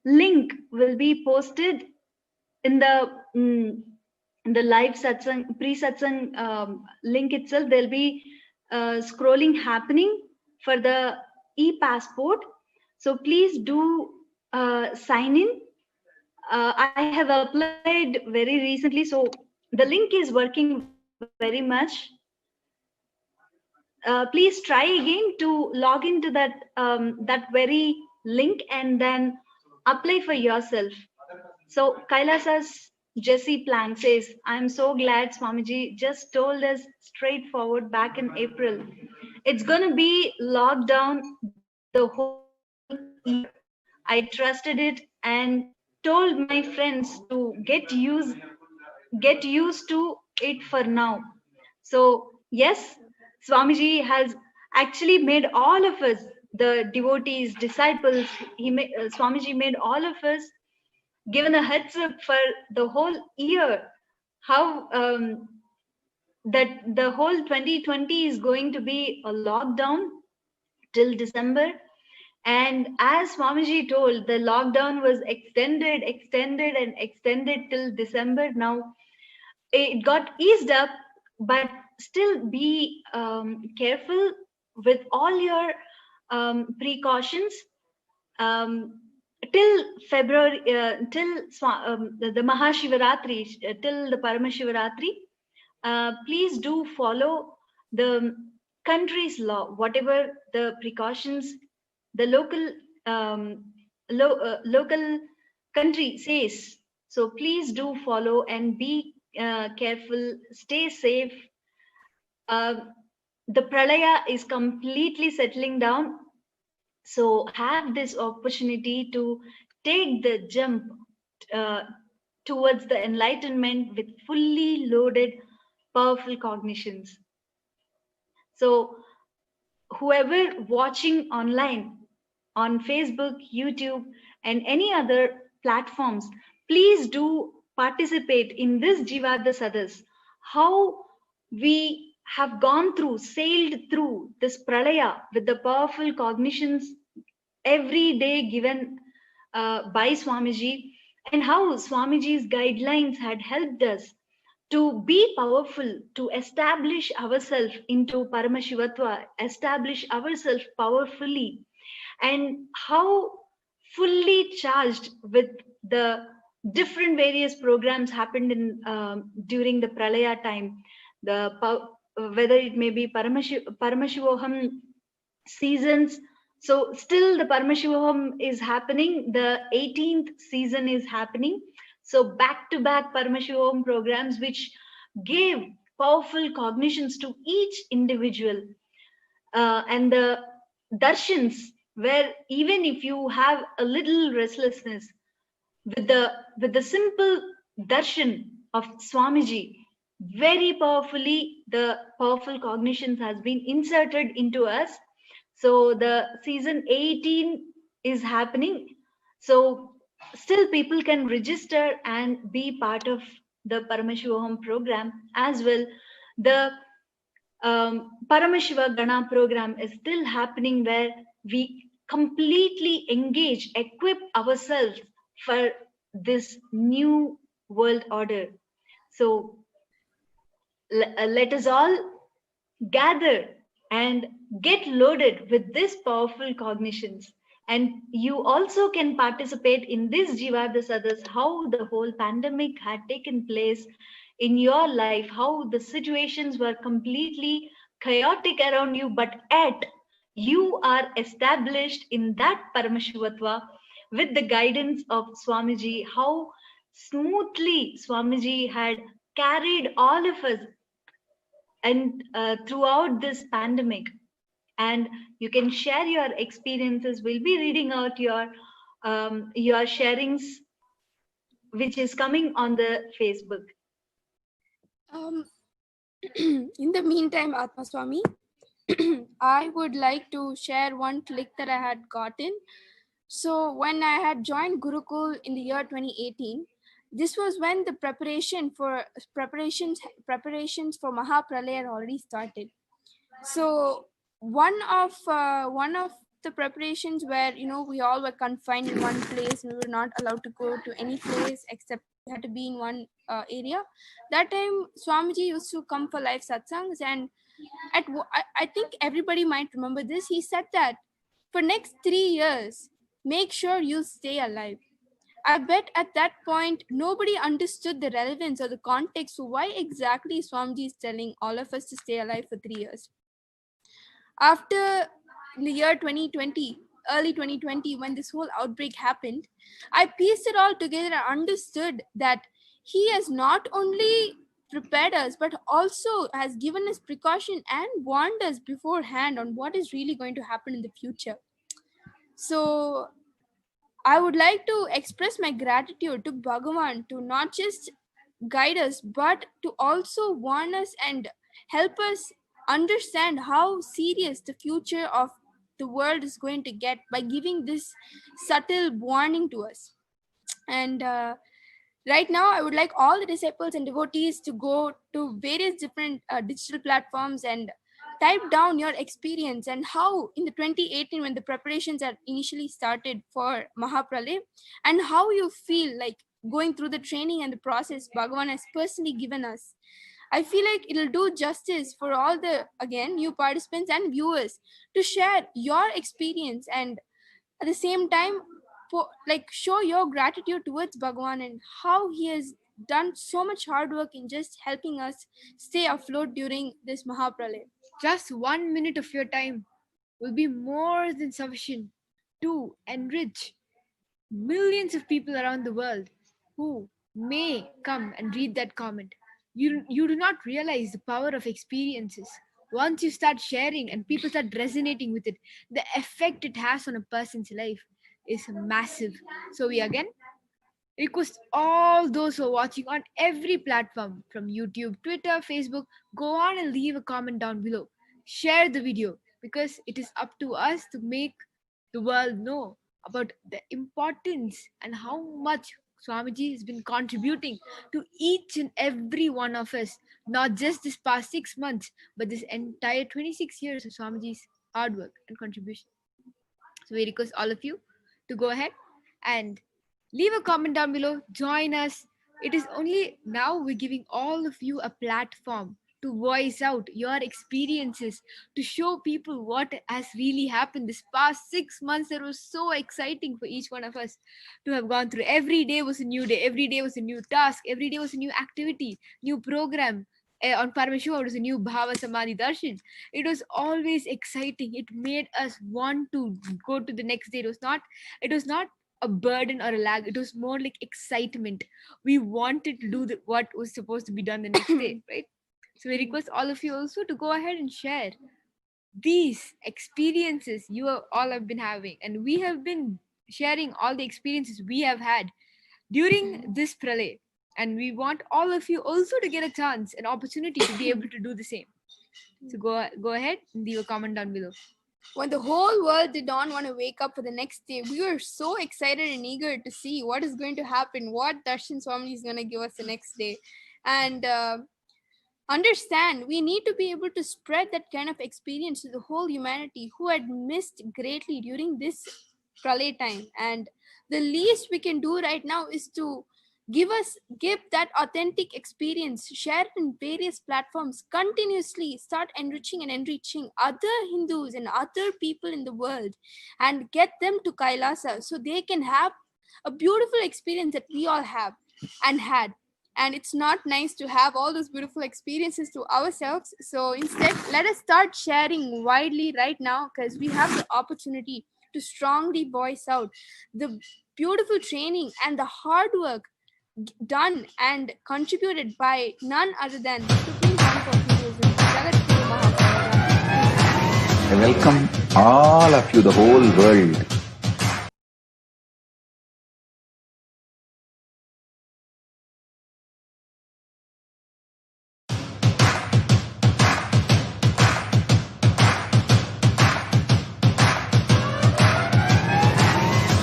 link will be posted in the live satsang, pre-satsang link itself. There'll be scrolling happening for the e-passport. So please do sign in. I have applied very recently, so the link is working very much. Please try again to log into that very link and then apply for yourself. So Kailasa's Jesse Plank says, I'm so glad Swamiji just told us straightforward back in April. It's going to be locked down the whole year. I trusted it and told my friends to get used to it for now. So yes, Swamiji has actually made all of us, the devotees, disciples, Swamiji made all of us given a heads up for the whole year, how that the whole 2020 is going to be a lockdown till December. And as Swamiji told, the lockdown was extended till December. Now it got eased up, but still be careful with all your precautions. Till February, till the Mahashivaratri, till the Paramashivoham, please do follow the country's law, whatever the precautions the local country says. So please do follow and be careful, stay safe. The pralaya is completely settling down. So have this opportunity to take the jump towards the enlightenment with fully loaded, powerful cognitions. So whoever watching online on Facebook, YouTube, and any other platforms, please do participate in this Jivada Sadas. How we have gone through, sailed through this pralaya with the powerful cognitions every day given by Swamiji, and how Swamiji's guidelines had helped us to be powerful, to establish ourselves into Paramashivatva, establish ourselves powerfully, and how fully charged with the different various programs happened in during the pralaya time, whether it may be Paramashivoham seasons. So still the Paramashivoham is happening, the 18th season is happening. So back-to-back Paramashivoham programs which gave powerful cognitions to each individual, and the darshans, where even if you have a little restlessness, with the simple darshan of Swamiji, very powerfully, the powerful cognitions has been inserted into us. So the season 18 is happening. So still people can register and be part of the Paramashivoham program as well. The Paramashiva Gana program is still happening, where we completely engage, equip ourselves for this new world order. So let us all gather and get loaded with this powerful cognitions. And you also can participate in this Jivardas Others, how the whole pandemic had taken place in your life, how the situations were completely chaotic around you, but yet you are established in that Paramashivatva with the guidance of Swamiji, how smoothly Swamiji had carried all of us and throughout this pandemic. And you can share your experiences. We'll be reading out your sharings which is coming on the Facebook. In the meantime, Atma Swami, I would like to share one click that I had gotten. So when I had joined Gurukul in the year 2018, this was when the preparations for Mahapralaya had already started. So one of the preparations where we all were confined in one place, we were not allowed to go to any place except we had to be in one area. That time Swamiji used to come for live satsangs, and I think everybody might remember this. He said that for next 3 years, make sure you stay alive. I bet at that point, nobody understood the relevance or the context of why exactly Swamiji is telling all of us to stay alive for 3 years. After the year 2020, early 2020, when this whole outbreak happened, I pieced it all together and understood that he has not only prepared us, but also has given us precaution and warned us beforehand on what is really going to happen in the future. So I would like to express my gratitude to Bhagavan to not just guide us, but to also warn us and help us understand how serious the future of the world is going to get by giving this subtle warning to us. And right now, I would like all the disciples and devotees to go to various different digital platforms and type down your experience and how in the 2018 when the preparations are initially started for Mahapralay, and how you feel like going through the training and the process Bhagavan has personally given us. I feel like it'll do justice for all the, again, new participants and viewers to share your experience, and at the same time show your gratitude towards Bhagavan and how he has done so much hard work in just helping us stay afloat during this Mahapralay. Just 1 minute of your time will be more than sufficient to enrich millions of people around the world who may come and read that comment. You do not realize the power of experiences. Once you start sharing and people start resonating with it, the effect it has on a person's life is massive. So we again request all those who are watching on every platform from YouTube, Twitter, Facebook, go on and leave a comment down below. Share the video, because it is up to us to make the world know about the importance and how much Swamiji has been contributing to each and every one of us, not just this past 6 months, but this entire 26 years of Swamiji's hard work and contribution. So we request all of you to go ahead and leave a comment down below, join us. It is only now we're giving all of you a platform to voice out your experiences, to show people what has really happened this past 6 months. That was so exciting for each one of us to have gone through. Every day was a new day, every day was a new task, every day was a new activity, new program. On Paramashiva, it was a new Bhava Samadhi Darshan. It was always exciting. It made us want to go to the next day. It was not a burden or a lag. It was more like excitement. We wanted to do what was supposed to be done the next day, right? So we request all of you also to go ahead and share these experiences you all have been having, and we have been sharing all the experiences we have had during this pralay. And we want all of you also to get a chance, an opportunity to be able to do the same. So go ahead and leave a comment down below. When the whole world did not want to wake up for the next day, we were so excited and eager to see what is going to happen, what darshan Swamiji is going to give us the next day. And understand, we need to be able to spread that kind of experience to the whole humanity who had missed greatly during this pralaya time. And the least we can do right now is to give that authentic experience, share it in various platforms, continuously start enriching and enriching other Hindus and other people in the world, and get them to Kailasa so they can have a beautiful experience that we all have and had. And it's not nice to have all those beautiful experiences to ourselves. So instead, let us start sharing widely right now, because we have the opportunity to strongly voice out the beautiful training and the hard work done and contributed by none other than the Supreme Pontiff of Hinduism, Jagatguru Mahasannidhanam. I welcome all of you, the whole world.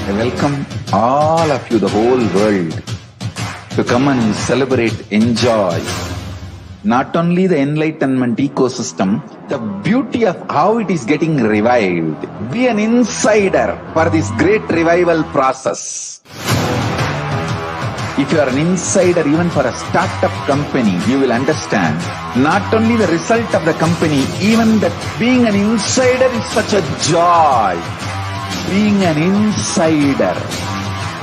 I welcome all of you, the whole world, to come and celebrate, enjoy not only the enlightenment ecosystem, the beauty of how it is getting revived. Be an insider for this great revival process. If you are an insider even for a startup company, you will understand not only the result of the company, even that being an insider is such a joy. Being an insider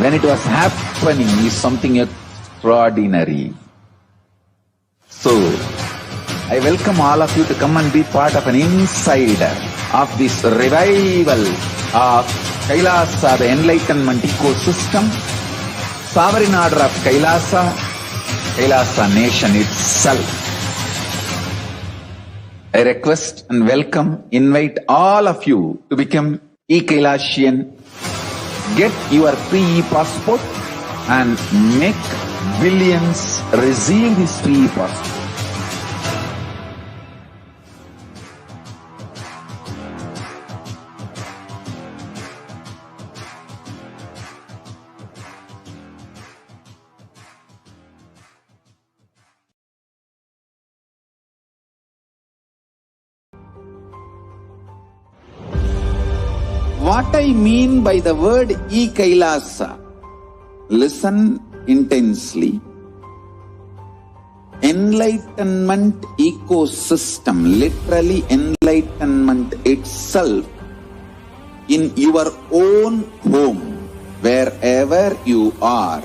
when it was happening is something extraordinary. So, I welcome all of you to come and be part of an insider of this revival of Kailasa, the enlightenment ecosystem, sovereign order of Kailasa, Kailasa nation itself. I request and welcome, invite all of you to become e-Kailasian. Get your free passport and make billions receive this free passport. What I mean by the word e-Kailasa, listen intensely. Enlightenment ecosystem, literally enlightenment itself, in your own home, wherever you are.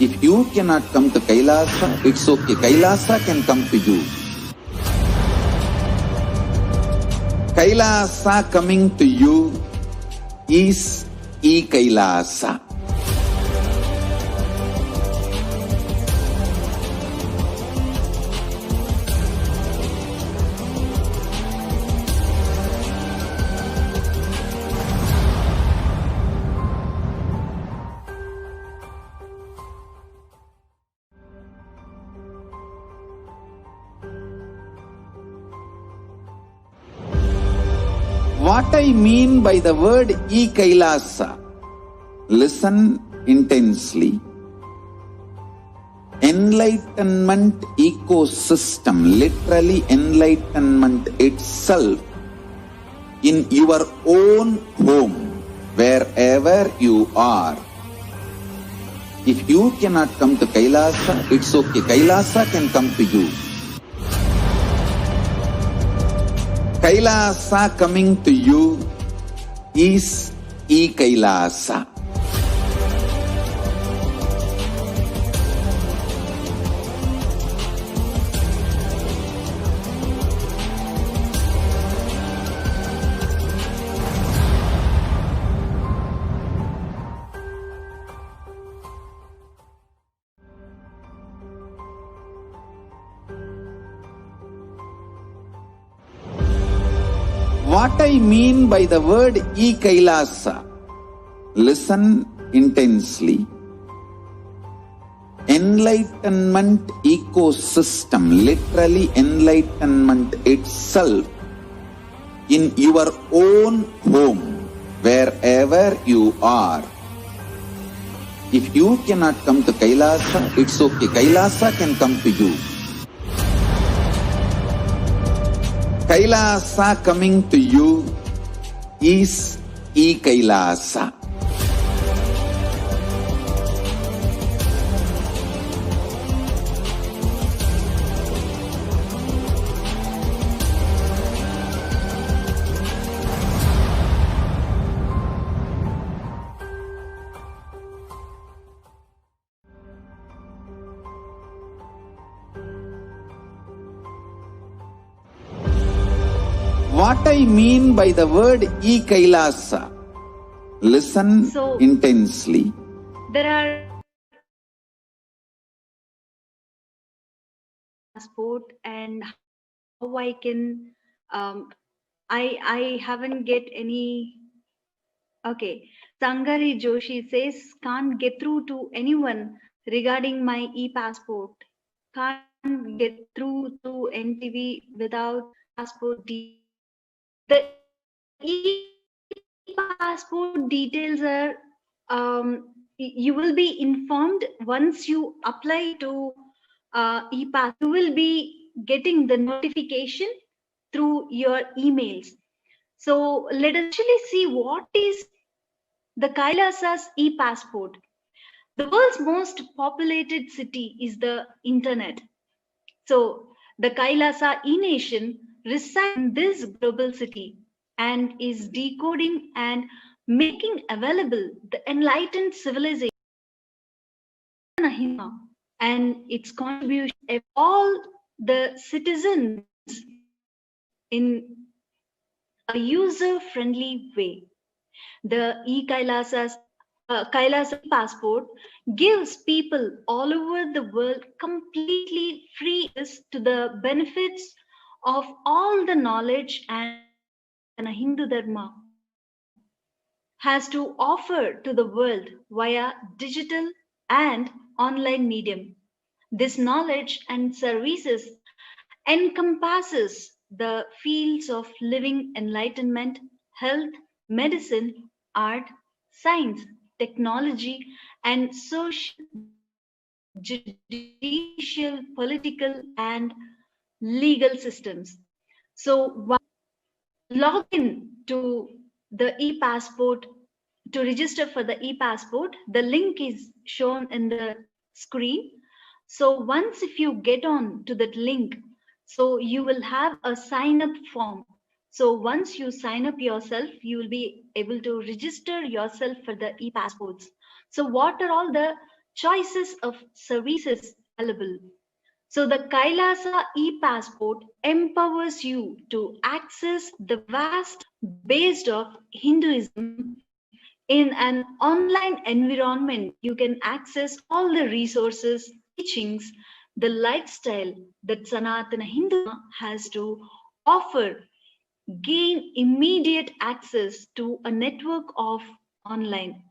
If you cannot come to Kailasa, it's okay. Kailasa can come to you. Kailasa coming to you is e-Kailasa. What I mean by the word e-Kailasa, listen intensely. Enlightenment ecosystem, literally enlightenment itself, in your own home, wherever you are. If you cannot come to Kailasa, it's okay. Kailasa can come to you. Kailasa coming to you is e-Kailasa. What I mean by the word e-Kailasa, listen intensely. enlightenment ecosystem, literally enlightenment itself, in your own home, wherever you are. If you cannot come to Kailasa, it's okay. Kailasa can come to you. Kailasa coming to you is e-Kailasa. What I mean by the word e-Kailasa, listen intensely. There are passport and how I can, I haven't get any. Okay, Sangari Joshi says, can't get through to anyone regarding my e-passport. Can't get through to NTV without passport details. The e-passport details are, you will be informed once you apply to e-pass. You will be getting the notification through your emails. So let us actually see what is the Kailasa's e-passport. The world's most populated city is the internet. So the Kailasa e-nation resides in this global city and is decoding and making available the enlightened civilization and its contribution of all the citizens in a user-friendly way. The e-Kailasa's Kailasa passport gives people all over the world completely free access to the benefits of all the knowledge and Hindu Dharma has to offer to the world via digital and online medium. This knowledge and services encompasses the fields of living enlightenment, health, medicine, art, science, technology, and social, judicial, political, and legal systems. So, log in to the e-passport to register for the e-passport. The link is shown in the screen. So once if you get on to that link, so you will have a sign up form. So once you sign up yourself, you will be able to register yourself for the e-passports. So what are all the choices of services available? So the Kailasa e-passport empowers you to access the vast base of Hinduism in an online environment. You can access all the resources, teachings, the lifestyle that Sanatana Hindu has to offer, gain immediate access to a network of online.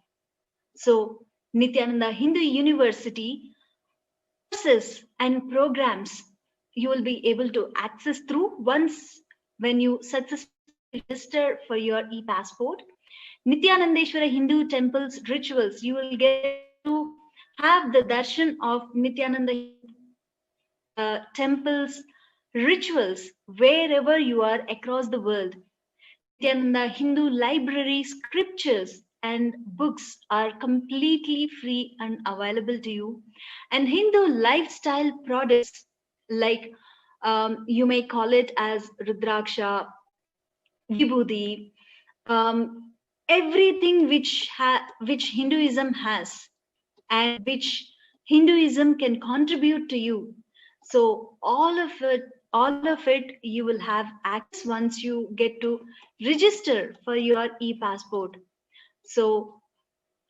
So Nithyananda Hindu University courses and programs you will be able to access through once when you successfully register for your e-passport. Nithyanandeshwara Hindu temples rituals, you will get to have the darshan of Nithyananda temples rituals wherever you are across the world. Nithyananda Hindu library scriptures and books are completely free and available to you. And Hindu lifestyle products like you may call it as Rudraksha, Vibhuti, everything which Hinduism has and which Hinduism can contribute to you. So all of it you will have access once you get to register for your e-passport. So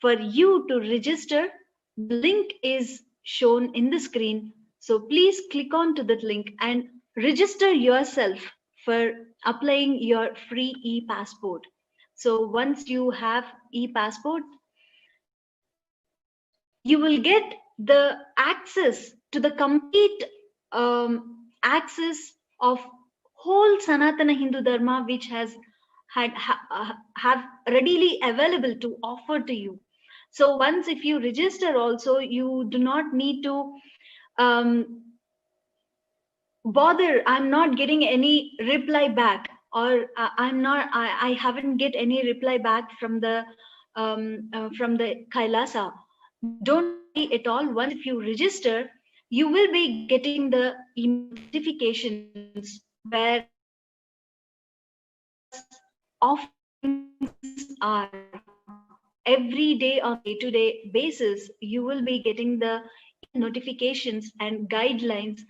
for you to register, the link is shown in the screen. So please click on to that link and register yourself for applying your free e-passport. So once you have e-passport, you will get the access to the complete access of whole Sanatana Hindu Dharma, which has have readily available to offer to you. So once if you register also, you do not need to bother. I'm not getting any reply back, or I haven't get any reply back from the Kailasa. Don't worry at all. Once if you register, you will be getting the notifications where Paramashiva's offerings are every day on day-to-day basis. You will be getting the notifications and guidelines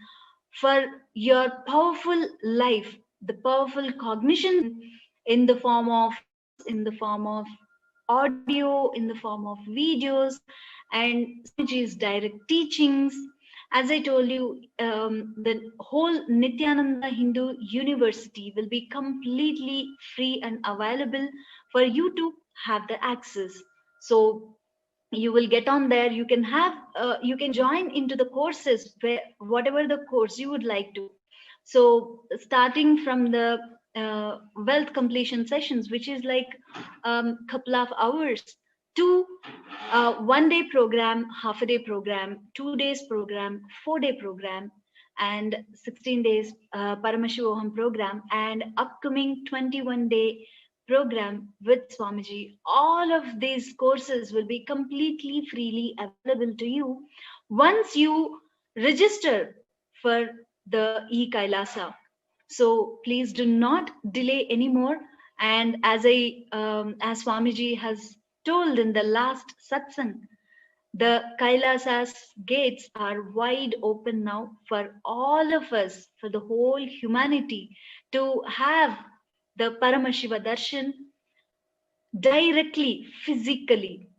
for your powerful life, the powerful cognition in the form of audio, in the form of videos, and Swamiji's direct teachings. As I told you, the whole Nithyananda Hindu University will be completely free and available for you to have the access. So you will get on there. You can have, you can join into the courses, where whatever the course you would like to. So starting from the wealth completion sessions, which is like couple of hours, to 1 day program, half a day program, 2 days program, 4 day program, and 16 days Paramashivoham program, and upcoming 21 day program with Swamiji. All of these courses will be completely freely available to you once you register for the e-Kailasa. So please do not delay anymore. And as as Swamiji has told in the last satsang, the Kailasa's gates are wide open now for all of us, for the whole humanity, to have the Paramashiva darshan directly, physically.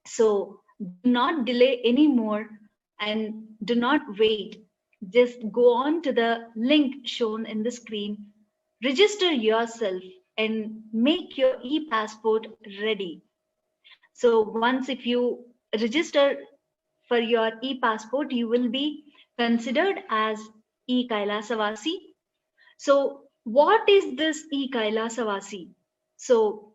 So do not delay anymore and do not wait. Just go on to the link shown in the screen, register yourself, and make your e-passport ready. So once if you register for your e-passport, you will be considered as e-Kailasavasi. So what is this e-Kailasavasi? So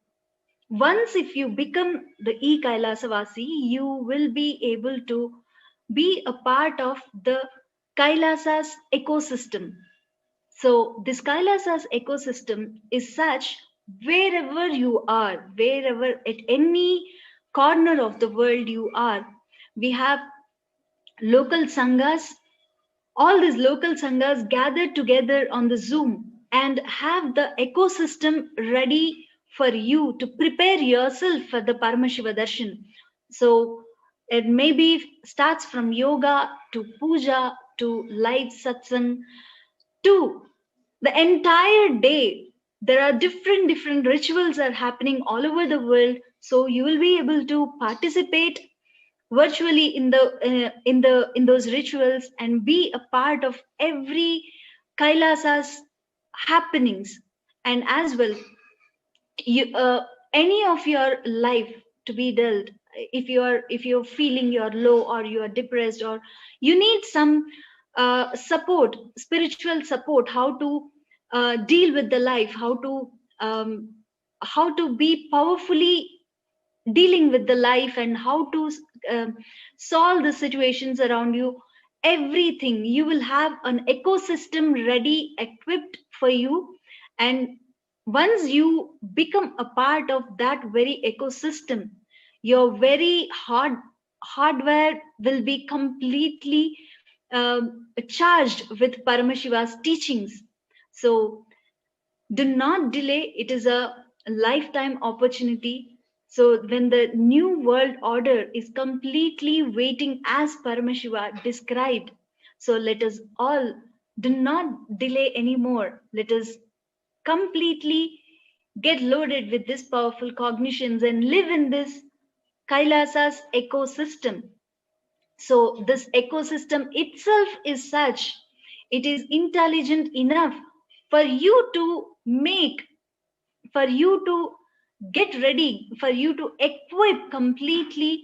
once if you become the e-Kailasavasi, you will be able to be a part of the Kailasa's ecosystem. So this Kailasa's ecosystem is such, wherever you are, wherever at any corner of the world you are, we have local sanghas. All these local sanghas gathered together on the Zoom and have the ecosystem ready for you to prepare yourself for the Paramashiva darshan. So it maybe starts from yoga to puja to light satsang to the entire day. There are different rituals are happening all over the world. So you will be able to participate virtually in those rituals and be a part of every Kailasa's happenings. And as well, you any of your life to be dealt, if you're feeling you're low, or you are depressed, or you need some support, spiritual support, how to deal with the life, how to be powerfully dealing with the life, and how to solve the situations around you, everything, you will have an ecosystem ready, equipped for you. And once you become a part of that very ecosystem, your very hardware will be completely charged with Paramashiva's teachings. So do not delay. It is a lifetime opportunity. So when the new world order is completely waiting as Paramashiva described, so let us all do not delay anymore. Let us completely get loaded with this powerful cognitions and live in this Kailasa's ecosystem. So this ecosystem itself is such, it is intelligent enough for you to make, for you to get ready, for you to equip completely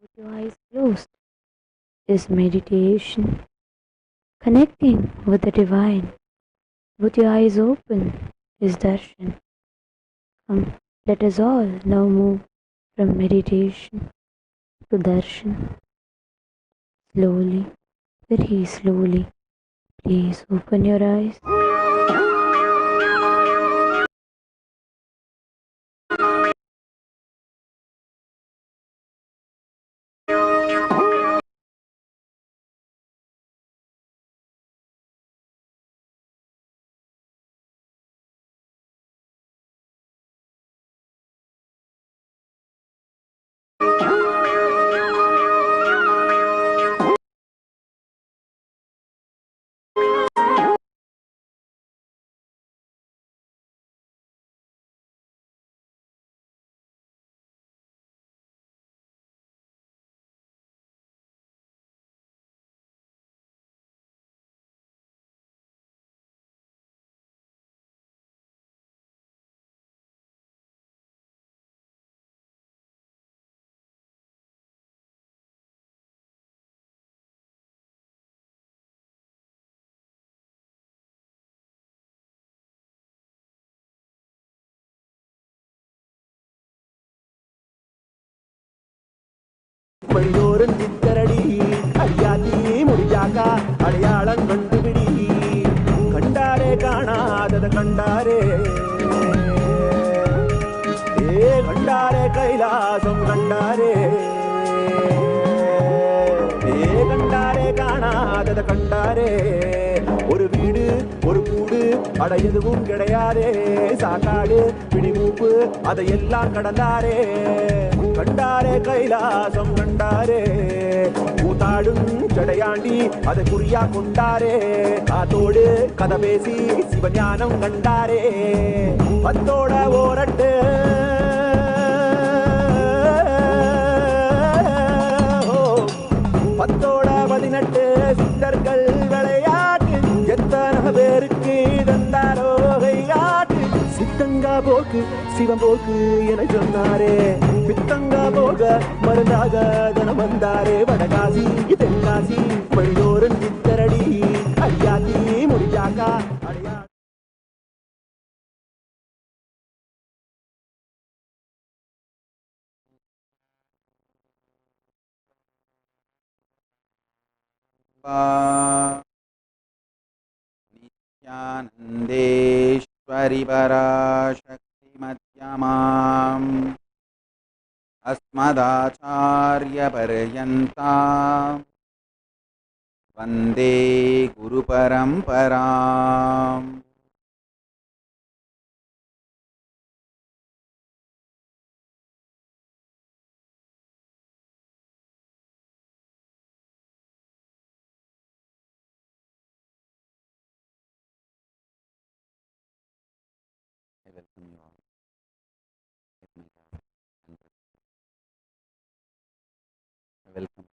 with your eyes closed is meditation. Connecting with the divine with your eyes open is darshan. Come, let us all now move from meditation to darshan. Slowly, very slowly, please open your eyes. மணியோரன் சித்தரடி அடியாத்தி முடிஞ்சாக்கா அடையாளம் கண்டுபிடி கண்டாரே காணாதத கண்டாரே கண்டாரே கைலாசம் கண்டாரே கண்டாரே காணாதத கண்டாரே ஒரு வீடு ஒரு கூடு அட எதுவும் கிடையாதே சாக்காடு பிடிமூப்பு அதையெல்லாம் கடந்தாரே கண்டாரே கைலாசம் கண்டாரே கூத்தாடும் ஜடையாண்டி அதை குறியா கொண்டாரே காத்தோடு கதை பேசி சிவஞானம் கண்டாரே பத்தோட ஓரட்டு பத்தோட 18 சித்தர்கள் விளையாட்டு எத்தனை பேருக்கு தந்தாரோ கையாட்டு சித்தங்கா போக்கு சிவம் போக்கு என சொன்னாரே பித்தங்கா போக மருந்தாக தனம் வந்தாரே வடகாசி தென்காசி மணியோரன் சித்தரடி அடியாத்தி முடிஞ்சாக்கா அடையா नित्यानन्देश्वरि पराशक्तिमध्यमाम् अस्मदाचार्यपर्यन्ताम् वन्दे गुरुपरम्पराम् I welcome you all at my class and I welcome.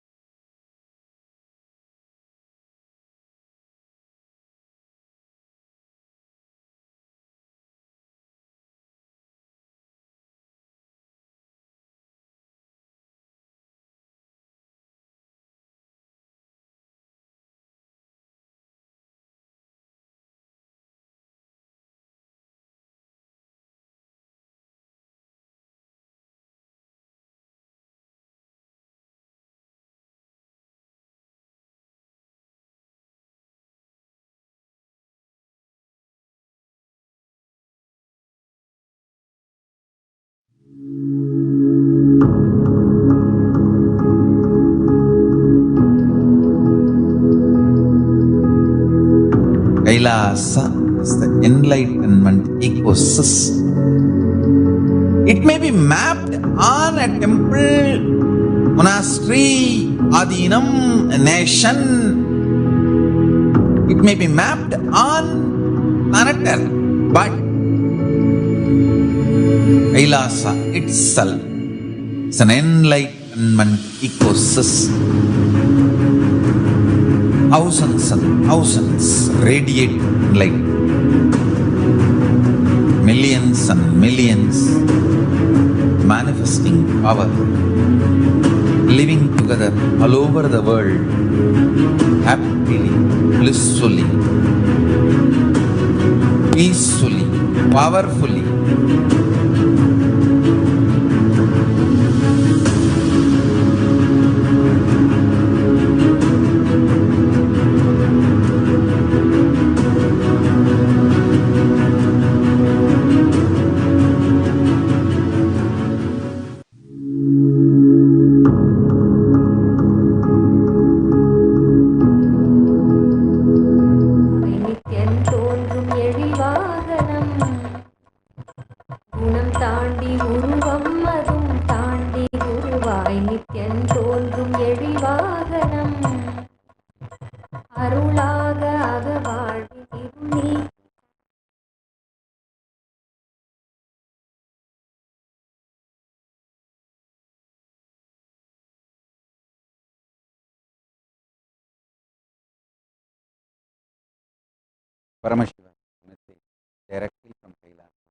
Kailasa is the enlightenment ecosystem. It may be mapped on a temple, monastery, adinam, a nation. It may be mapped on planet Earth, but Kailasa itself is an enlightenment ecosystem. Thousands and thousands radiate light. Millions and millions manifesting power. living together all over the world, happily, blissfully, peacefully, powerfully. நித்தியம் தோன்றும் எழிவாகனம் குணம் தாண்டி உருவம் அதும் தாண்டி உருவாய் நித்தியம் தோன்றும் எழிவாகனம் அருளாக அகவாழ்வின் இருள் நீ Paramashiva message directly from Kailasa.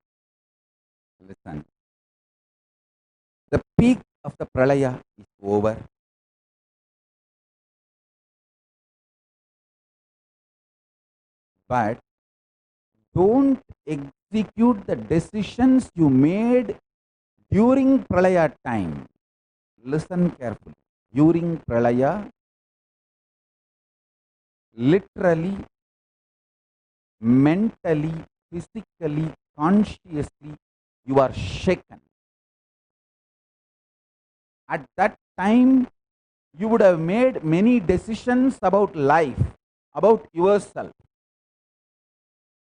Listen. The peak of the pralaya is over. But don't execute the decisions you made during pralaya time. Listen carefully. During pralaya, literally, mentally, physically, consciously, you are shaken. At that time, you would have made many decisions about life, about yourself.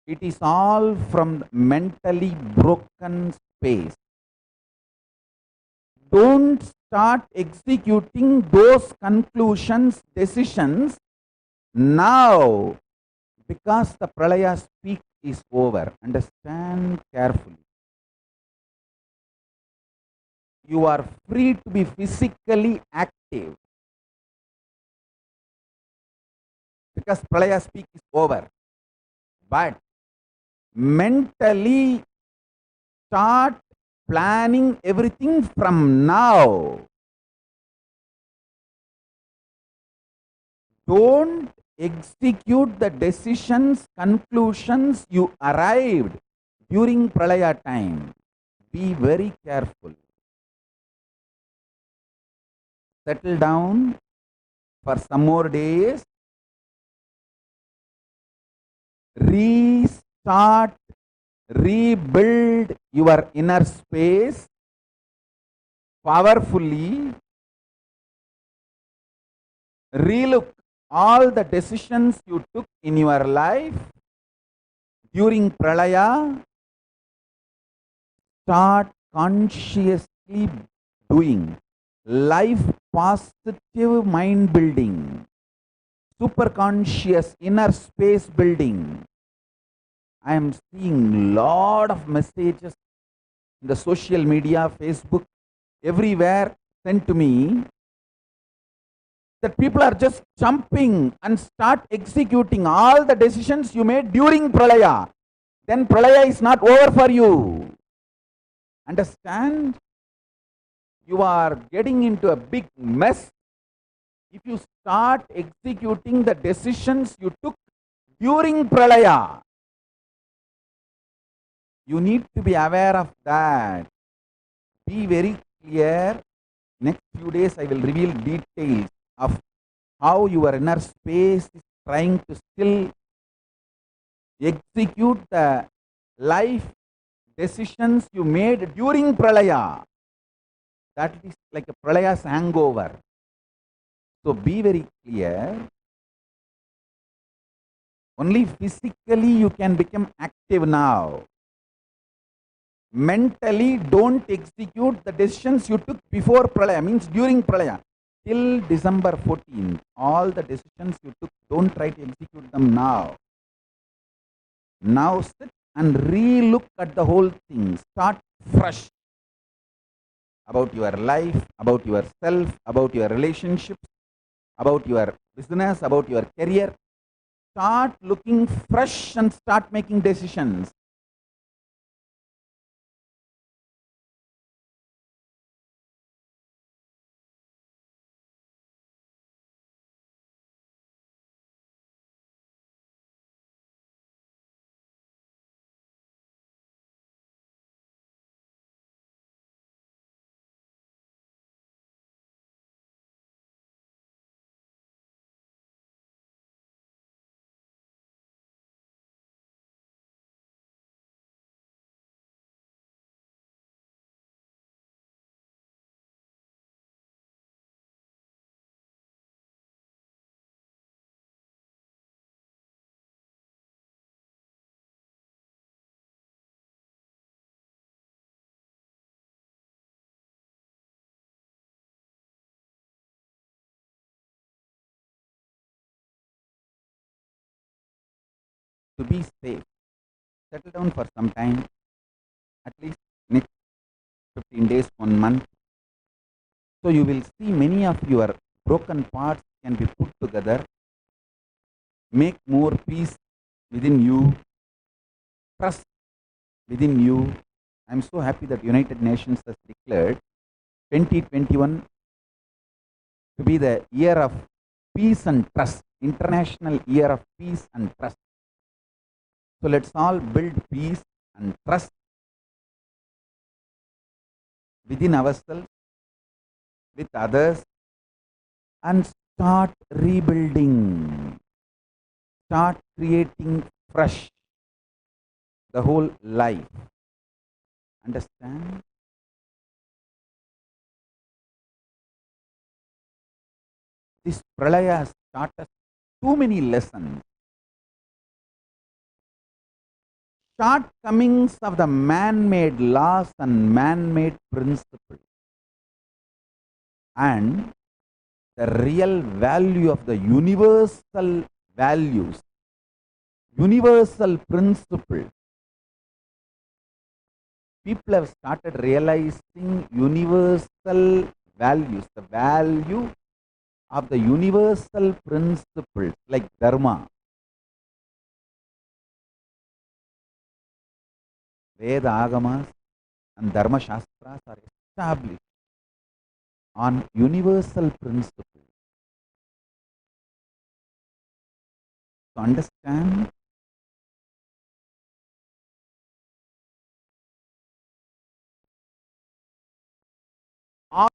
It is all from mentally broken space. Don't start executing those conclusions, decisions now, because the pralaya peak is over. Understand carefully. You are free to be physically active because pralaya peak is over. But mentally start planning everything from now. Don't execute the decisions, conclusions you arrived during pralaya time. Be very careful. Settle down for some more days. Restart, rebuild your inner space powerfully. Relook all the decisions you took in your life during pralaya. Start consciously doing life positive mind building, super conscious inner space building. I am seeing lot of messages in the social media, Facebook, everywhere sent to me, that people are just jumping and start executing all the decisions you made during pralaya. Then pralaya is not over for you. Understand? You are getting into a big mess if you start executing the decisions you took during pralaya. You need to be aware of that. Be very clear. Next few days I will reveal details of how your inner space is trying to still execute the life decisions you made during pralaya. That is like a pralaya's hangover. So be very clear. Only physically you can become active now. Mentally, don't execute the decisions you took before pralaya, means during pralaya. Till December 14th, all the decisions you took, don't try to execute them now. Now sit and re-look at the whole thing. Start fresh about your life, about yourself, about your relationships, about your business, about your career. Start looking fresh and start making decisions. to be safe, settle down for some time, at least next 15 days, 1 month. So you will see many of your broken parts can be put together, make more peace within you, trust within you. I am so happy that United Nations has declared 2021 to be the year of peace and trust, International Year of Peace and Trust. So let's all build peace and trust within ourselves, with others, and start rebuilding, start creating fresh the whole life. Understand? This pralaya has taught us too many lessons. Shortcomings of the man-made laws and man-made principles, and the real value of the universal values, universal principles. People have started realizing universal values, the value of the universal principles like dharma. Veda agamas and dharma shastras are established on universal principles. To understand all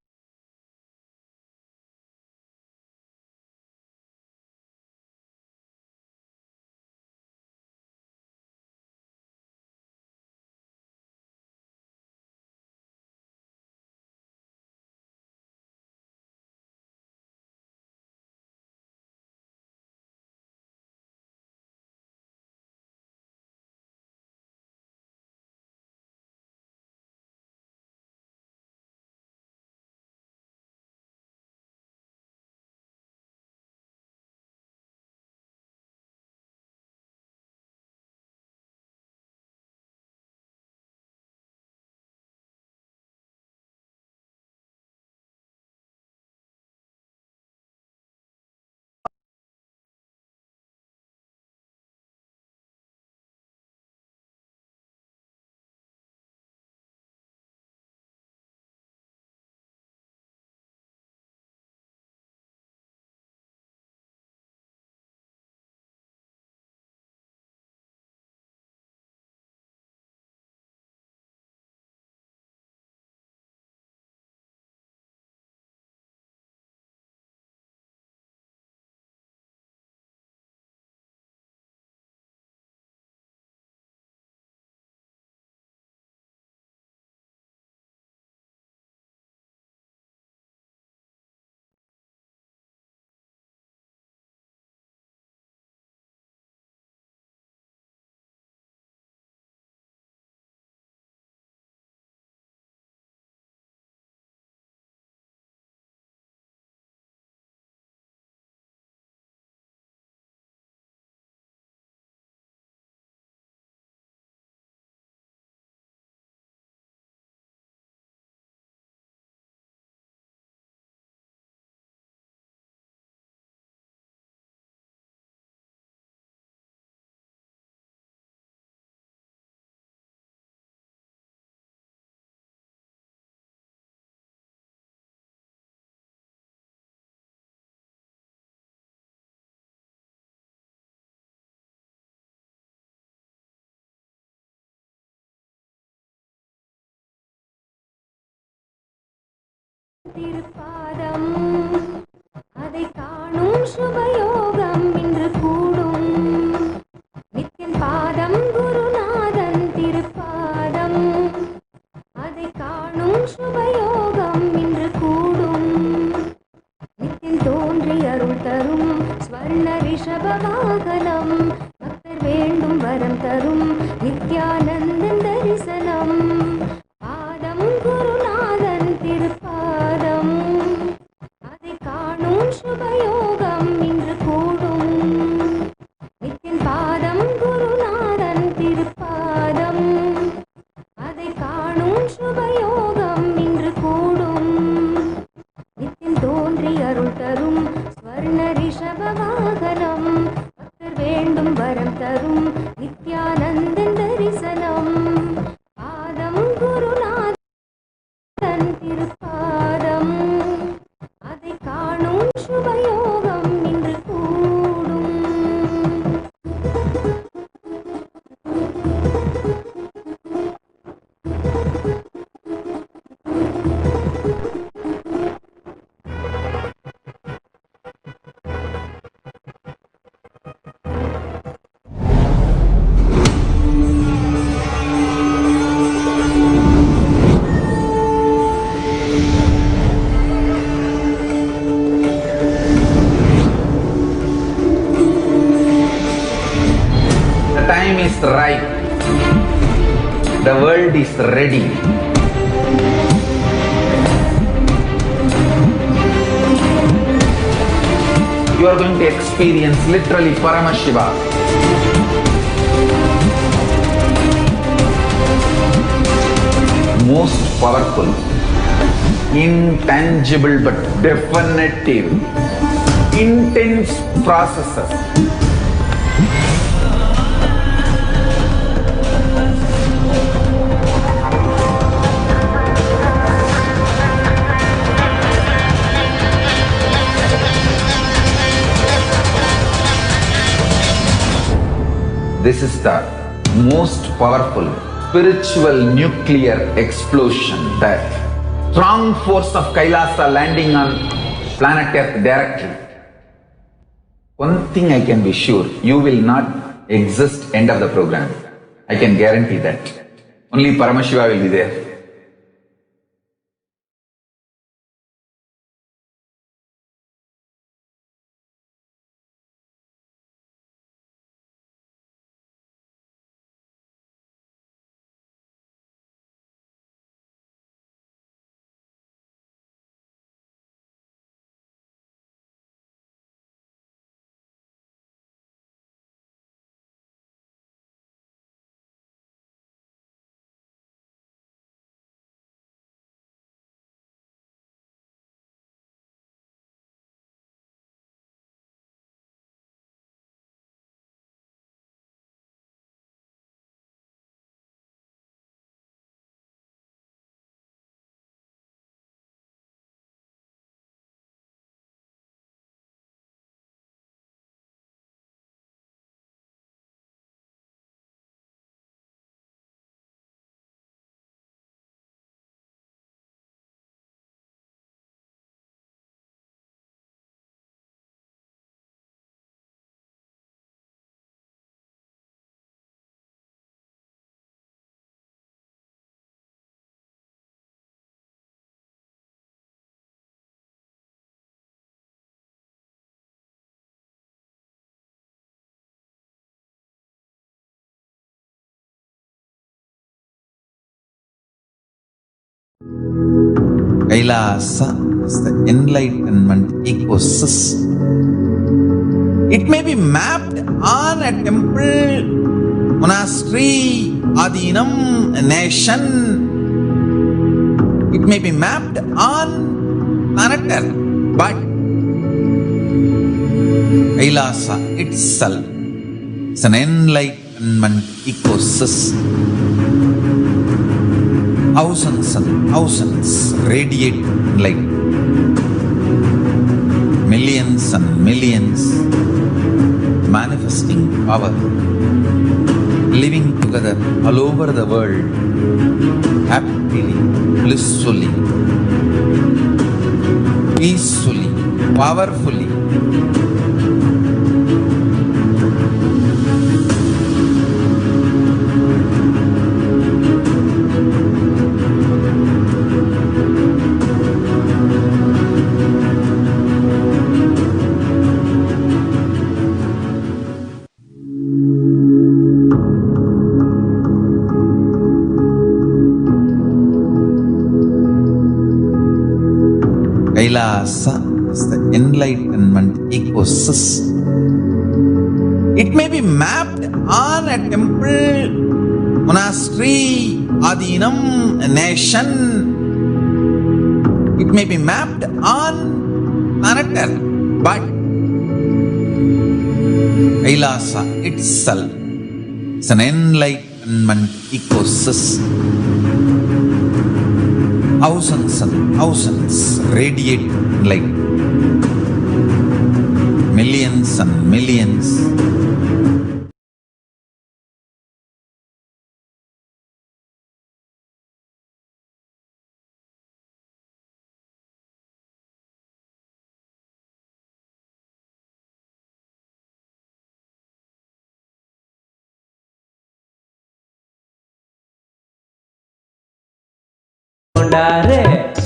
திருப்பாதம் அதை காணும் சுபயோகம் இன்று கூடும் நித்தியன் பாதம் குருநாதன் திருப்பாதம் அதை காணும் சுபயோகம் இன்று கூடும் நித்தியன் தோன்றி அருள் தரும் ஸ்வர்ண ரிஷப வாகனம் பக்தர் வேண்டும் வரம் தரும் நித்யானந்தன் தரிசனம் பாதம் குருநாதன் திருப்பாதம் அதை காணும் சுபயோகம் இன்று கூடும் நித்தியன் பாதம் குருநாதன் தரும் ஸ்வர்ண ரிஷப வாகனம் பக்தர் வேண்டும் வரம் தரும் நித்யானந்தன் தரிசனம் பாதம் குருநாதன் திருப்பாதம் அதை காணும் சுபயோகம் இன்று கூடும். The time is right. The world is ready. You are going to experience literally Paramashiva. Most powerful, intangible but definitive, intense processes. This is the most powerful spiritual nuclear explosion, the strong force of Kailasa landing on planet Earth directly. One thing I can be sure, you will not exist end of the program. I can guarantee that. Only Paramashiva will be there. Kailasa is the enlightenment ecosystem. It may be mapped on a temple, monastery, adinam, a nation. It may be mapped on planet Earth, but Kailasa itself is an enlightenment ecosystem. Thousands and thousands radiate light. Millions and millions manifesting power, living together all over the world, happily, blissfully, peacefully, powerfully. Kailasa is the enlightenment ecosystem. It may be mapped on a temple, monastery, adinam, a nation. It may be mapped on planet Earth, But Kailasa itself is an enlightenment ecosystem. Thousands and thousands radiate like millions and millions.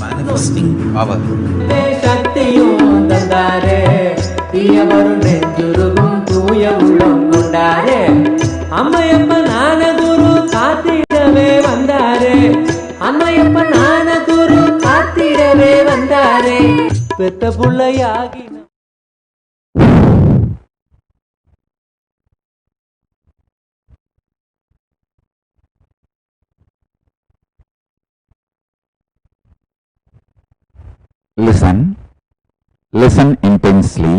Manifesting power. அம்மையப்ப ஞான குரு காத்திடவே வந்தாரே, அம்மையப்ப ஞான குரு காத்திடவே வந்தாரே, பெத்த புள்ளையாகி. Listen intensely.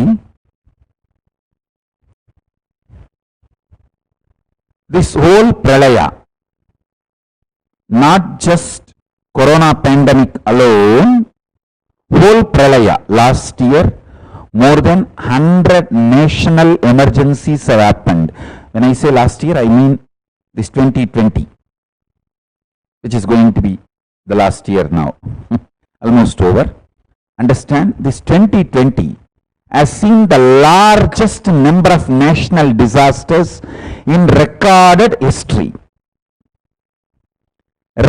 This whole pralaya, not just corona pandemic alone, whole pralaya last year, more than 100 national emergencies have happened. When I say last year, I mean this 2020, which is going to be the last year now, almost over. Understand, this 2020 has seen the largest number of national disasters in recorded history.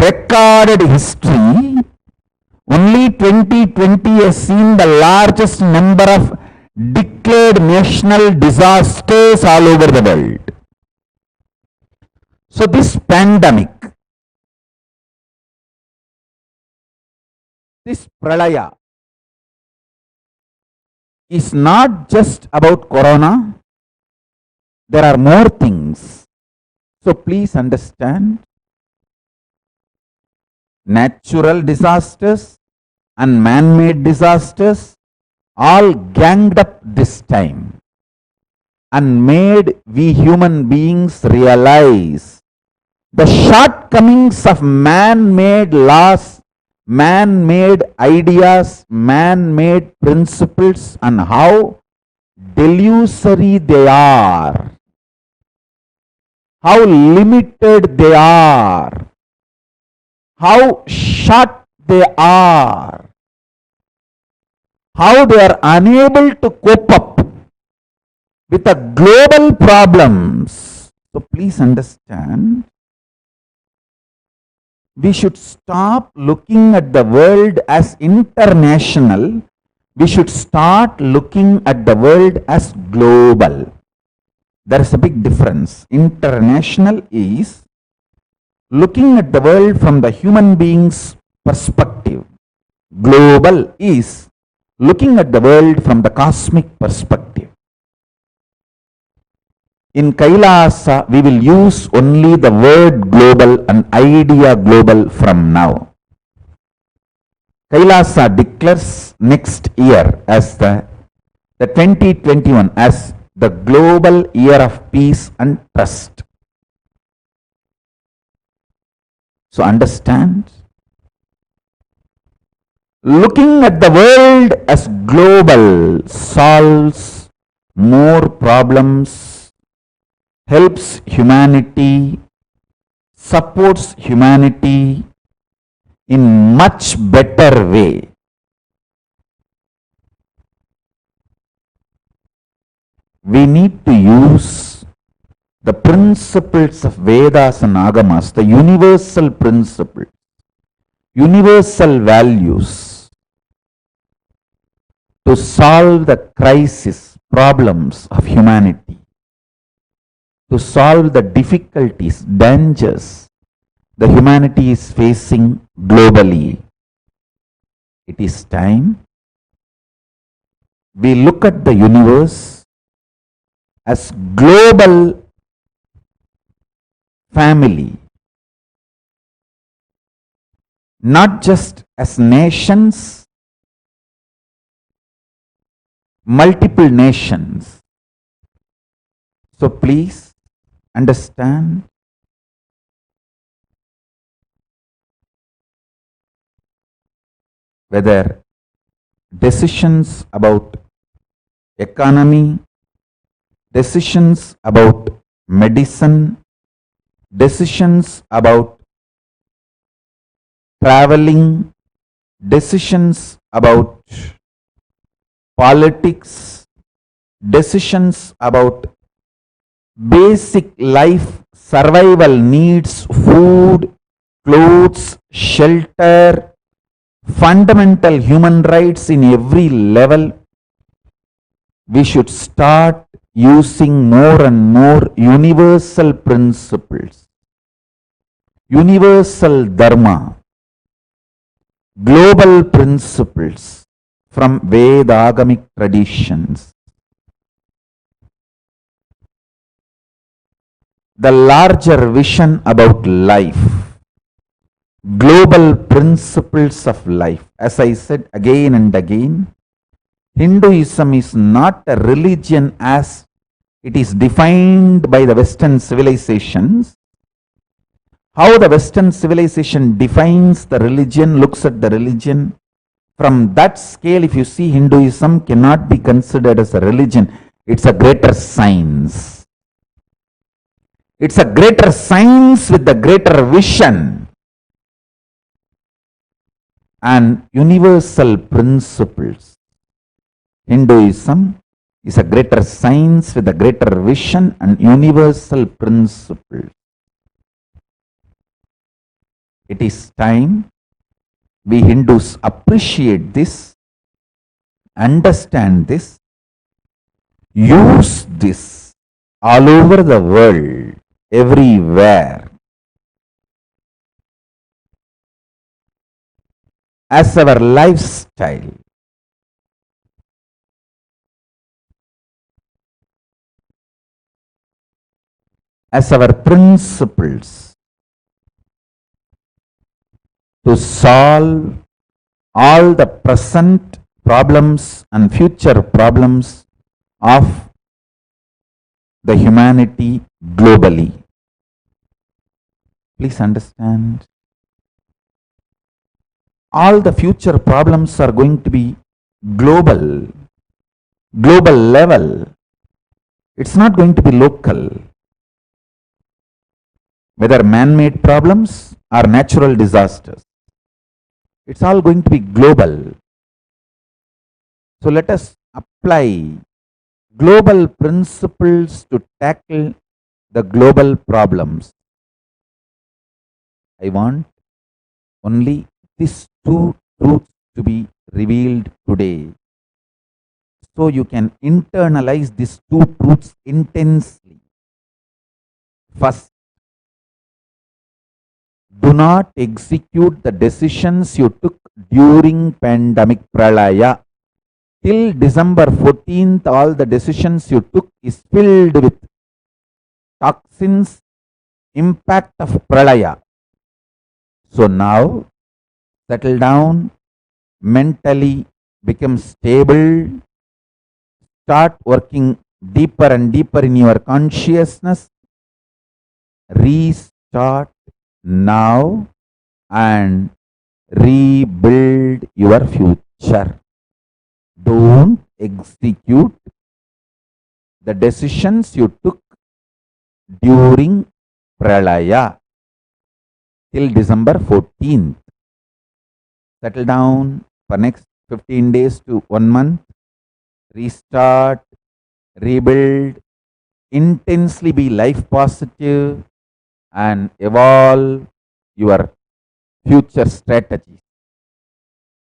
Recorded history, only 2020 has seen the largest number of declared national disasters all over the world. So this pandemic, this pralaya, is not just about corona. There are more things. So please understand, natural disasters and man-made disasters all ganged up this time and made we human beings realize the shortcomings of man-made laws, man-made ideas, man-made principles, and how delusory they are, how limited they are, how short they are, how they are unable to cope up with the global problems. So please understand, we should stop looking at the world as international. We should start looking at the world as global. There is a big difference. International is looking at the world from the human being's perspective. Global is looking at the world from the cosmic perspective. In Kailasa, we will use only the word global and idea global from now. Kailasa declares next year as the 2021 as the global year of peace and trust. So understand, looking at the world as global solves more problems, helps humanity, supports humanity in much better way. We need to use the principles of Vedas and Agamas, the universal principles, universal values, to solve the crisis, problems of humanity, to solve the difficulties, dangers the humanity is facing globally. It is time we look at the universe as global family, not just as nations, multiple nations. So please understand whether decisions about economy, decisions about medicine, decisions about traveling, decisions about politics, decisions about basic life survival needs, food, clothes, shelter, fundamental human rights in every level, we should start using more and more universal principles, universal dharma, global principles from Vedagamic traditions. The larger vision about life, global principles of life. As I said again and again, Hinduism is not a religion as it is defined by the Western civilizations. How the Western civilization defines the religion, looks at the religion, from that scale, if you see, Hinduism cannot be considered as a religion. It's a greater science. It's a greater science with the greater vision and universal principles. Hinduism is a greater science with a greater vision and universal principles. It is time we Hindus appreciate this, understand this, use this all over the world, everywhere, as our lifestyle. As our principles to solve all the present problems and future problems of the humanity globally. Please understand. All the future problems are going to be global level. It's not going to be local. Whether man-made problems or natural disasters, it's all going to be global. So let us apply global principles to tackle the global problems. I want only these two truths to be revealed today, so you can internalize these two truths intensely. First, do not execute the decisions you took during pandemic pralaya. Till December 14th, all the decisions you took is filled with toxins, impact of pralaya. So now, settle down, mentally become stable, start working deeper and deeper in your consciousness, restart now and rebuild your future. Don't execute the decisions you took during pralaya till December 14th. Settle down for next 15 days to 1 month. Restart, rebuild, intensely be life positive and evolve your future strategies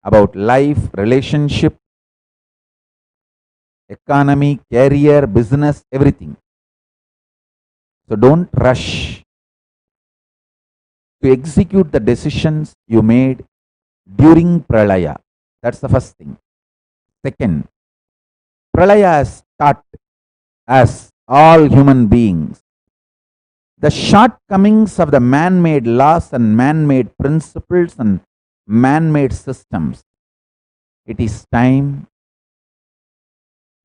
about life, relationship, economy, career, business, everything. So don't rush to execute the decisions you made during pralaya. That's the first thing. Second, pralaya has taught us, all human beings, the shortcomings of the man-made laws and man-made principles and man-made systems. It is time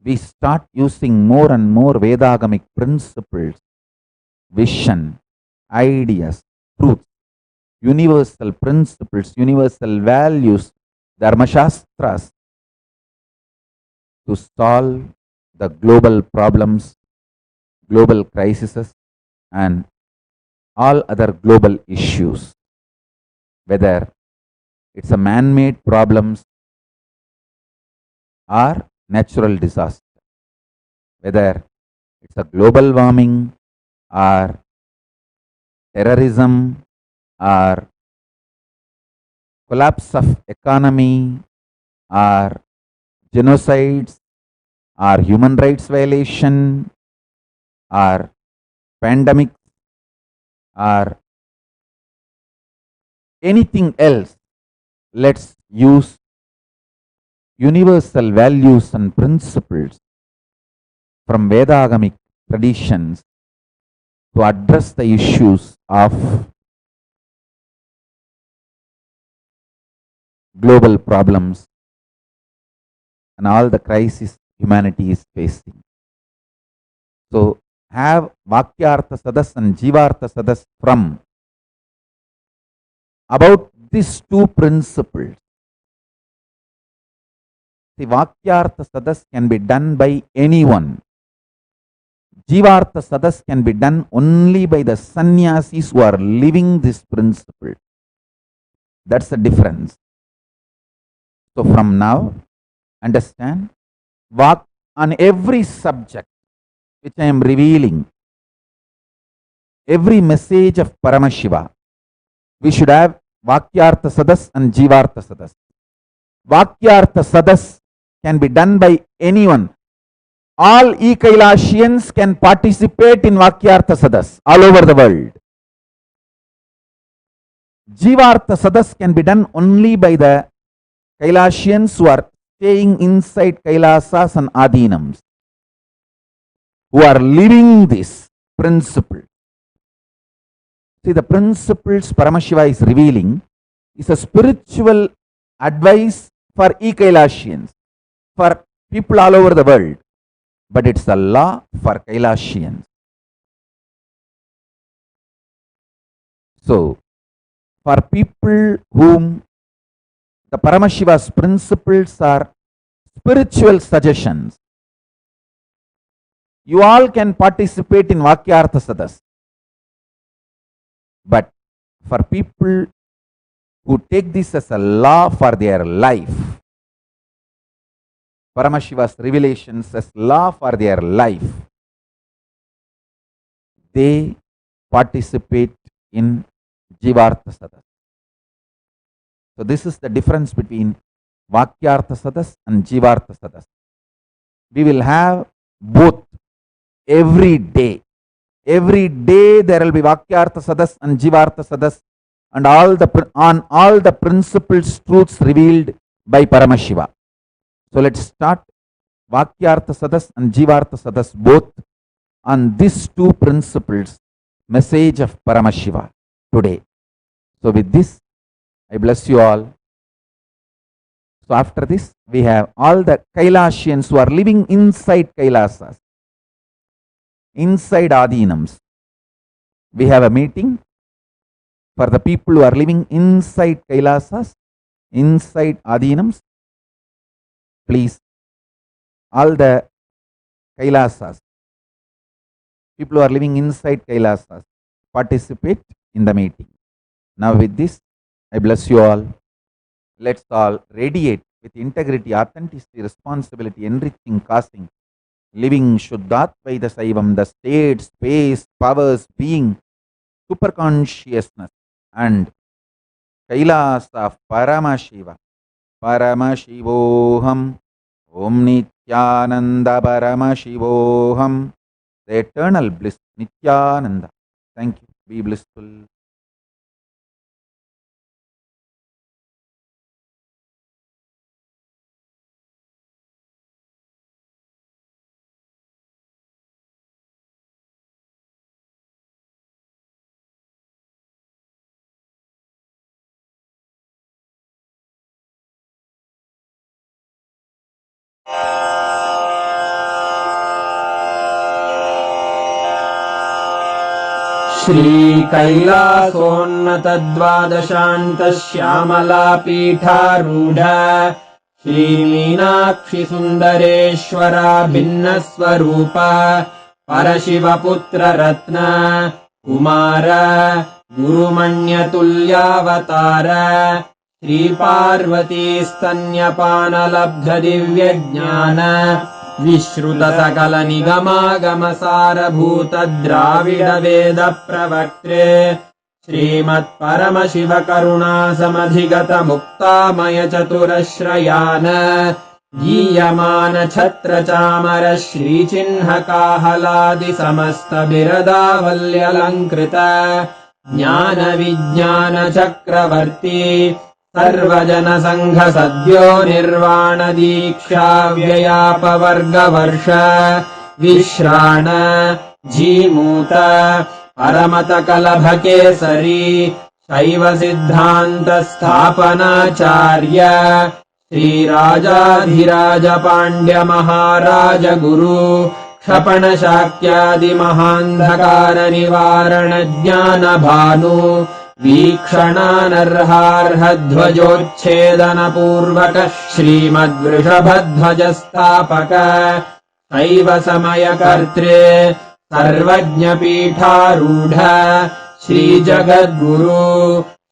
we start using more and more Vedagamic principles, vision, ideas, truths, universal principles, universal values, dharmashastras, to solve the global problems, global crises, and all other global issues, whether it's a man-made problems or natural disaster, whether it's a global warming or terrorism or collapse of economy or genocides or human rights violation or pandemic or anything else. Let's use universal values and principles from Vedagamic traditions to address the issues of global problems and all the crises humanity is facing. So have Vakyartha Sadas and Jivartha Sadas from about these two principles. The Vakyartha Sadas can be done by anyone. Jivartha Sadas can be done only by the sannyasis who are living this principle. That's the difference. So from now, understand, on every subject which I am revealing, every message of Paramashiva, we should have Vakyartha Sadas and Jivartha Sadas. Vakyartha Sadas can be done by anyone. All e-Kailasians can participate in Vakyartha Sadas all over the world. Jivartha Sadas can be done only by the Kailasians who are staying inside Kailasas and Adinams, who are living this principle. See, the principles Paramashiva is revealing is a spiritual advice for e-Kailasians, for people all over the world. But it's the law for Kailasians. So, for people whom the Paramashiva's principles are spiritual suggestions, you all can participate in Vakyartha Sadas. But for people who take this as a law for their life, Paramashiva's revelations as law for their life, they participate in Jivartha Sadas. So this is the difference between Vakyartha Sadas and Jivartha Sadas. We will have both every day. Every day there will be Vakyartha Sadas and Jivartha Sadas, and on all the principles, truths revealed by Paramashiva. So let's start Vakyartha Sadas and Jivartha Sadas both on these two principles, message of Paramashiva today. So with this, I bless you all. So after this, we have all the Kailasians who are living inside Kailasas, inside Adinams. We have a meeting for the people who are living inside Kailasas, inside Adinams. Please, all the Kailasas, people who are living inside Kailasas, participate in the meeting. Now with this, I bless you all. Let's all radiate with integrity, authenticity, responsibility, enriching, casting, living Shuddhatvaita Saivam, the state, space, powers, being, superconsciousness, and Kailasa of Paramashiva, Paramashivoham, Om Nithyananda Paramashivoham, the eternal bliss, Nithyananda. Thank you. Be blissful. श्रीकैलासोन्नतद्वादशान्तश्यामलापीठारूढ श्रीमीनाक्षिसुन्दरेश्वरा भिन्नस्वरूप परशिवपुत्ररत्न Kumar गुरुमण्यतुल्यावतार श्रीपार्वतीस्तन्यपानलब्धदिव्यज्ञान विश्रुतसकलनिगमागमसारभूतद्राविडवेदप्रवक्त्रे श्रीमत्परमशिवकरुणासमधिगतमुक्तामयचतुरश्रयान् गीयमानछत्रचामर श्रीचिह्नकाहलादिसमस्तबिरदावल्यलङ्कृत ज्ञानविज्ञानचक्रवर्ती सर्वजनसङ्घसद्यो निर्वाणदीक्षाव्ययापवर्गवर्ष विश्राण Jimuta परमतकलभकेसरी शैवसिद्धान्तस्थापनाचार्य श्रीराजाधिराजपाण्ड्यमहाराजगुरु क्षपणशाक्यादिमहान्धकारनिवारणज्ञानभानु वीक्षणानर्हार्हध्वजोच्छेदनपूर्वक श्रीमद्वृषभध्वजस्थापक शैवसमयकर्त्रे सर्वज्ञपीठारूढ श्रीजगद्गुरु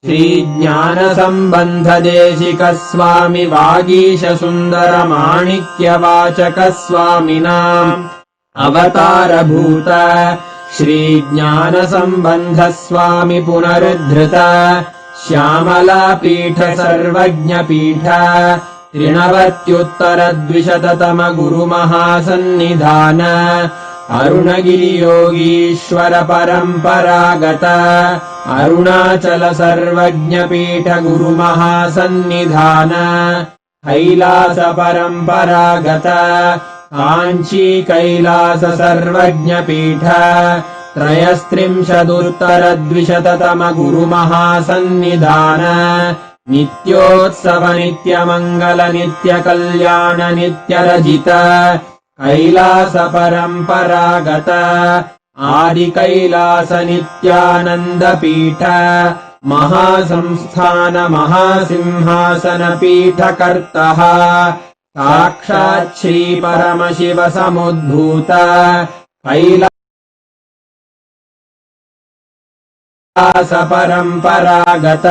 श्रीज्ञानसम्बन्धदेशिकस्वामि वागीशसुन्दरमाणिक्यवाचकस्वामिनाम् अवतारभूत श्रीज्ञानसम्बन्धस्वामि पुनरुद्धृत श्यामलापीठ सर्वज्ञपीठ त्रिनवत्युत्तरद्विशततम गुरुमहासन्निधान अरुणगिरियोगीश्वर परम्परागत अरुणाचल सर्वज्ञपीठ गुरुमहासन्निधान कैलास परम्परागत काञ्ची कैलास सर्वज्ञपीठ त्रयस्त्रिंशदुत्तरद्विशततम गुरुमहासन्निधान नित्योत्सव नित्यमङ्गल नित्यकल्याण नित्यरजित कैलास परम्परागत आदिकैलास नित्यानन्दपीठ महासंस्थान महासिंहासनपीठकर्तः साक्षात् श्रीपरमशिव समुद्भूत कैलास परम्परागत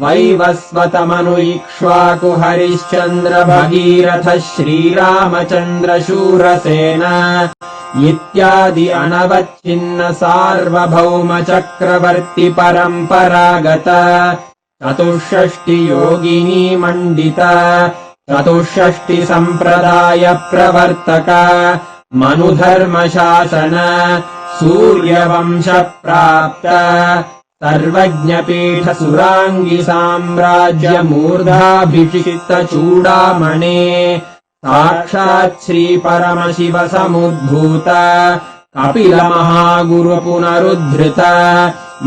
वैवस्वतमनु इक्ष्वाकु हरिश्चन्द्र भगीरथ श्रीरामचन्द्र शूरसेन इत्यादि अनवच्छिन्न सार्वभौम चक्रवर्ति परम्परागत चतुष्षष्टि योगिनी मण्डित चतुष्षष्टि सम्प्रदाय प्रवर्तक मनुधर्मशासन सूर्यवंश प्राप्त सर्वज्ञपीठ सुराङ्गि साम्राज्य मूर्धाभिषिक्त चूडामणे साक्षात् श्री परमशिव समुद्भूत कपिल महागुरु पुनरुद्धृत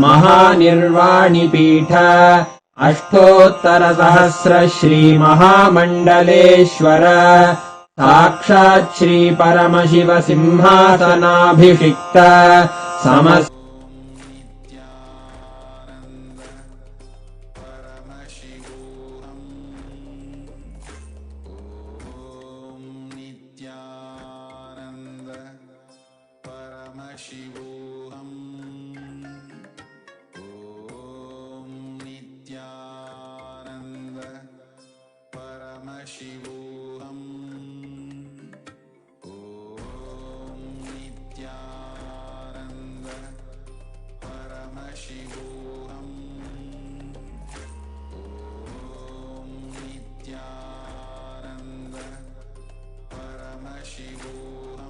महानिर्वाणिपीठ अष्टोत्तर सहस्र श्री महामण्डलेश्वर साक्षात् श्री परमशिव सिंहासनाभिषिक्त समस्त Paramashivoham. Om Nithyananda Paramashivoham. Om Nithyananda Paramashivoham. Om Nithyananda Paramashivoham.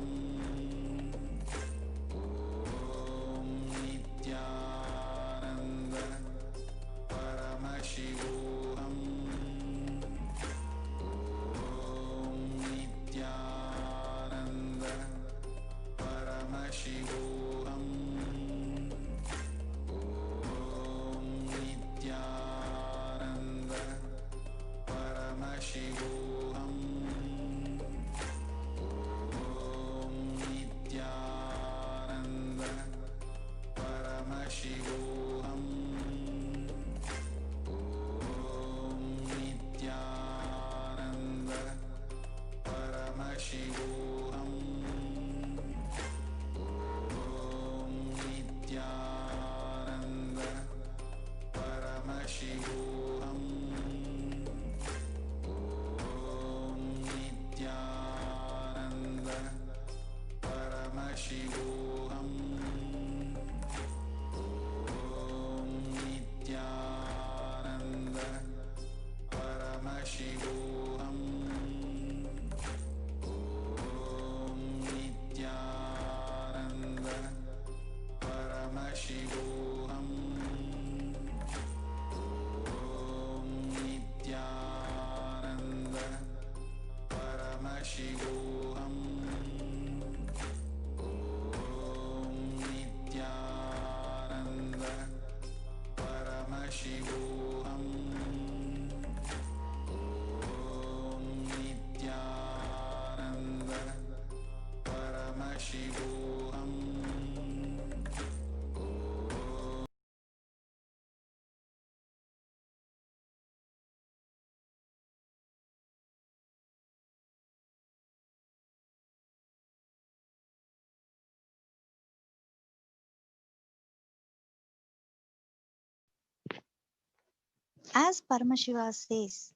As Paramashiva says,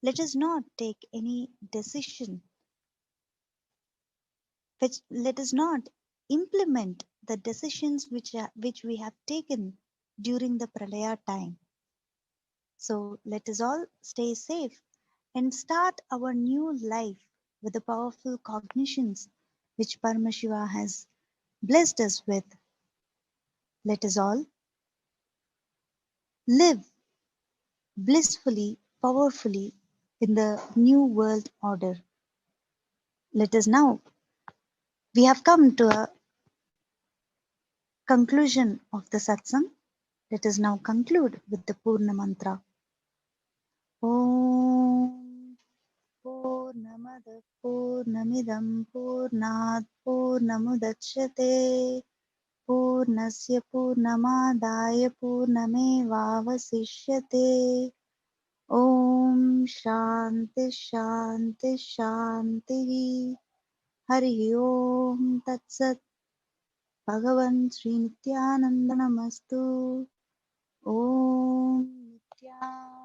let us not take any decision, let us not implement the decisions which we have taken during the pralaya time. So let us all stay safe and start our new life with the powerful cognitions which Paramashiva has blessed us with. Let us all live blissfully, powerfully in the new world order. Let us now, we have come to a conclusion of the satsang. Let us now conclude with the Purna mantra. Om Purnamada Purnamidam Purnat Purnamudachyate Purnasya Purnamadaya Purnamevavasishyate. Om Shanti Shanti Shanti. Hari Om Tat Sat. Bhagavan Sri Nithyananda Namastu. Om Nityananda